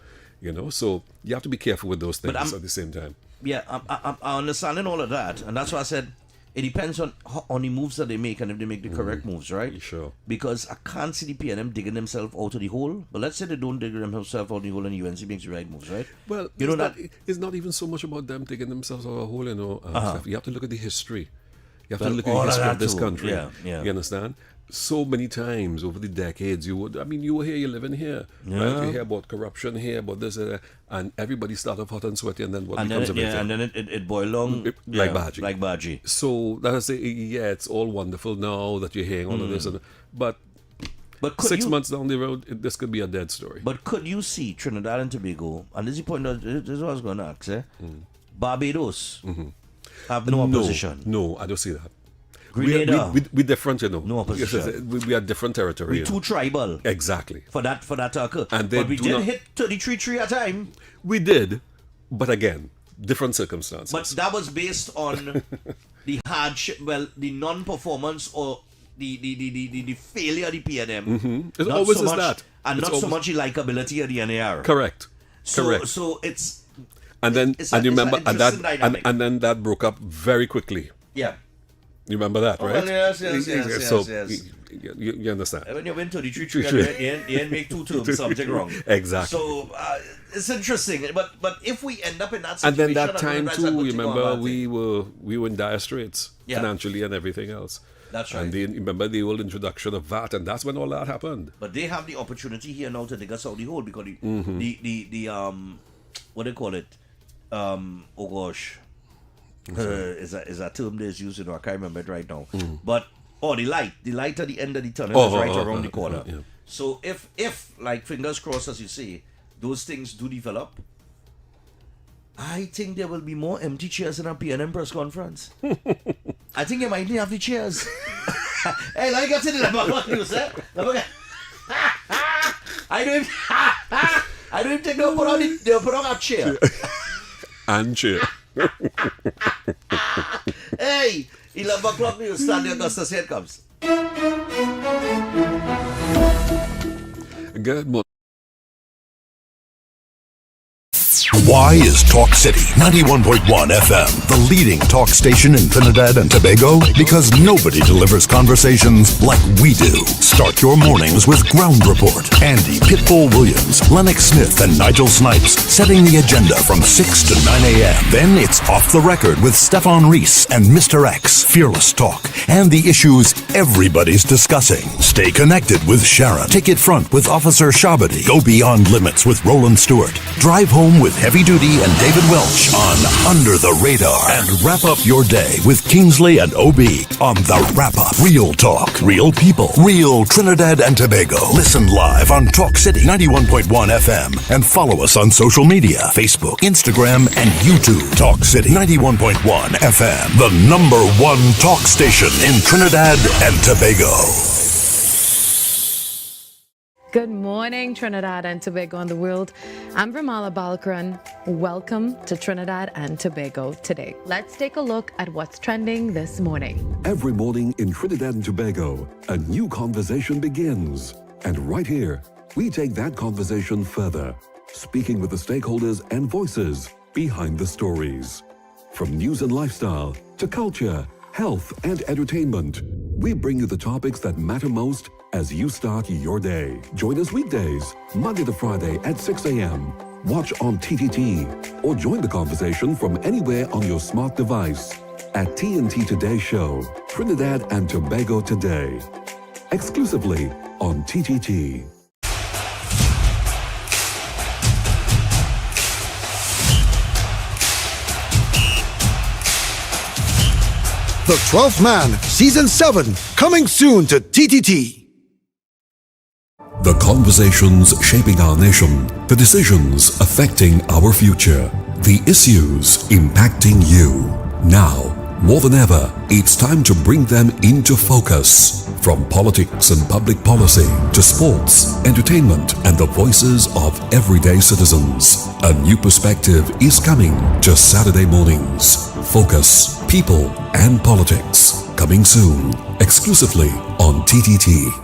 So you have to be careful with those things at the same time. Yeah, I'm understanding all of that, and that's why I said it depends on the moves that they make and if they make the correct moves, right? Sure. Because I can't see the PNM digging themselves out of the hole. But let's say they don't dig themselves out of the hole and UNC makes the right moves, right? Well, it's not even so much about them digging themselves out of a hole, Steph. You have to look at the history. You have to look at the history of this country. Yeah. You understand? So many times over the decades, you were here, you're living here. Right? You hear about corruption here, about this, and everybody starts off hot and sweaty, and then what becomes of it? And then it boils along like Baji. Like Baji. So that's it's all wonderful now that you're hearing all of this, but 6 months down the road, this could be a dead story. But could you see Trinidad and Tobago, and this is the point, this is what I was going to ask, Barbados have no opposition? No, I don't see that. Grenada. We're different, No opposition. We are different territory. We're too tribal. Exactly. For that to occur. And but we did hit 33 at a time. We did, but again, different circumstances. But that was based on the hardship, the non-performance or the failure of the PNM. It always is that. And it's not so much the likability of the NAR. Correct. So it's... And then, it's remember, dynamic. and then that broke up very quickly. Yeah. You remember that, right? Well, yes. You understand. When you went to the tree, you didn't make two terms subject wrong. Exactly. So it's interesting. But if we end up in that and situation... then that time too, remember, we were in dire straits financially and everything else. That's right. And remember the old introduction of VAT, and that's when all that happened. But they have the opportunity here now to dig us out the hole because the what do they call it? Oh gosh. Is a term that's used, I can't remember it right now. But the light at the end of the tunnel is right around the corner. Yeah. So if like fingers crossed as you say, those things do develop, I think there will be more empty chairs in a PNM press conference. I think you might need have the chairs. Hey, let me get to the level news, eh? I don't even think they'll put on a chair. And chair. Hey, 11 o'clock news, Stanley Augustus, here it comes. Good morning. Why is Talk City 91.1 FM the leading talk station in Trinidad and Tobago? Because nobody delivers conversations like we do. Start your mornings with Ground Report. Andy Pitbull Williams, Lennox Smith, and Nigel Snipes setting the agenda from 6 to 9 a.m. Then it's Off the Record with Stephan and Mr X. Fearless talk and the issues everybody's discussing. Stay connected with Sharon. Take it front with Officer Shabadi. Go beyond limits with Roland Stewart. Drive home with Heavy Duty and David Welch on Under the Radar. And wrap up your day with Kingsley and OB on The Wrap Up. Real talk, real people, real Trinidad and Tobago. Listen live on Talk City 91.1 FM and follow us on social media, Facebook, Instagram, and YouTube. Talk City 91.1 FM, the #1 talk station in Trinidad and Tobago. Good morning, Trinidad and Tobago and the world. I'm Ramala Balkaran. Welcome to Trinidad and Tobago today. Let's take a look at what's trending this morning. Every morning in Trinidad and Tobago, a new conversation begins. And right here, we take that conversation further, speaking with the stakeholders and voices behind the stories. From news and lifestyle to culture, health, and entertainment, we bring you the topics that matter most as you start your day. Join us weekdays, Monday to Friday at 6 a.m. Watch on TTT or join the conversation from anywhere on your smart device at TNT Today Show, Trinidad and Tobago Today. Exclusively on TTT. The 12th Man, Season 7, coming soon to TTT. The conversations shaping our nation, the decisions affecting our future, the issues impacting you. Now, more than ever, it's time to bring them into focus. From politics and public policy to sports, entertainment, and the voices of everyday citizens, a new perspective is coming to Saturday mornings. Focus, People, and Politics. Coming soon, exclusively on TTT.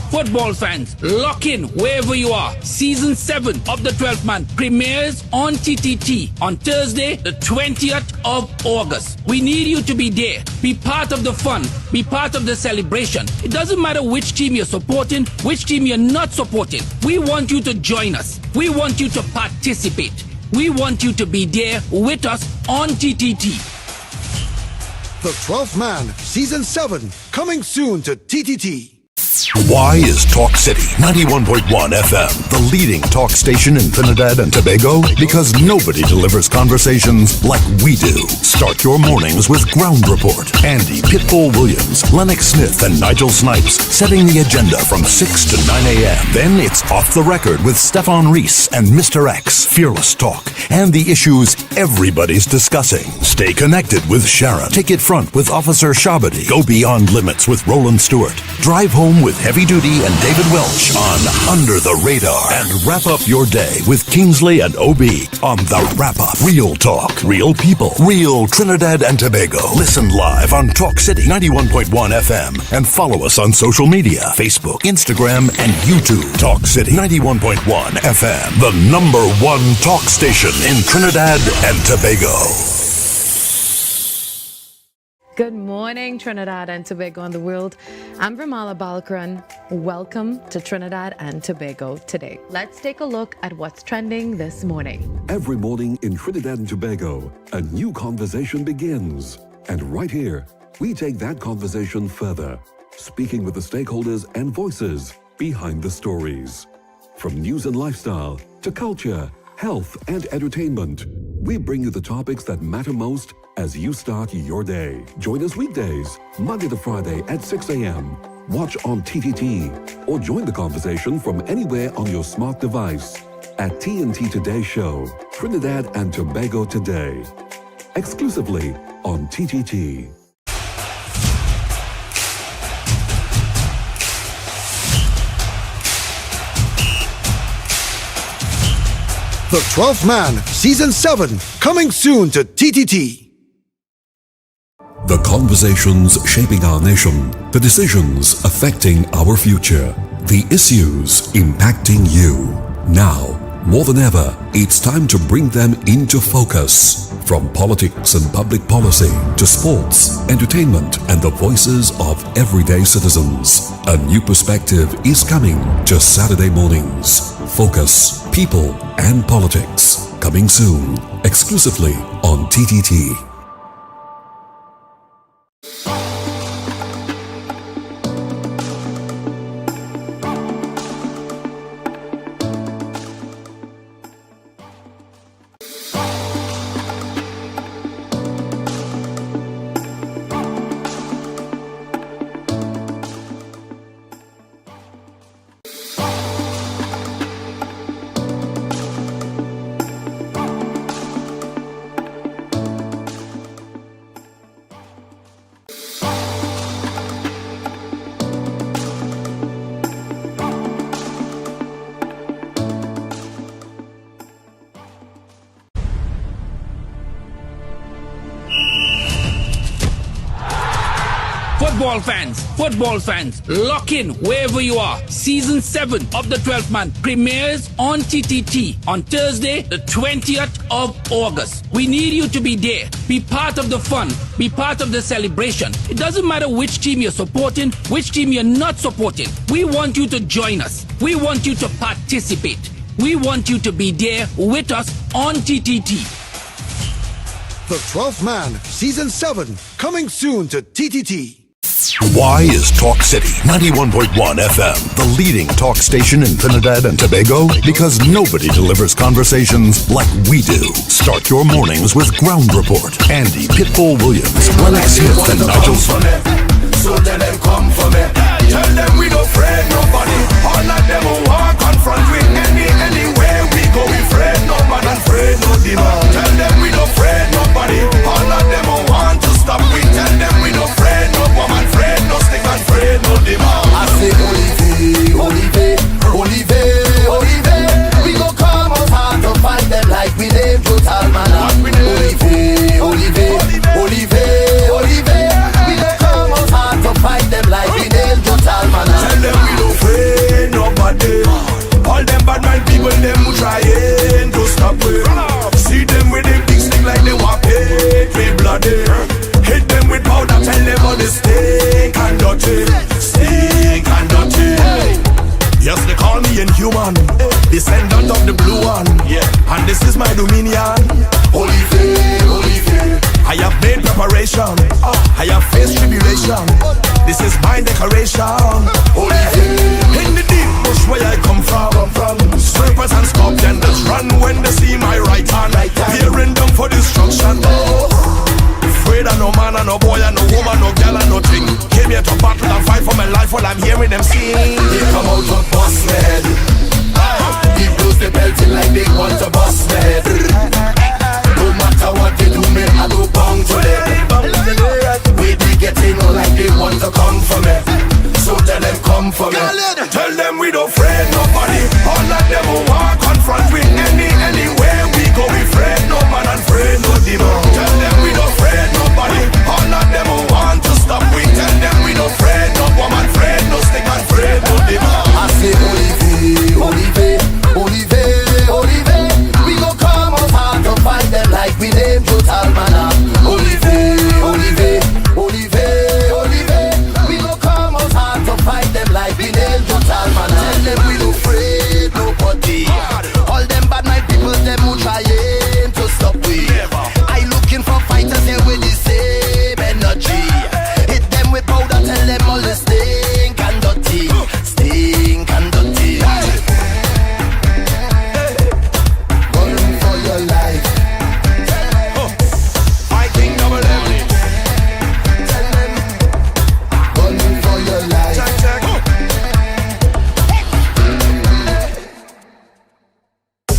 Football fans, lock in wherever you are. Season 7 of the 12th Man premieres on TTT on Thursday, the 20th of August. We need you to be there. Be part of the fun. Be part of the celebration. It doesn't matter which team you're supporting, which team you're not supporting. We want you to join us. We want you to participate. We want you to be there with us on TTT. The 12th Man, Season 7, coming soon to TTT. Why is Talk City 91.1 FM the leading talk station in Trinidad and Tobago? Because nobody delivers conversations like we do. Start your mornings with Ground Report. Andy Pitbull Williams, Lennox Smith, and Nigel Snipes setting the agenda from 6 to 9 a.m. Then it's Off the Record with Stephan and Mr X. Fearless talk and the issues everybody's discussing. Stay connected with Sharon. Take it front with Officer Shabadi. Go beyond limits with Roland Stewart. Drive home with Heavy Duty and David Welch on Under the Radar. And wrap up your day with Kingsley and OB on The Wrap Up. Real talk, real people, real Trinidad and Tobago. Listen live on Talk City 91.1 FM and follow us on social media, Facebook, Instagram, and YouTube. Talk City 91.1 FM, the #1 talk station in Trinidad and Tobago. Good morning, Trinidad and Tobago and the world. I'm Vermala Balkaran. Welcome to Trinidad and Tobago today. Let's take a look at what's trending this morning. Every morning in Trinidad and Tobago, a new conversation begins. And right here, we take that conversation further, speaking with the stakeholders and voices behind the stories. From news and lifestyle to culture, health, and entertainment, we bring you the topics that matter most as you start your day. Join us weekdays, Monday to Friday at 6 a.m. Watch on TTT or join the conversation from anywhere on your smart device at TNT Today Show, Trinidad and Tobago Today. Exclusively on TTT. The 12th Man, Season 7, coming soon to TTT. The conversations shaping our nation, the decisions affecting our future, the issues impacting you. Now, more than ever, it's time to bring them into focus. From politics and public policy to sports, entertainment, and the voices of everyday citizens, a new perspective is coming to Saturday mornings. Focus, People, and Politics. Coming soon, exclusively on TTT. Football fans, lock in wherever you are. Season 7 of the 12th man premieres on TTT on Thursday, the 20th of August. We need you to be there. Be part of the fun. Be part of the celebration. It doesn't matter which team you're supporting, which team you're not supporting. We want you to join us. We want you to participate. We want you to be there with us on TTT. The 12th Man, Season 7, coming soon to TTT. Why is Talk City 91.1 FM the leading talk station in Trinidad and Tobago? Because nobody delivers conversations like we do. Start your mornings with Ground Report. Andy Pitbull Williams, Lennox Smith, and Nigel Smith. So tell them come for me. Tell them we don't afraid nobody. All of them will walk on front with anywhere we go. We afraid no man and afraid no demon. Tell them we don't afraid nobody. All of them will want to stop. We tell them we don't afraid no woman, afraid no stick and afraid no demon. I say Olive, Olive, Olive. We go come out hard to fight them like we name total man. Olive, Olive, Olive, Olive. We go come out hard to fight them like we name total man. Tell them we don't afraid nobody. All them bad mind people, them who trying to stop we. See them with them big stick like they want paid with bloody. Hit them with powder, tell them all the stink and dirty. Stink and dirty. Yes, they call me inhuman, descendant of the blue one. And this is my dominion. Olive, Olive. I have made preparation. I have faced tribulation. This is my decoration. Olive. In the deep bush where I come from. Serpents and scorpions just run when they see my right hand. Peering down for destruction. Afraid of no man and no boy and no woman, no girl and no thing. Came here to battle and fight for my life while I'm hearing them sing. They come out to bust me head. He blows the belting like they want to bust me head. No matter what they do, me I go bang to them. We be getting on like they want to come for me. So tell them come for me. Tell them we don't afraid nobody. All of them will walk on front with anywhere we go. We afraid no man and afraid no demon. Tell them we don't afraid nobody. All of them will want to stop. We tell them we don't afraid no woman, afraid no stick and afraid no demon. I say Olive, Olive, Olive, Olive. We go come out hard to fight them like we name total manna. Olive, Olive, Olive, Olive. We go come out hard to fight them like we name total manna. Tell them we don't afraid nobody. All them bad mind people, them who trying to stop we. I looking for fighters here with the same energy. Hit them with powder, tell them all the stink and dirty. Stink and dirty. Run for your life. Fighting double M. Tell them run for your life.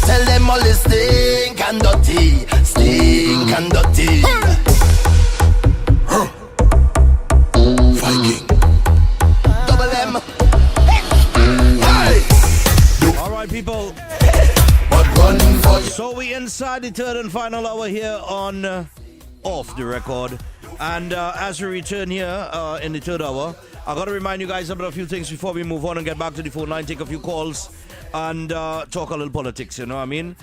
Tell them all the stink and dirty. Stink and dirty. Viking. Double M. All right, people. So we inside the third and final hour here on Off the Record. And as we return here in the third hour, I got to remind you guys about a few things before we move on and get back to the phone line, take a few calls, and talk a little politics, you know what I mean?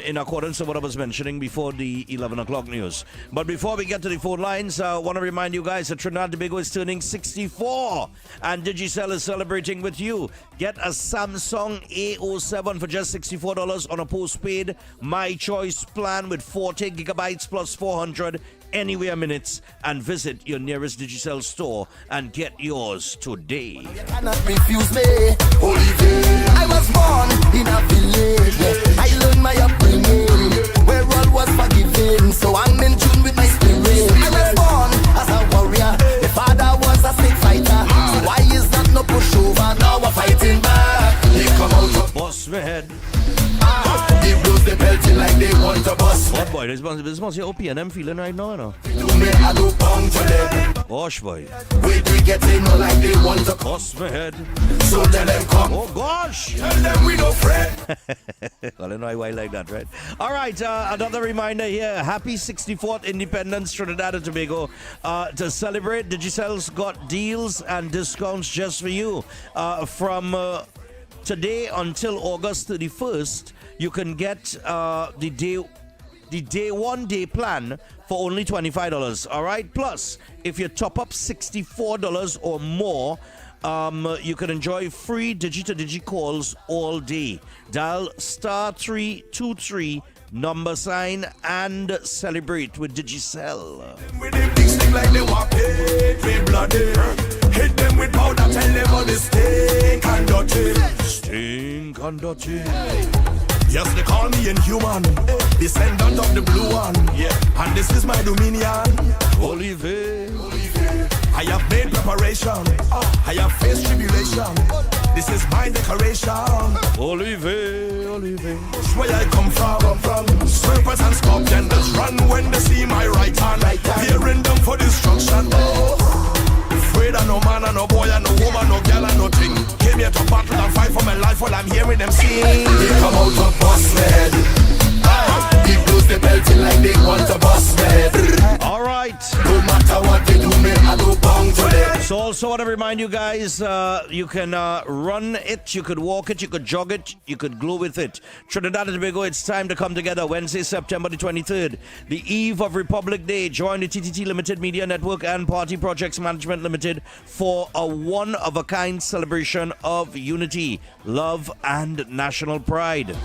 In accordance to what I was mentioning before the 11 o'clock news. But before we get to the phone lines, I want to remind you guys that Trinidad and Tobago is turning 64, and Digicel is celebrating with you. Get a Samsung A07 for just $64 on a postpaid My Choice plan with 40 gigabytes plus 400 anywhere minutes, and visit your nearest Digicel store and get yours today. You cannot refuse me, Olivier. I was born in a village. I learned my upbringing where all was forgiven. So I'm in tune with my spirit. I was born as a warrior. The father was a stick fighter. So why is that no pushover? Now we're fighting back. They come out of boss my head. They blows the belting like they want to bust. boy, this must be OPNM feeling right now, you know. Gosh, boy. We getting like they want to cost my head. So tell them come. Oh gosh. Tell them we no friend. Well, I know why I like that, right? All right, another reminder here. Happy 64th Independence, Trinidad and Tobago. To celebrate, Digicel's got deals and discounts just for you. From today until August 31st, you can get the day 1 day plan for only $25. All right. Plus, if you top up $64 or more, you can enjoy free digi-to-digi calls all day. Dial *323 # and celebrate with Digicel. With them big stick like they want pay bloody. Hit them with powder, tell them all the stink and dirty. Stink and dirty. Yes, they call me inhuman, descendant of the blue one. Yeah, and this is my dominion. Olive. I have made preparation. I have faced tribulation. This is my decoration. Olive. Where I come from. Serpents and scorpions that run when they see my right hand. Fearing them for destruction. Afraid of no man and no boy and no woman, no girl and no thing. Came here to battle and fight for my life while I'm hearing them sing. They come out to bust me head. They close the belting like they want to bust me head. All right. No matter what they do, me I go bound to them. So also want to remind you guys, you can run it, you could walk it, you could jog it, you could glow with it. Trinidad and Tobago, it's time to come together. Wednesday, September the 23rd, the eve of Republic Day. Join the TTT Limited Media Network and Party Projects Management Limited for a one-of-a-kind celebration of unity, love, and national pride.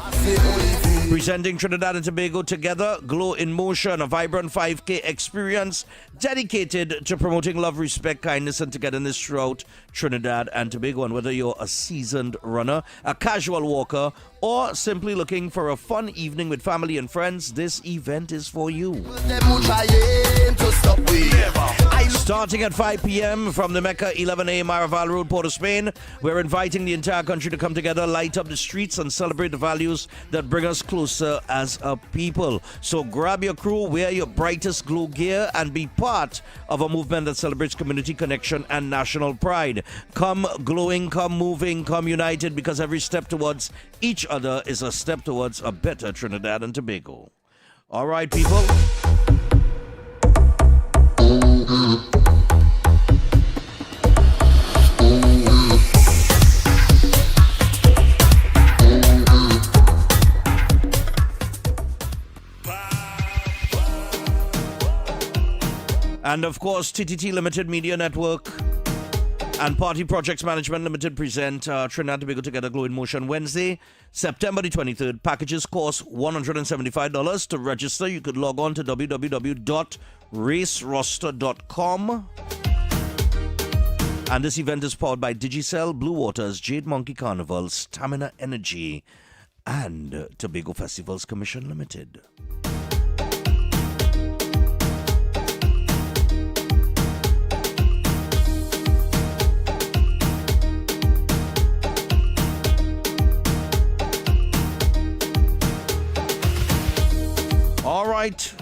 Presenting Trinidad and Tobago Together, Glow in Motion, a vibrant 5K experience dedicated to promoting love, respect, kindness, and togetherness throughout Trinidad and Tobago. And whether you're a seasoned runner, a casual walker, or simply looking for a fun evening with family and friends, this event is for you. Starting at 5 p.m. from the Mecca 11A Maraval Road, Port of Spain, we're inviting the entire country to come together, light up the streets, and celebrate the values that bring us closer as a people. So grab your crew, wear your brightest glow gear, and be part of a movement that celebrates community connection and national pride. Come glowing, come moving, come united, because every step towards each other is a step towards a better Trinidad and Tobago. All right, people. And of course, TTT Limited Media Network and Party Projects Management Limited present Trinidad and Tobago Together Glow in Motion Wednesday, September the 23rd. Packages cost $175. To register, you could log on to www.raceroster.com. And this event is powered by Digicel, Blue Waters, Jade Monkey Carnival, Stamina Energy, and Tobago Festivals Commission Limited. All right.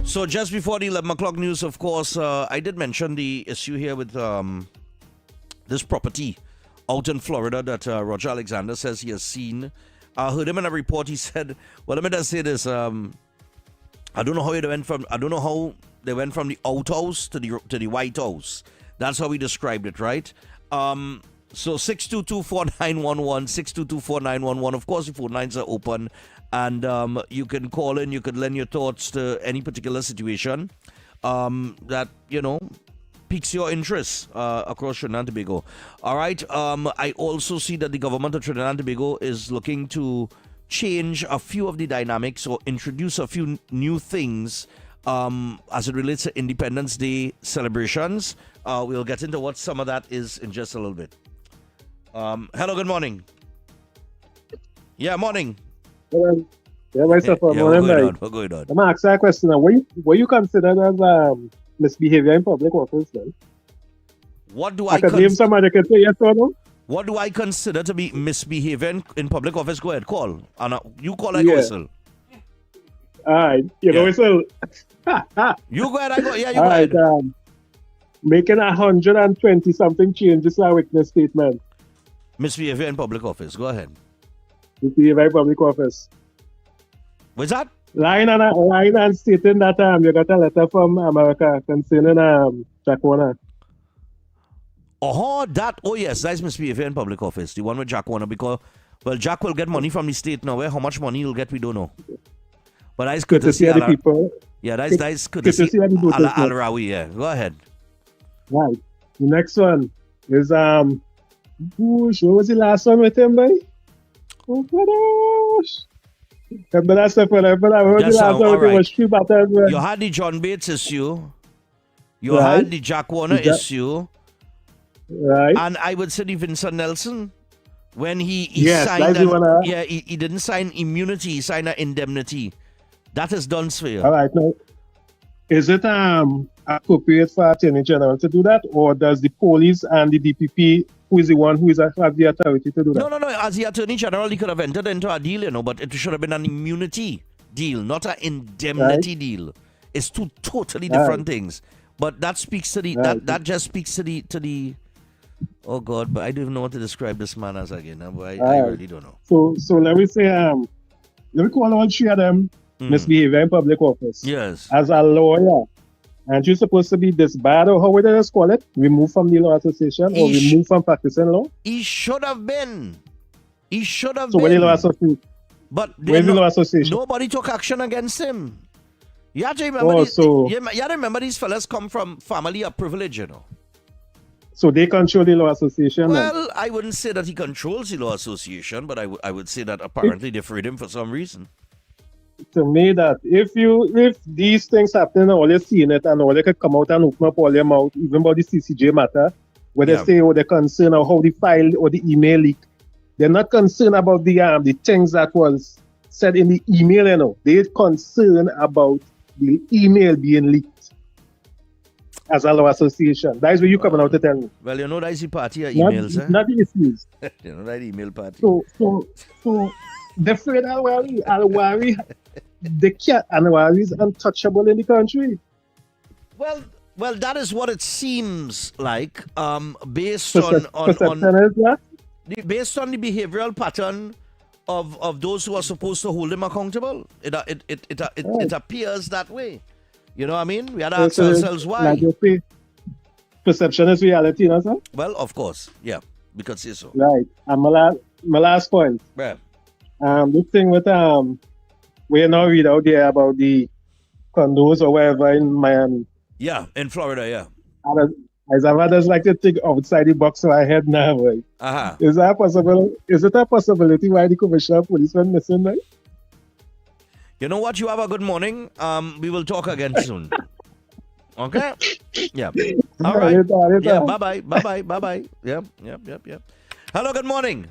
So just before the 11 o'clock news, of course, I did mention the issue here with this property out in Florida that Roger Alexander says he has seen. I heard him in a report. He said, well, let me just say this. I don't know how they went from the outhouse to the White House. That's how he described it, right? So 622-4911, 622-4911. Of course, the phone lines are open. And you can call in, you could lend your thoughts to any particular situation that, piques your interest across Trinidad and Tobago. All right. I also see that the government of Trinidad and Tobago is looking to change a few of the dynamics or introduce a few new things as it relates to Independence Day celebrations. We'll get into what some of that is in just a little bit. Hello, good morning. Yeah, morning. Yeah, myself, what's going on? I'm going to ask you a question. Were you considered as misbehavior in public office then? What do I could name somebody can say yes or no? What do I consider to be misbehavior in public office? Go ahead, call. And you call like whistle. All right. You know, so... You go ahead, I go. Yeah, you All go right, ahead. Making 120-something change is our witness statement. Misbehavior in public office. Go ahead. Misbehavior in public office. What's that? Lying and stating that you got a letter from America concerning Jack Warner. Oh, yes, that's misbehavior in public office. The one with Jack Warner, because, well, Jack will get money from the state now. How much money he'll get, we don't know. But that's good to see the people. Yeah, that's good to see Al-Rawi, yeah. Go ahead. Right. The next one is, what was the last one with him, boy? Oh, gosh. Remember that stuff when I heard the last one with him was 3 batters. You had the John Bates issue. You had the Jack Warner issue. Right. And I would say the Vincent Nelson, when he signed, he didn't sign immunity, he signed an indemnity. That is done for you. All right. Now, is it appropriate for Attorney General to do that, or does the police and the DPP, who is the one who has the authority to do that? No. As the Attorney General, he could have entered into a deal, but it should have been an immunity deal, not an indemnity deal. It's two totally different things. But that speaks to the that just speaks to the. Oh God! But I don't even know what to describe this man as again. I really don't know. So let me say, let me call all 3 of them misbehavior in public office. Yes. As a lawyer, aren't you supposed to be disbarred, or how would I just call it? Removed from the law association, or removed from practicing law? He should have been. So where the law association? But where's the law association? Nobody took action against him. You have to remember. You have to remember these fellas come from family of privilege, you know. So they control the law association? Well, I wouldn't say that he controls the law association, but I would say that apparently they freed him for some reason. To me, that if these things happen and all you're seeing it and all they could come out and open up all their mouth, even about the CCJ matter, where they say they're concerned about how the file or the email leaked. They're not concerned about the things that was said in the email, you know. They're concerned about the email being leaked as a law association. That is what you're coming out to tell me. Well, you know that's the party of emails, not the issues. You know that email party. So the Fred Al-Wari, the cat Al-Wari is untouchable in the country. Well, that is what it seems like, based based on the behavioral pattern of those who are supposed to hold him accountable. It appears that way. You know what I mean? We had to ask ourselves why. Like perception is reality, you know, sir? Well, of course, yeah, we could say so. Right. And my last point. Yeah. This thing with we now read out there about the condos or wherever in Miami. Yeah, in Florida, yeah. As I've just like to think outside the box so I head now, right? Uh-huh. Is it a possibility why the commissioner of police went missing, right? You know what? You have a good morning. We will talk again soon. Okay? Yeah. All right. Yeah, bye-bye. Bye-bye. Bye-bye. Yep. Hello, good morning.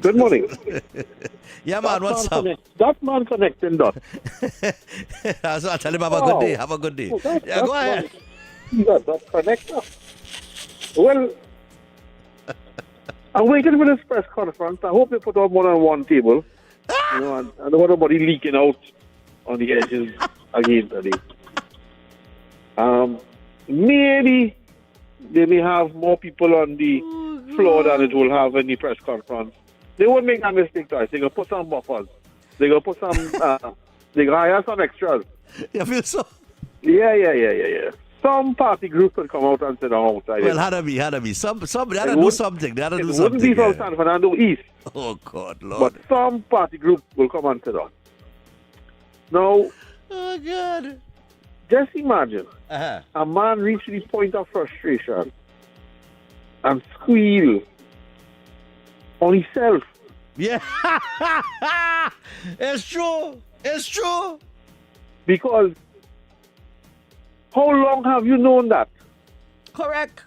Good morning. Yeah, man, what's up? That man connecting dot. So I tell him have a good day. Have a good day. Yeah, go ahead. That connector. Well, I'm waiting for this press conference. I hope they put up one-on-one table. You know, and I don't want nobody leaking out on the edges again today. Maybe they may have more people on the floor than it will have in the press conference. They won't make that mistake twice. They're going to put some buffers. They're going to put some, they're going to hire some extras. You feel so? Yeah. Some party group will come out and sit down outside. Well, had to be. They had to do something. It wouldn't be from San Fernando East. Oh, God, Lord. But some party group will come and sit down. Now, oh, God. Just imagine a man reach the point of frustration and squeal on himself. Yeah. It's true. Because how long have you known that? Correct.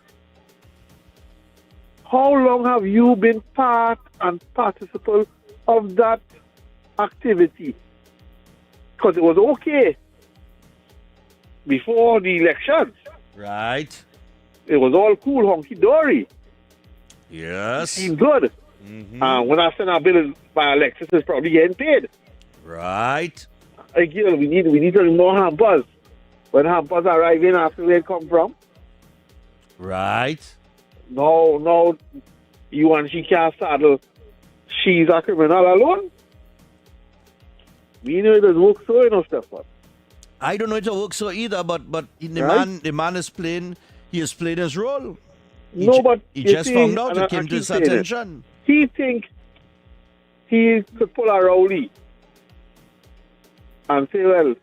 How long have you been part and participant of that activity? Because it was okay before the elections. Right. It was all cool, honky-dory. Yes. It seemed good. Mm-hmm. When I send our bill by Alexis, is probably getting paid. Right. again, we need to know hampers. When hampers arrive in after where they come from. Right. No, you and she can't saddle. She's a criminal alone. We know it doesn't work so, Stephan. I don't know if it works so either, but the man is playing. He is playing his role. He just found out. It came to his attention. He think he could pull a Rowley and say, well,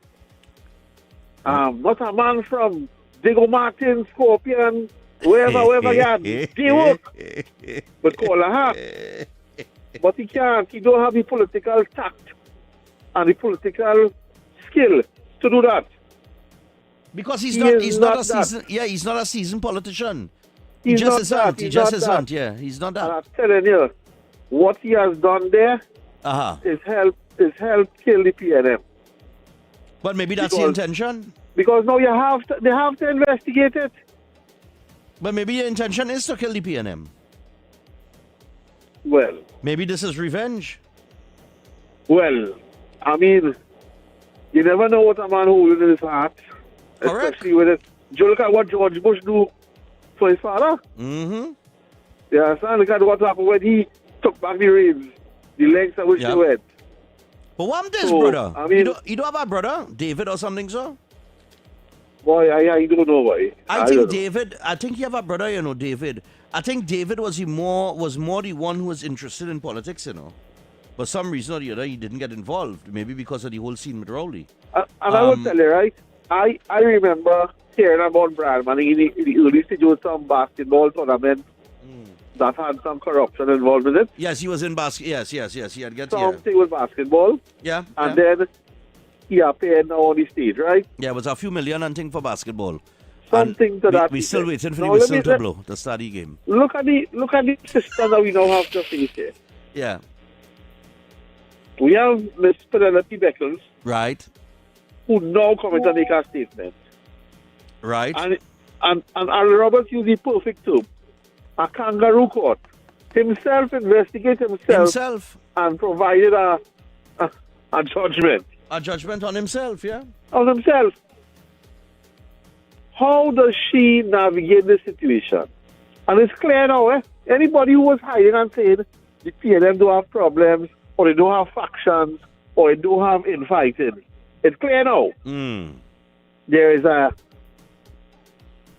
not a man from Diego Martin, Scorpion, wherever yeah, they work. But call a hat. But he can't. He don't have the political tact and the political skill to do that. Because he's not a seasoned politician. He just isn't. He's not that. And I'm telling you, what he has done there is help kill the PNM. But maybe that's the intention. Because now they have to investigate it. But maybe the intention is to kill the PNM. Well, maybe this is revenge. Well, I mean, you never know what a man holds in his heart. Correct. Especially with it. You look at what George Bush do for his father. Mm-hmm. You understand? Look at what happened when he took back the reins, the lengths at which they went. But what this brother? I mean, you don't have a brother, David or something, so? Boy, I don't know why. I think you have a brother, David. I think David was more the one who was interested in politics, For some reason or the other, he didn't get involved. Maybe because of the whole scene with Rowley. And I will tell you, right? I remember hearing about Bradman in the early stage of some basketball tournament that had some corruption involved with it. Yes, he was in Yes. He had get something with basketball. Yeah. And then he appeared now on the stage, right? Yeah, it was a few million and thing for basketball. Something to that. We're still waiting for the whistle to blow to start the game. Look at the system that we now have to face here. Yeah. We have Miss Penelope Beckles. Right. Who now coming to make a statement. Right. And Al Roberts used the perfect term. A kangaroo court. Himself investigated himself. And provided a judgment. A judgment on himself, yeah? On himself. How does she navigate this situation? And it's clear now, Anybody who was hiding and saying the PNM don't have problems, or they don't have factions, or they don't have infighting, it's clear now. There is a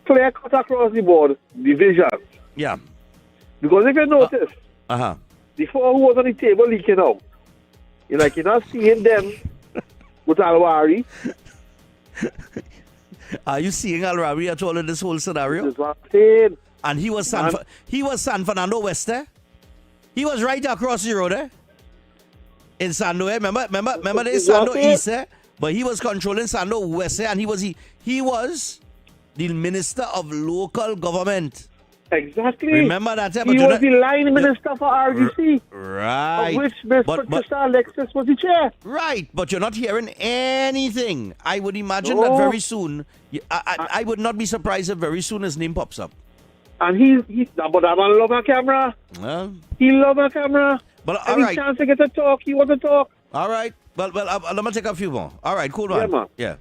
clear cut across the board division. Yeah. Because if you notice, the four who was on the table leaking out, you're not seeing them with Alwari. Are you seeing Alwari at all in this whole scenario? That's what I'm saying. And he was San Fernando West there. He was right across the road there. In Sando, remember there's Sando East there? But he was controlling Sando West there, and he was the Minister of Local Government. Exactly. Remember that? He was the line minister for RDC. Right. Of which Miss Patricia Alexis was the chair. Right, but you're not hearing anything. I would imagine that very soon, I would not be surprised if very soon his name pops up. And but that man love a camera. Well, he love a camera. But Any chance to get to talk, he want to talk. All right. Well, let me take a few more. All right, cool, man. Yeah, man. Yeah.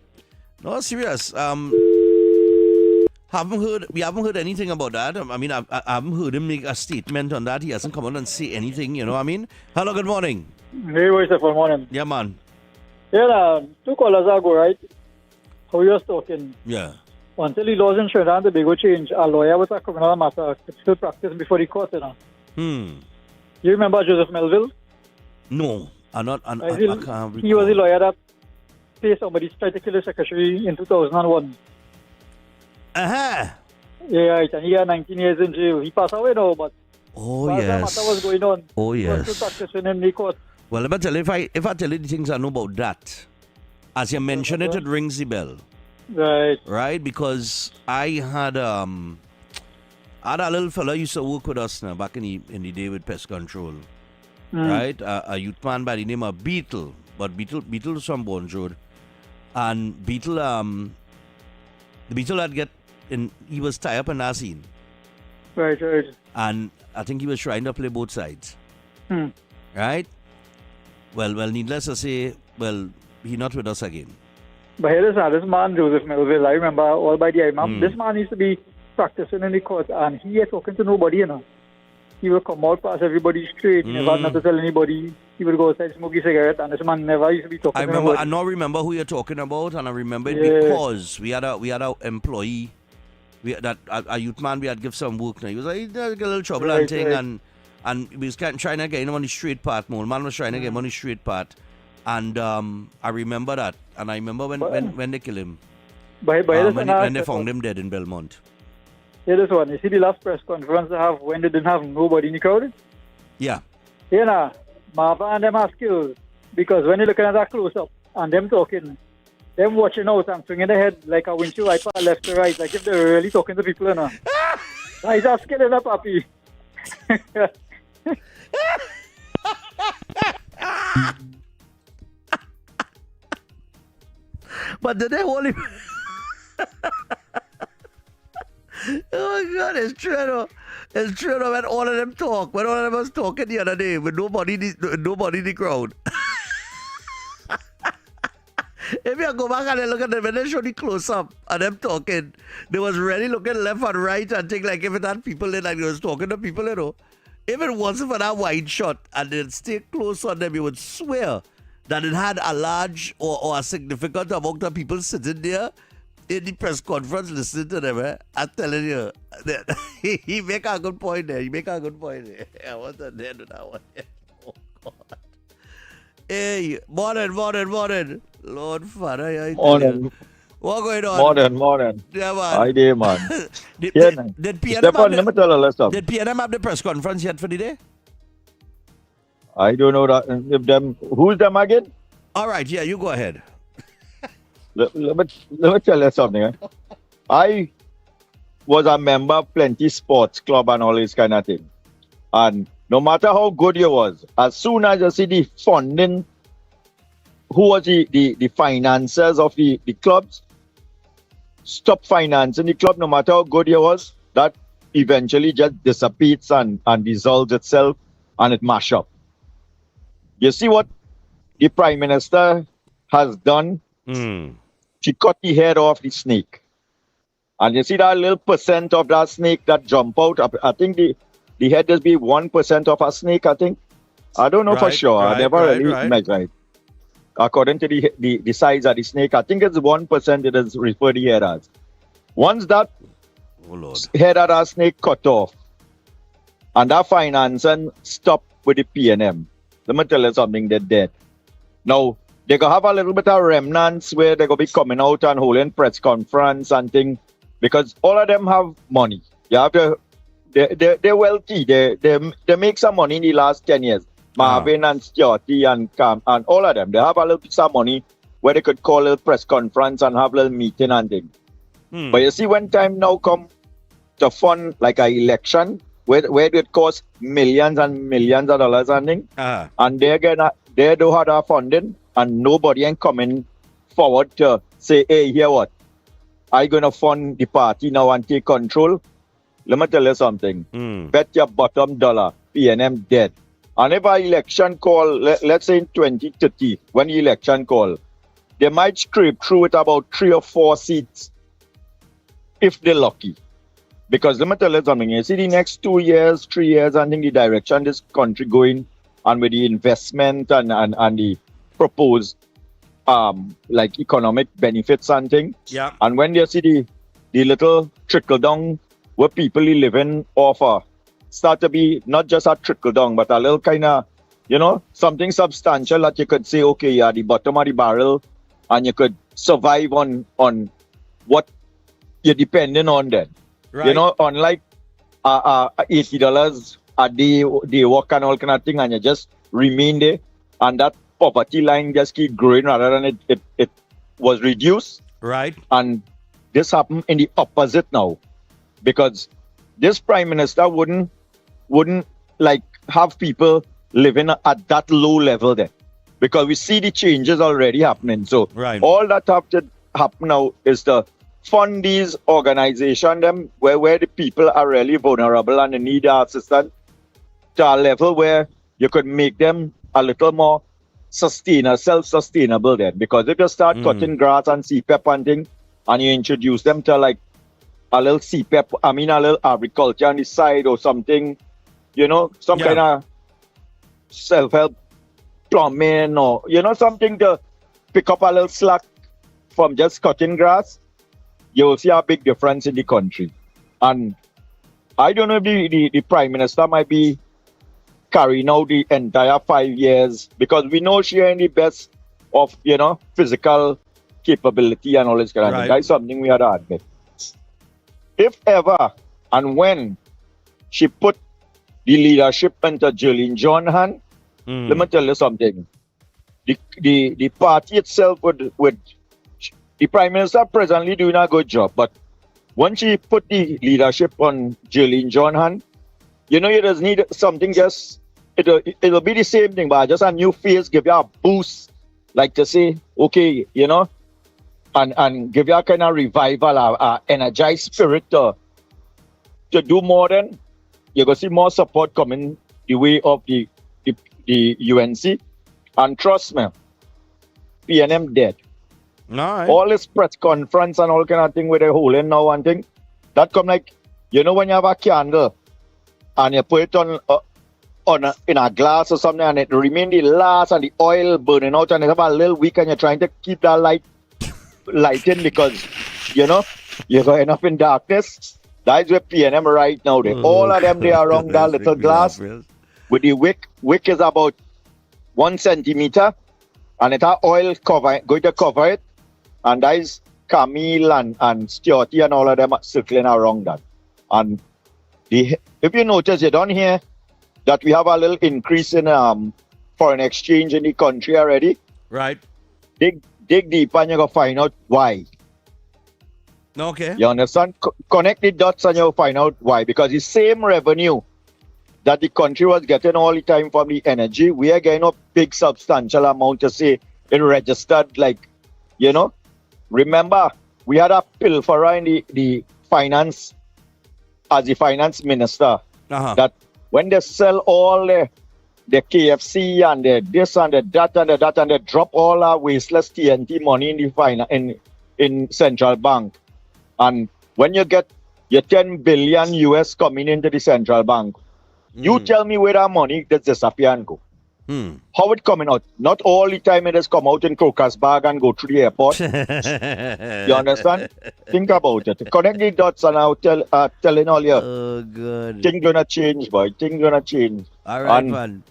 No, serious. We haven't heard anything about that. I mean, I haven't heard him make a statement on that. He hasn't come out and say anything, you know what I mean? Hello, good morning. Hey, what's up, good morning? Yeah, man. Yeah, 2 callers ago, right? How you was talking. Yeah. Until the laws in Trinidad and Tobago change, a lawyer with a criminal matter could still practice before the court, You remember Joseph Melville? No, I can't recall. He was the lawyer that faced somebody tried to kill his secretary in 2001. Yeah, right, and he had 19 years in jail. He passed away now, but yes. that matter was going on. Oh, He was yes. still practicing in the court. Well, let me tell you, if I tell you the things I know about that, as you mention it rings the bell. Right. Right, because I had a little fella used to work with us now back in the day with pest control. Right, a youth man by the name of Beetle, but Beetle was from Bourne Road, and Beetle the Beetle had he was tied up in that scene. Right. And I think he was trying to play both sides. Right? Well, needless to say, he not with us again. But here is this man, Joseph Melville, I remember all by the Imam. This man used to be practicing in the court, and he is talking to nobody, you know. He would come out past everybody straight, never not to tell anybody. He would go outside, smoke a cigarette, and this man never used to be talking to nobody. I now remember who you're talking about, and I remember it because we had a employee, a youth man we had give some work now. He was like, he had a little trouble and thing, and we was trying to get him on the straight path. More man was trying to get him on the straight path. And I remember that. And I remember when they killed him. When they found him dead in Belmont. Yeah, this one. You see the last press conference they have when they didn't have nobody in the crowd? Yeah. You know, Marva and them have skills. Because when you're looking at that close-up and them talking, them watching out and swinging their head like a windshield wiper left to right, like if they're really talking to people, you know. That is a skill in a puppy. But did they hold him? Oh my God, it's true though. It's true though when all of them talk. When all of them was talking the other day with nobody in the crowd. If you go back and look at them, when they show the close up and them talking, they was really looking left and right and think like if it had people in and he was talking to people, you know. If it wasn't for that wide shot and they'd stay close on them, you would swear that it had a large or a significant amount of people sitting there in the press conference listening to them. I'm telling you, he make a good point there. I want to do that one. Oh, God. Hey, morning. Lord Father, morning. What going on? Morning. Yeah, man. Hi there, man. Did Stephan, let me tell you something. Did PNM have the press conference yet for the day? I don't know that. If them, who's them again? All right, yeah, you go ahead. Let me tell you something. I was a member of plenty sports club and all this kind of thing. And no matter how good you was, as soon as you see the funding, who was the financiers of the clubs, stop financing the club, no matter how good you was, that eventually just dissipates and dissolves itself and it mash up. You see what the Prime Minister has done? She cut the head off the snake. And you see that little percent of that snake that jump out? I think the head just be 1% of a snake, I think. I don't know for sure. I never really measured it. According to the size of the snake, I think it's 1% it is referred to the head as. Once that head of that snake cut off, and that financing stopped with the PNM, let me tell you something, they're dead. Now, they going to have a little bit of remnants where they're going to be coming out and holding press conference and things, because all of them have money. You have to, they're wealthy. They make some money in the last 10 years. Marvin and Stuarty and Cam and all of them, they have a little bit of money where they could call a press conference and have a little meeting and things. But you see, when time now come to fund like an election, where it costs millions and millions of dollars and things, and they don't have that funding, and nobody ain't coming forward to say, hey, here what? I going to fund the party now and take control? Let me tell you something. Bet your bottom dollar, PNM dead. And if an election call, let's say in 2030, when the election call, they might scrape through with about 3 or 4 seats, if they're lucky. Because let me tell you something, you see the next 2 years, 3 years, I think the direction this country going, and with the investment and the proposed like economic benefits and things. Yeah. And when you see the little trickle down where people are living off start to be not just a trickle down, but a little kind of, something substantial that you could say, okay, yeah, the bottom of the barrel, and you could survive on what you're depending on then. Right. Unlike $80 a day work and all kind of thing, and you just remain there, and that poverty line just keep growing rather than it was reduced. Right. And this happened in the opposite now, because this Prime Minister wouldn't like have people living at that low level there, because we see the changes already happening. So all that have to happen now is to fund these organizations them where the people are really vulnerable and they need assistance to a level where you could make them a little more self-sustainable then. Because if you start cutting grass and CPEP and thing, and you introduce them to like a little CPEP, a little agriculture on the side or something, some kind of self-help plumbing or, something to pick up a little slack from just cutting grass, you'll see a big difference in the country. And I don't know if the Prime Minister might be carrying out the entire 5 years, because we know she ain't the best of, physical capability and all this kind of thing. That's something we had to admit. If ever and when she put the leadership into Jillian John hand, let me tell you something. The party itself would the Prime Minister presently doing a good job, but when she put the leadership on Jillian John hand, you just need something it'll be the same thing, but just a new face, give you a boost, like to say, okay, and give you a kind of revival, a energized spirit to do more than, you're going to see more support coming the way of the UNC. And trust me, PNM dead. All this press conference and all kind of thing with the holding now and thing, that come like, when you have a candle and you put it in a glass or something and it remain the last and the oil burning out and it have a little wick and you're trying to keep that lighting because, you got enough in darkness. That's where PNM right now. All of them, they are around that little glass with the wick. Wick is about 1 centimeter and it has oil going to cover it. And that is Camille and Stuarty and all of them circling around that. And if you notice, you don't hear that we have a little increase in foreign exchange in the country already. Right. Dig deep and you're going to find out why. Okay. You understand? Connect the dots and you'll find out why. Because the same revenue that the country was getting all the time from the energy, we are getting a big substantial amount to say it registered like, Remember, we had a pilferer in the finance, as the finance minister, that when they sell all the KFC and the this and the that and the that and they drop all our wasteless TNT money in the in central bank. And when you get your 10 billion US coming into the central bank, you tell me where that money does disappear and go. How it coming out? Not all the time it has come out in Crocus bag and go through the airport. You understand? Think about it. Connect the dots and I'll telling all you. Oh, good. Things gonna change, boy. Things gonna change. All right, man.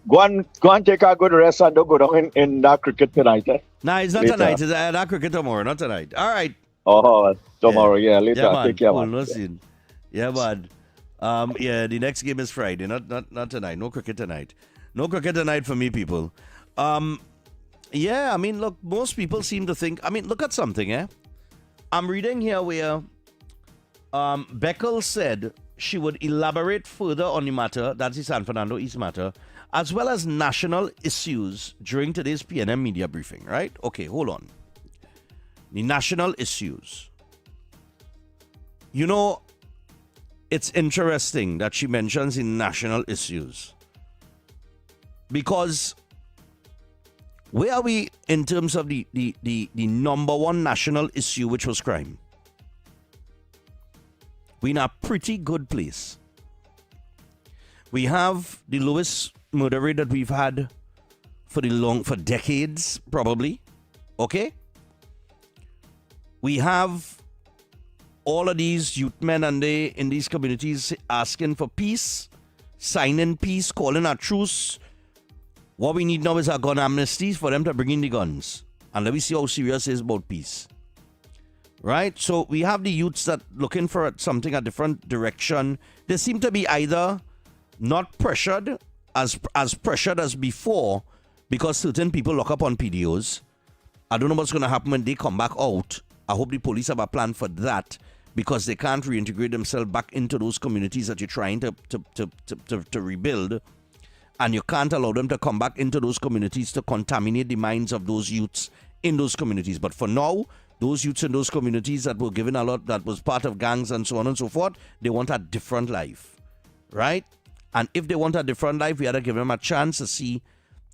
Go and take a good rest and don't go down in that cricket tonight. No, it's not tonight. It's that cricket tomorrow, not tonight. All right. Oh, tomorrow, later. Yeah, man. Take care, Cool, man. no scene. Yeah, man. The next game is Friday, not tonight. No cricket tonight. No cricket tonight for me, people. Look, most people seem to think, look at something, I'm reading here where Beckel said she would elaborate further on the matter, that's the San Fernando East matter, as well as national issues during today's PNM media briefing, right? Okay, hold on. The national issues. It's interesting that she mentions the national issues. Because where are we in terms of the number one national issue, which was crime? We're in a pretty good place. We have the lowest murder rate that we've had for decades, probably. Okay? We have all of these youth men and they in these communities asking for peace, signing peace, calling a truce. What we need now is a gun amnesty for them to bring in the guns. And let me see how serious it is about peace. Right? So we have the youths that looking for something, a different direction. They seem to be either not pressured as pressured as before because certain people lock up on PDOs. I don't know what's going to happen when they come back out. I hope the police have a plan for that because they can't reintegrate themselves back into those communities that you're trying to rebuild. And you can't allow them to come back into those communities to contaminate the minds of those youths in those communities. But for now, those youths in those communities that were given a lot, that was part of gangs and so on and so forth, they want a different life, right? And if they want a different life, we had to give them a chance to see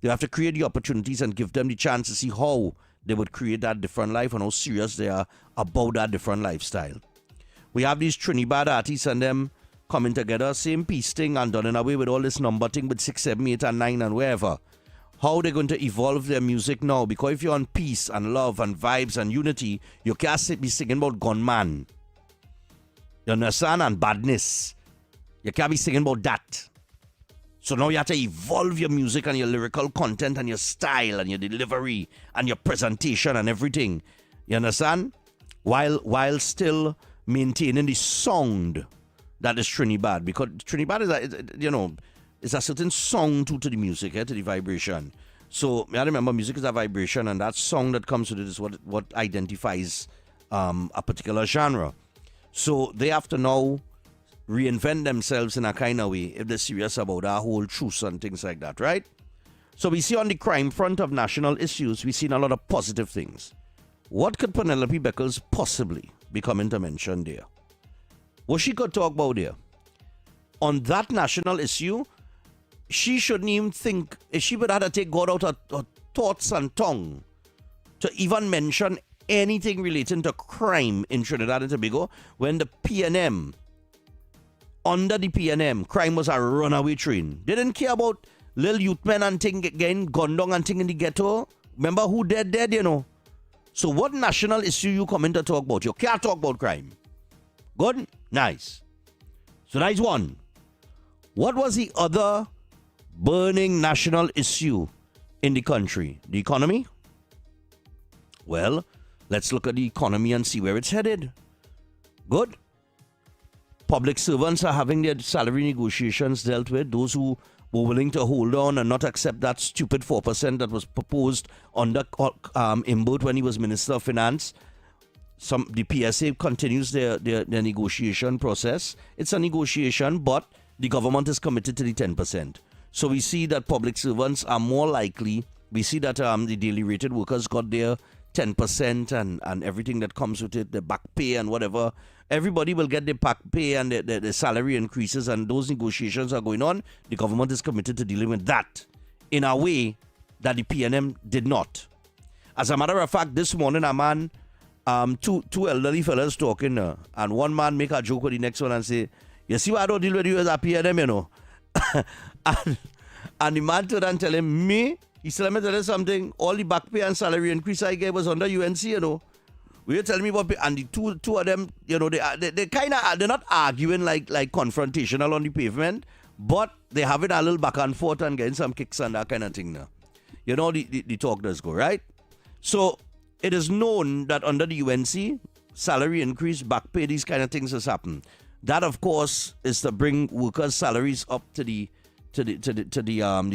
You have to create the opportunities and give them the chance to see how they would create that different life and how serious they are about that different lifestyle. We have these Trinidad artists and them coming together, same peace thing and done away with all this number thing with 6, 7, 8 and 9 and wherever. How they're going to evolve their music now, because if you're on peace and love and vibes and unity, you can't be singing about gunman. You understand? And badness. You can't be singing about that. So now you have to evolve your music and your lyrical content and your style and your delivery and your presentation and everything. You understand? While still maintaining the sound that is Trinidad. Because Trinidad is, it's a certain sound to the music, to the vibration. So I remember music is a vibration, and that song that comes with it is what identifies a particular genre. So they have to now reinvent themselves in a kind of way if they're serious about our whole truth and things like that, right? So we see on the crime front of national issues, we've seen a lot of positive things. What could Penelope Beckles possibly be coming to mention there? What she could talk about there? On that national issue, she shouldn't even think, if she would have to take God out of her thoughts and tongue to even mention anything relating to crime in Trinidad and Tobago, when the PNM, under the PNM, crime was a runaway train. They didn't care about little youth men and thing getting gunned down and thing in the ghetto. Remember who dead, So what national issue you coming to talk about? You can't talk about crime. Good? Nice. So that's one. What was the other burning national issue in the country? The economy? Well, let's look at the economy and see where it's headed. Good. Public servants are having their salary negotiations dealt with. Those who were willing to hold on and not accept that stupid 4% that was proposed under Imbert when he was Minister of Finance. The PSA continues their negotiation process. It's a negotiation, but the government is committed to the 10%. So we see that public servants are more likely. We see that the daily rated workers got their 10% and everything that comes with it, the back pay and whatever. Everybody will get the back pay and the salary increases, and those negotiations are going on. The government is committed to dealing with that in a way that the PNM did not. As a matter of fact, this morning a man, two elderly fellas talking, and one man make a joke with the next one and say, "You see why I don't deal with you as a PNM, and the man turned and tell him, me? He said, let me tell you something, all the back pay and salary increase I gave was under UNC, Will you tell me what? And the two of them, they kind of, they're not arguing like confrontational on the pavement, but they have it a little back and forth and getting some kicks and that kind of thing now. The talk does go, right? So it is known that under the UNC, salary increase, back pay, these kind of things has happened. That, of course, is to bring workers' salaries up to the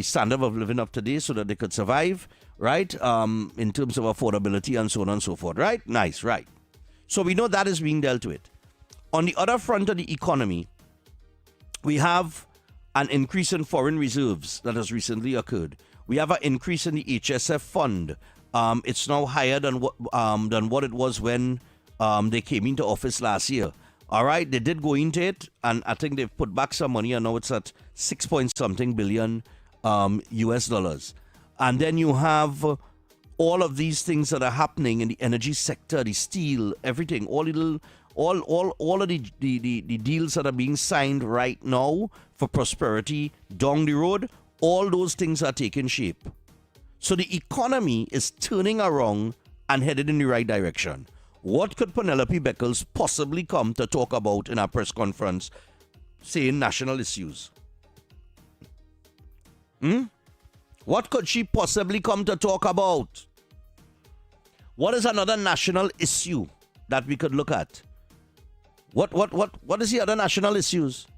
standard of living of today so that they could survive, right? In terms of affordability and so on and so forth, right? Nice, right. So we know that is being dealt with. On the other front of the economy, we have an increase in foreign reserves that has recently occurred. We have an increase in the HSF fund. It's now higher than what it was when they came into office last year. All right, they did go into it, and I think they've put back some money, and now it's at 6 point something billion US dollars. And then you have all of these things that are happening in the energy sector, the steel, everything, all of the deals that are being signed right now for prosperity down the road. All those things are taking shape. So the economy is turning around and headed in the right direction. What could Penelope Beckles possibly come to talk about in our press conference, saying national issues? What could she possibly come to talk about? What is another national issue that we could look at? What is the other national issues?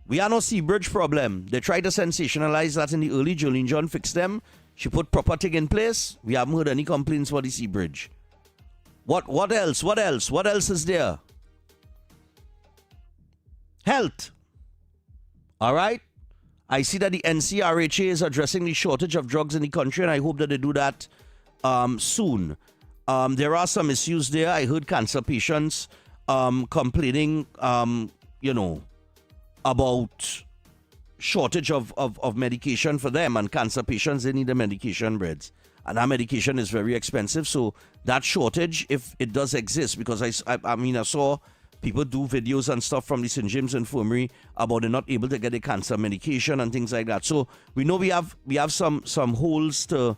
We are no Seabridge problem. They tried to sensationalize that in the early. Jolene John fixed them. She put proper thing in place. We haven't heard any complaints for the Seabridge. What else? What else is there? Health. All right. I see that the NCRHA is addressing the shortage of drugs in the country, and I hope that they do that soon. There are some issues there. I heard cancer patients complaining, about shortage of medication for them, and cancer patients, they need the medication breads. And that medication is very expensive. So that shortage, if it does exist, because I saw people do videos and stuff from the St. James Infirmary about they're not able to get the cancer medication and things like that. So we know we have some holes to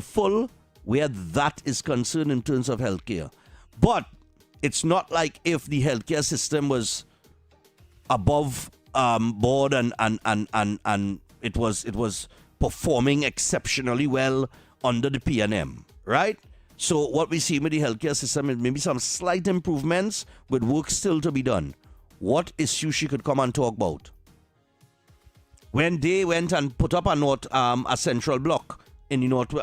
fill where that is concerned in terms of healthcare. But it's not like if the healthcare system was above board and it was performing exceptionally well under the PNM, right? So what we see with the healthcare system is maybe some slight improvements with work still to be done. What issue she could come and talk about? When they went and put up a central block in the north,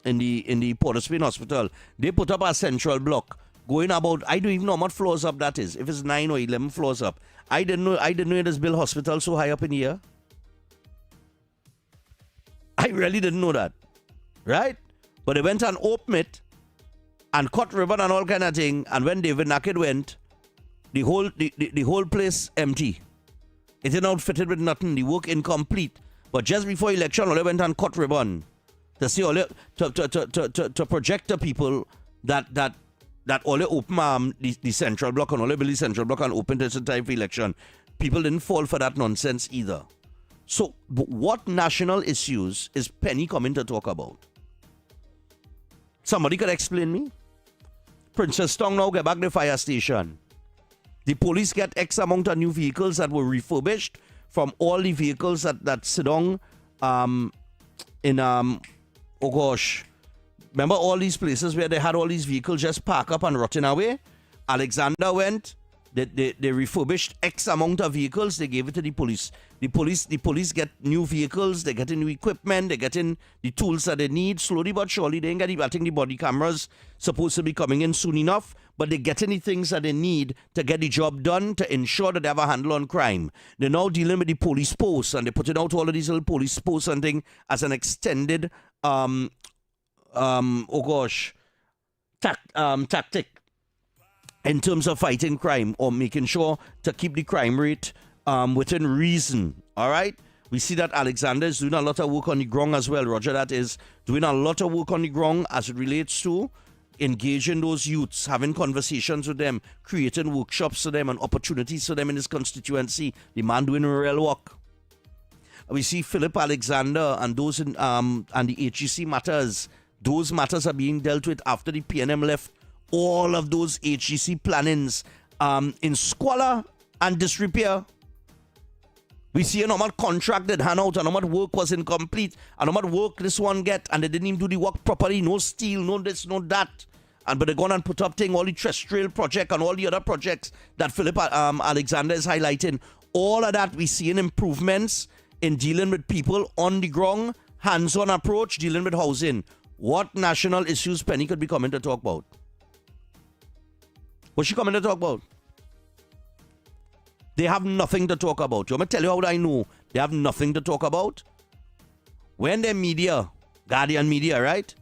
in the Port of Spain Hospital, they put up a central block going about, I don't even know how much floors up that is. If it's 9 or 11 floors up, I didn't know it is built hospital so high up in here. I really didn't know that, right? But they went and opened it and cut ribbon and all kind of thing. And when David Naked went, the whole place empty. It ain't outfitted with nothing. The work incomplete. But just before election, they went and cut ribbon to see to project the people that all they open the central block and all they build the central block and open this time for election. People didn't fall for that nonsense either. So what national issues is Penny coming to talk about? Somebody could explain me? Princess Tong now get back the fire station. The police get X amount of new vehicles that were refurbished from all the vehicles that sit down oh gosh. Remember all these places where they had all these vehicles just park up and rotting away? Alexander went, they refurbished X amount of vehicles, they gave it to the police. The police get new vehicles, they get new equipment, they get in the tools that they need. Slowly but surely, they ain't get I think the body cameras supposed to be coming in soon enough, but they get any things that they need to get the job done to ensure that they have a handle on crime. They're now dealing with the police posts, and they're putting out all of these little police posts and thing as an extended tactic in terms of fighting crime or making sure to keep the crime rate within reason. All right? We see that Alexander is doing a lot of work on the ground as well. Roger, that is doing a lot of work on the ground as it relates to engaging those youths, having conversations with them, creating workshops for them and opportunities for them in his constituency. The man doing real work. We see Philip Alexander and those in and the HEC matters. Those matters are being dealt with after the PNM left all of those HEC plannings in squalor and disrepair. We see a normal contract that hand out, and how much work was incomplete, and how much work this one get, and they didn't even do the work properly. No steel, no this, no that. But they're going and put up all the terrestrial project and all the other projects that Philip Alexander is highlighting. All of that, we see in improvements in dealing with people on the ground, hands-on approach, dealing with housing. What national issues Penny could be coming to talk about? What's she coming to talk about? They have nothing to talk about. You want me to tell you how I know they have nothing to talk about? When the media, Guardian media, right?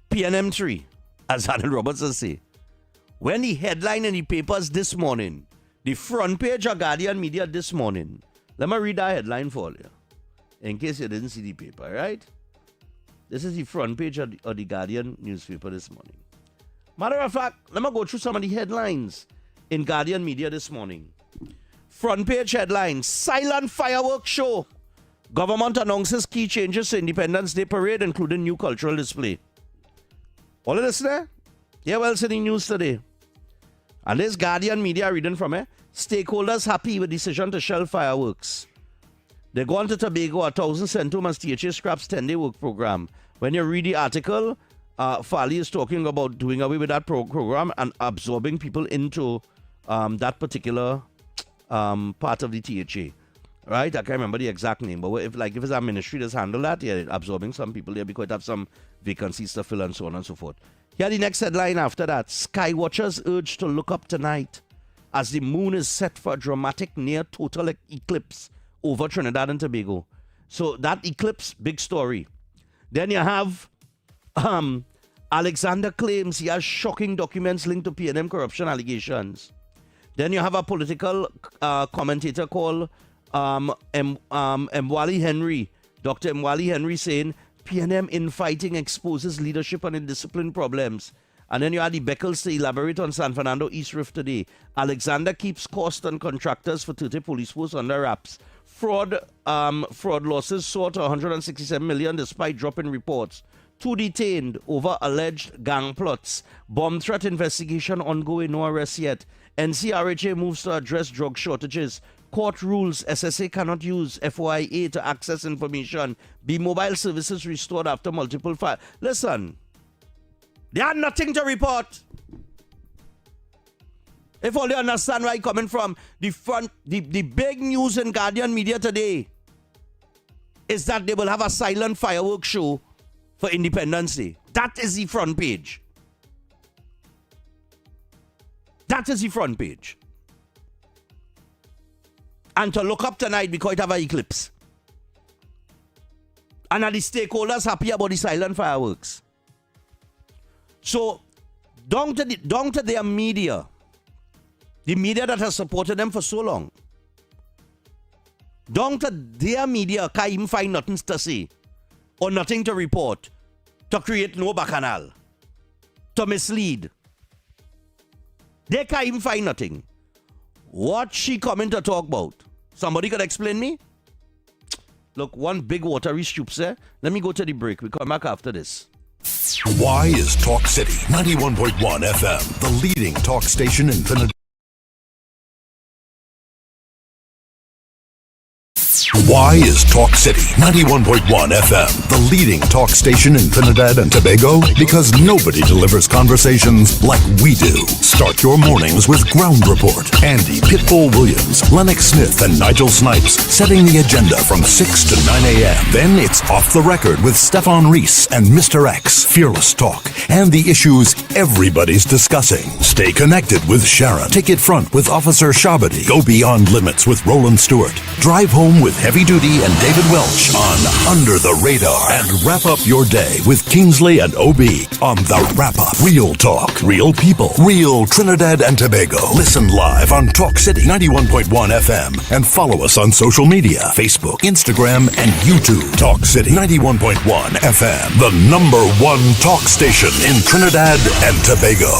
PNM3, as Alan Robertson say. When the headline in the papers this morning, the front page of Guardian media this morning, let me read that headline for you, in case you didn't see the paper, right? This is the front page of the Guardian newspaper this morning. Matter of fact, let me go through some of the headlines in Guardian media this morning. Front page headline, silent fireworks show. Government announces key changes to Independence Day parade, including new cultural display. All of this there? Yeah, well, it's in the news today. And this Guardian media reading from it. Stakeholders happy with decision to shelve fireworks. They go on to Tobago, 1,000 centum as THA scraps 10-day work program. When you read the article, Farley is talking about doing away with that program and absorbing people into that particular part of the THA. Right? I can't remember the exact name, but if it's a ministry that's handled that, yeah, absorbing some people there because it have some vacancies to fill and so on and so forth. Here the next headline after that. Skywatchers urged to look up tonight as the moon is set for a dramatic near total eclipse over Trinidad and Tobago. So that eclipse, big story. Then you have Alexander claims he has shocking documents linked to PNM corruption allegations. Then you have a political commentator called Mwali Henry, Dr. Mwali Henry saying, PNM infighting exposes leadership and indiscipline problems. And then you had the Beckles to elaborate on San Fernando East Rift today. Alexander keeps cost on contractors for 30 police posts under wraps. Fraud losses soared to 167 million despite drop in reports. 2 detained over alleged gang plots. Bomb threat investigation ongoing, no arrest yet. NCRHA moves to address drug shortages. Court rules SSA cannot use FOIA to access information. B-Mobile services restored after multiple fires. Listen, they had nothing to report. If only understand where I'm coming from. The big news in Guardian media today is that they will have a silent fireworks show for Independence Day. That is the front page. That is the front page. And to look up tonight because it have an eclipse. And are the stakeholders happy about the silent fireworks? So, down to their media, the media that has supported them for so long, down to their media can't even find nothing to say or nothing to report to create no bacchanal, to mislead. They can't even find nothing. What she coming to talk about? Somebody could explain me? Look, one big watery stoops there. Let me go to the break. We come back after this. Why is Talk City 91.1 FM the leading talk station in Trinidad? Why is Talk City 91.1 FM the leading talk station in Trinidad and Tobago? Because nobody delivers conversations like we do. Start your mornings with Ground Report. Andy Pitbull Williams, Lennox Smith, and Nigel Snipes setting the agenda from 6 to 9 a.m. Then it's Off the Record with Stephan and Mr X, Fearless Talk, and the issues everybody's discussing. Stay connected with Sharon. Take it front with Officer Shabadi. Go beyond limits with Roland Stewart. Drive home with Heavy Duty and David Welch on Under the Radar. And wrap up your day with Kingsley and OB on The Wrap Up. Real talk, real people, real Trinidad and Tobago. Listen live on Talk City 91.1 FM and follow us on social media, Facebook, Instagram, and YouTube. Talk City 91.1 FM, the #1 talk station in Trinidad and Tobago.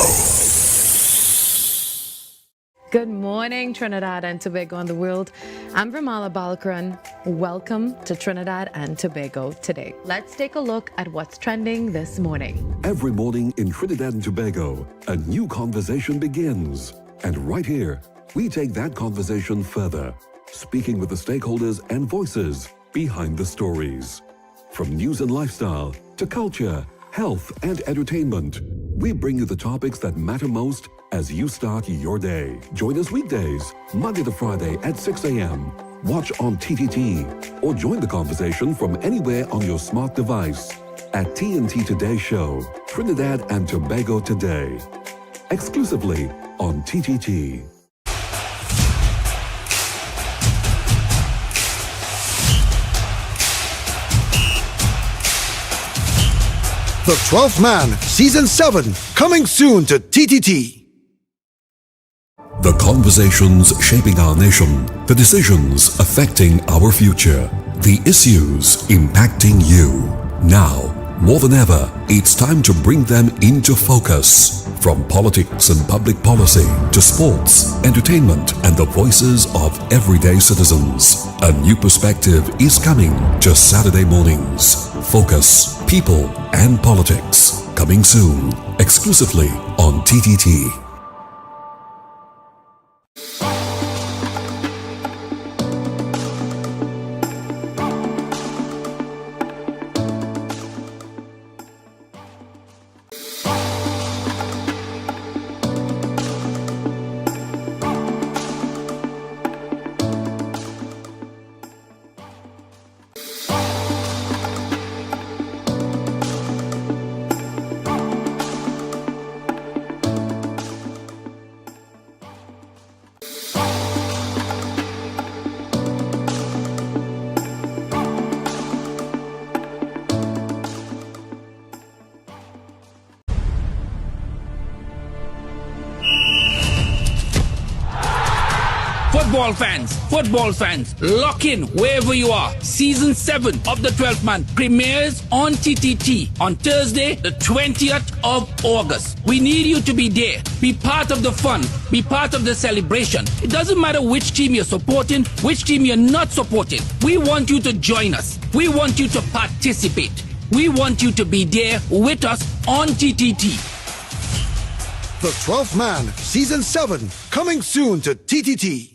Good morning, Trinidad and Tobago and the world. I'm Vermala Balkaran. Welcome to Trinidad and Tobago today. Let's take a look at what's trending this morning. Every morning in Trinidad and Tobago, a new conversation begins. And right here, we take that conversation further, speaking with the stakeholders and voices behind the stories. From news and lifestyle to culture, health, and entertainment, we bring you the topics that matter most as you start your day. Join us weekdays, Monday to Friday at 6 a.m. Watch on TTT or join the conversation from anywhere on your smart device at TNT Today Show, Trinidad and Tobago Today, exclusively on TTT. The 12th Man, Season 7, coming soon to TTT. The conversations shaping our nation, the decisions affecting our future, the issues impacting you. Now, more than ever, it's time to bring them into focus. From politics and public policy to sports, entertainment, and the voices of everyday citizens. A new perspective is coming to Saturday mornings. Focus, People, and Politics. Coming soon, exclusively on TTT. Football fans, lock in wherever you are. Season 7 of the 12th man premieres on TTT on Thursday, the 20th of August. We need you to be there. Be part of the fun. Be part of the celebration. It doesn't matter which team you're supporting, which team you're not supporting. We want you to join us. We want you to participate. We want you to be there with us on TTT. The 12th Man, Season 7, coming soon to TTT.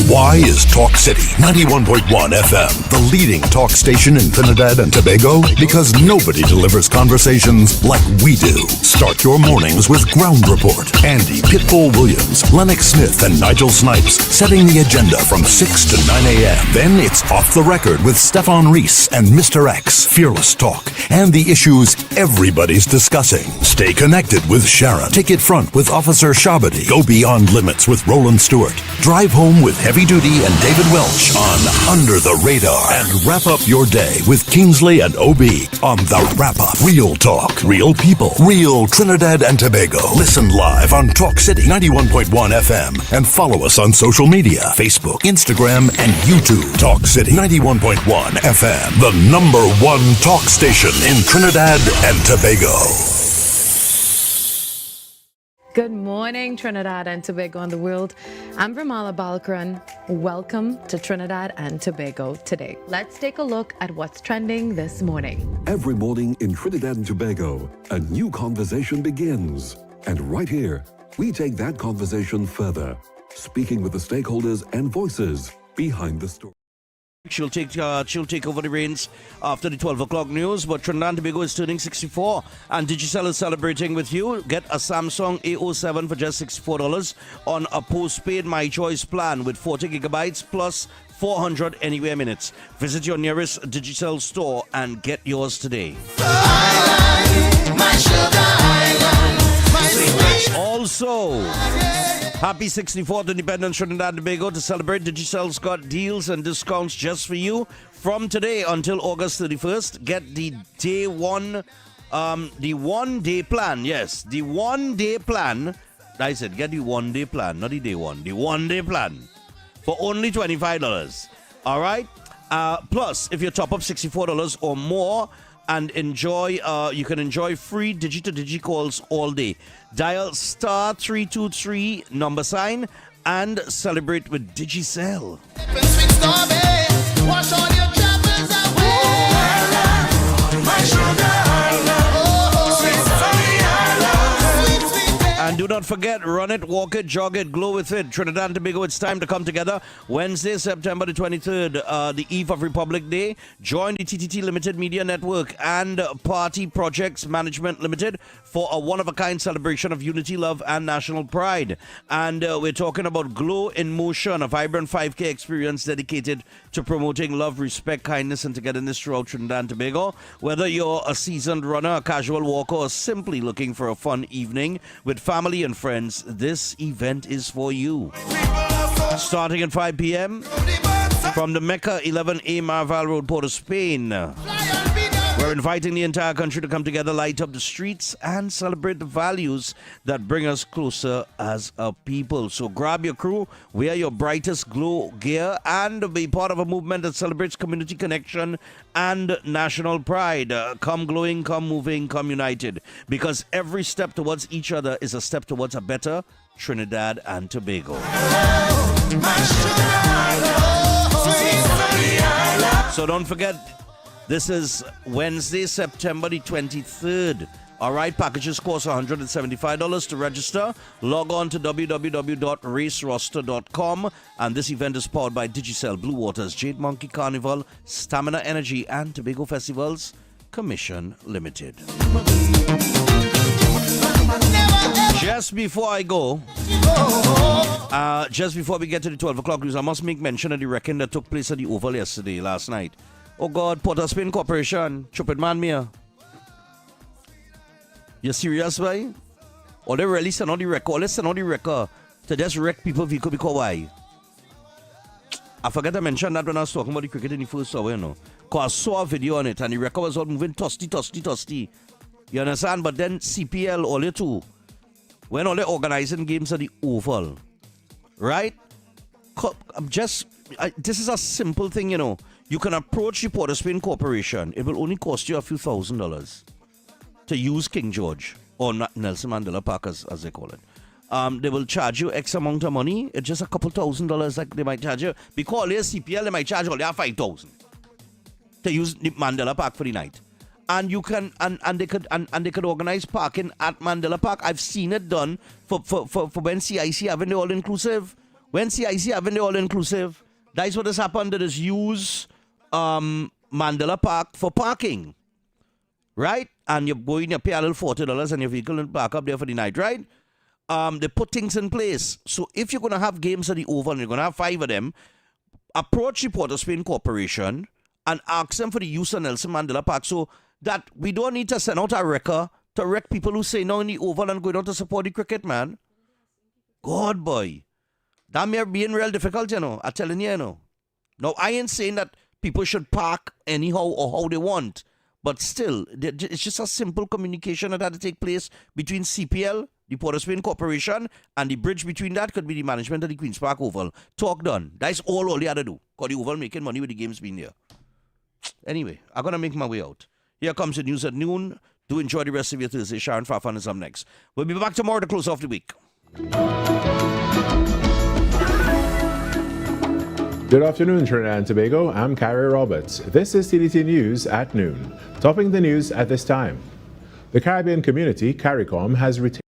Why is Talk City 91.1 FM the leading talk station in Trinidad and Tobago? Because nobody delivers conversations like we do. Start your mornings with Ground Report. Andy Pitbull Williams, Lennox Smith, and Nigel Snipes setting the agenda from 6 to 9 a.m. Then it's Off the Record with Stephan and Mr X. Fearless talk and the issues everybody's discussing. Stay connected with Sharon. Ticket front with Officer Shabadi. Go beyond limits with Roland Stewart. Drive home with Heavy Duty and David Welch on Under the Radar. And wrap up your day with Kingsley and OB on The Wrap Up. Real talk, real people, real Trinidad and Tobago. Listen live on Talk City 91.1 FM and follow us on social media, Facebook, Instagram, and YouTube. Talk City 91.1 FM, the #1 talk station in Trinidad and Tobago. Good morning, Trinidad and Tobago and the world. I'm Vermala Balkaran. Welcome to Trinidad and Tobago today. Let's take a look at what's trending this morning. Every morning in Trinidad and Tobago, a new conversation begins. And right here, we take that conversation further, speaking with the stakeholders and voices behind the story. She'll take over the reins after the 12 o'clock news, but Trinidad and Tobago is turning 64 and Digicel is celebrating with you. Get a Samsung A07 for just $64 on a postpaid My Choice plan with 40 gigabytes plus 400 anywhere minutes. Visit your nearest Digicel store and get yours today. Also, happy 64th Independence Trinidad and Tobago. To celebrate, Digicel's got deals and discounts just for you from today until August 31st. Get the day one, the 1 day plan. Yes, the 1 day plan. I said get the 1 day plan, not the day one. The 1 day plan for only $25. All right. Plus, if you top up $64 or more, and enjoy, you can enjoy free digi-to-digi calls all day. Dial *323 $ and celebrate with Digicel. And do not forget, run it, walk it, jog it, glow with it. Trinidad and Tobago, it's time to come together. Wednesday, September the 23rd, the eve of Republic Day. Join the TTT Limited Media Network and Party Projects Management Limited for a one-of-a-kind celebration of unity, love, and national pride. And we're talking about Glow in Motion, a vibrant 5K experience dedicated to promoting love, respect, kindness, and togetherness throughout Trinidad and Tobago. Whether you're a seasoned runner, a casual walker, or simply looking for a fun evening with family and friends, this event is for you. Starting at 5 p.m. from the Mecca 11A Marval Road, Port of Spain. We're inviting the entire country to come together, light up the streets, and celebrate the values that bring us closer as a people. So grab your crew, wear your brightest glow gear, and be part of a movement that celebrates community connection and national pride. Come glowing, come moving, come united. Because every step towards each other is a step towards a better Trinidad and Tobago. So don't forget, this is Wednesday, September the 23rd. All right, packages cost $175 to register. Log on to www.raceroster.com. And this event is powered by Digicel, Blue Waters, Jade Monkey Carnival, Stamina Energy, and Tobago Festivals Commission Limited. Just before I go, just before we get to the 12 o'clock news, I must make mention of the wrecking that took place at the Oval last night. Oh God, Port of Spain Corporation, chupid man me. You serious, boy? Or they really send on the record, let's send on the record to just wreck people vehicle because why? I forgot to mention that when I was talking about the cricket in the first hour, you know. Because I saw a video on it and the record was all moving toasty. You understand? But then CPL, all you two, when all they organizing games at the Oval, right? this is a simple thing, you know. You can approach the Port of Spain Corporation. It will only cost you a few $1,000s to use King George or Nelson Mandela Park, as they call it. They will charge you X amount of money. It's just a couple $1,000s like they might charge you. Because there's CPL, they might charge all their $5,000 to use the Mandela Park for the night. And you can and they could organize parking at Mandela Park. I've seen it done for when CIC having the all inclusive. When CIC having the all inclusive, that's what has happened. That is use Mandela Park for parking, right? And you pay a little $40 and your vehicle and park up there for the night, right? They put things in place. So if you're gonna have games at the Oval and you're gonna have 5 of them, approach the Port of Spain Corporation and ask them for the use of Nelson Mandela Park, so that we don't need to send out a wrecker to wreck people who say no in the Oval and go down to support the cricket, man. God, boy. That may be real difficult, you know. I'm telling you, you know. Now, I ain't saying that people should park anyhow or how they want, but still, it's just a simple communication that had to take place between CPL, the Port of Spain Corporation, and the bridge between that could be the management of the Queen's Park Oval. Talk done. That's all they had to do. Because the Oval making money with the games being there. Anyway, I'm going to make my way out. Here comes the news at noon. Do enjoy the rest of your Thursday. Sharon Fafan is up next. We'll be back tomorrow to close off the week. Good afternoon, Trinidad and Tobago. I'm Carrie Roberts. This is TDT News at noon. Topping the news at this time. The Caribbean community, CARICOM, has retained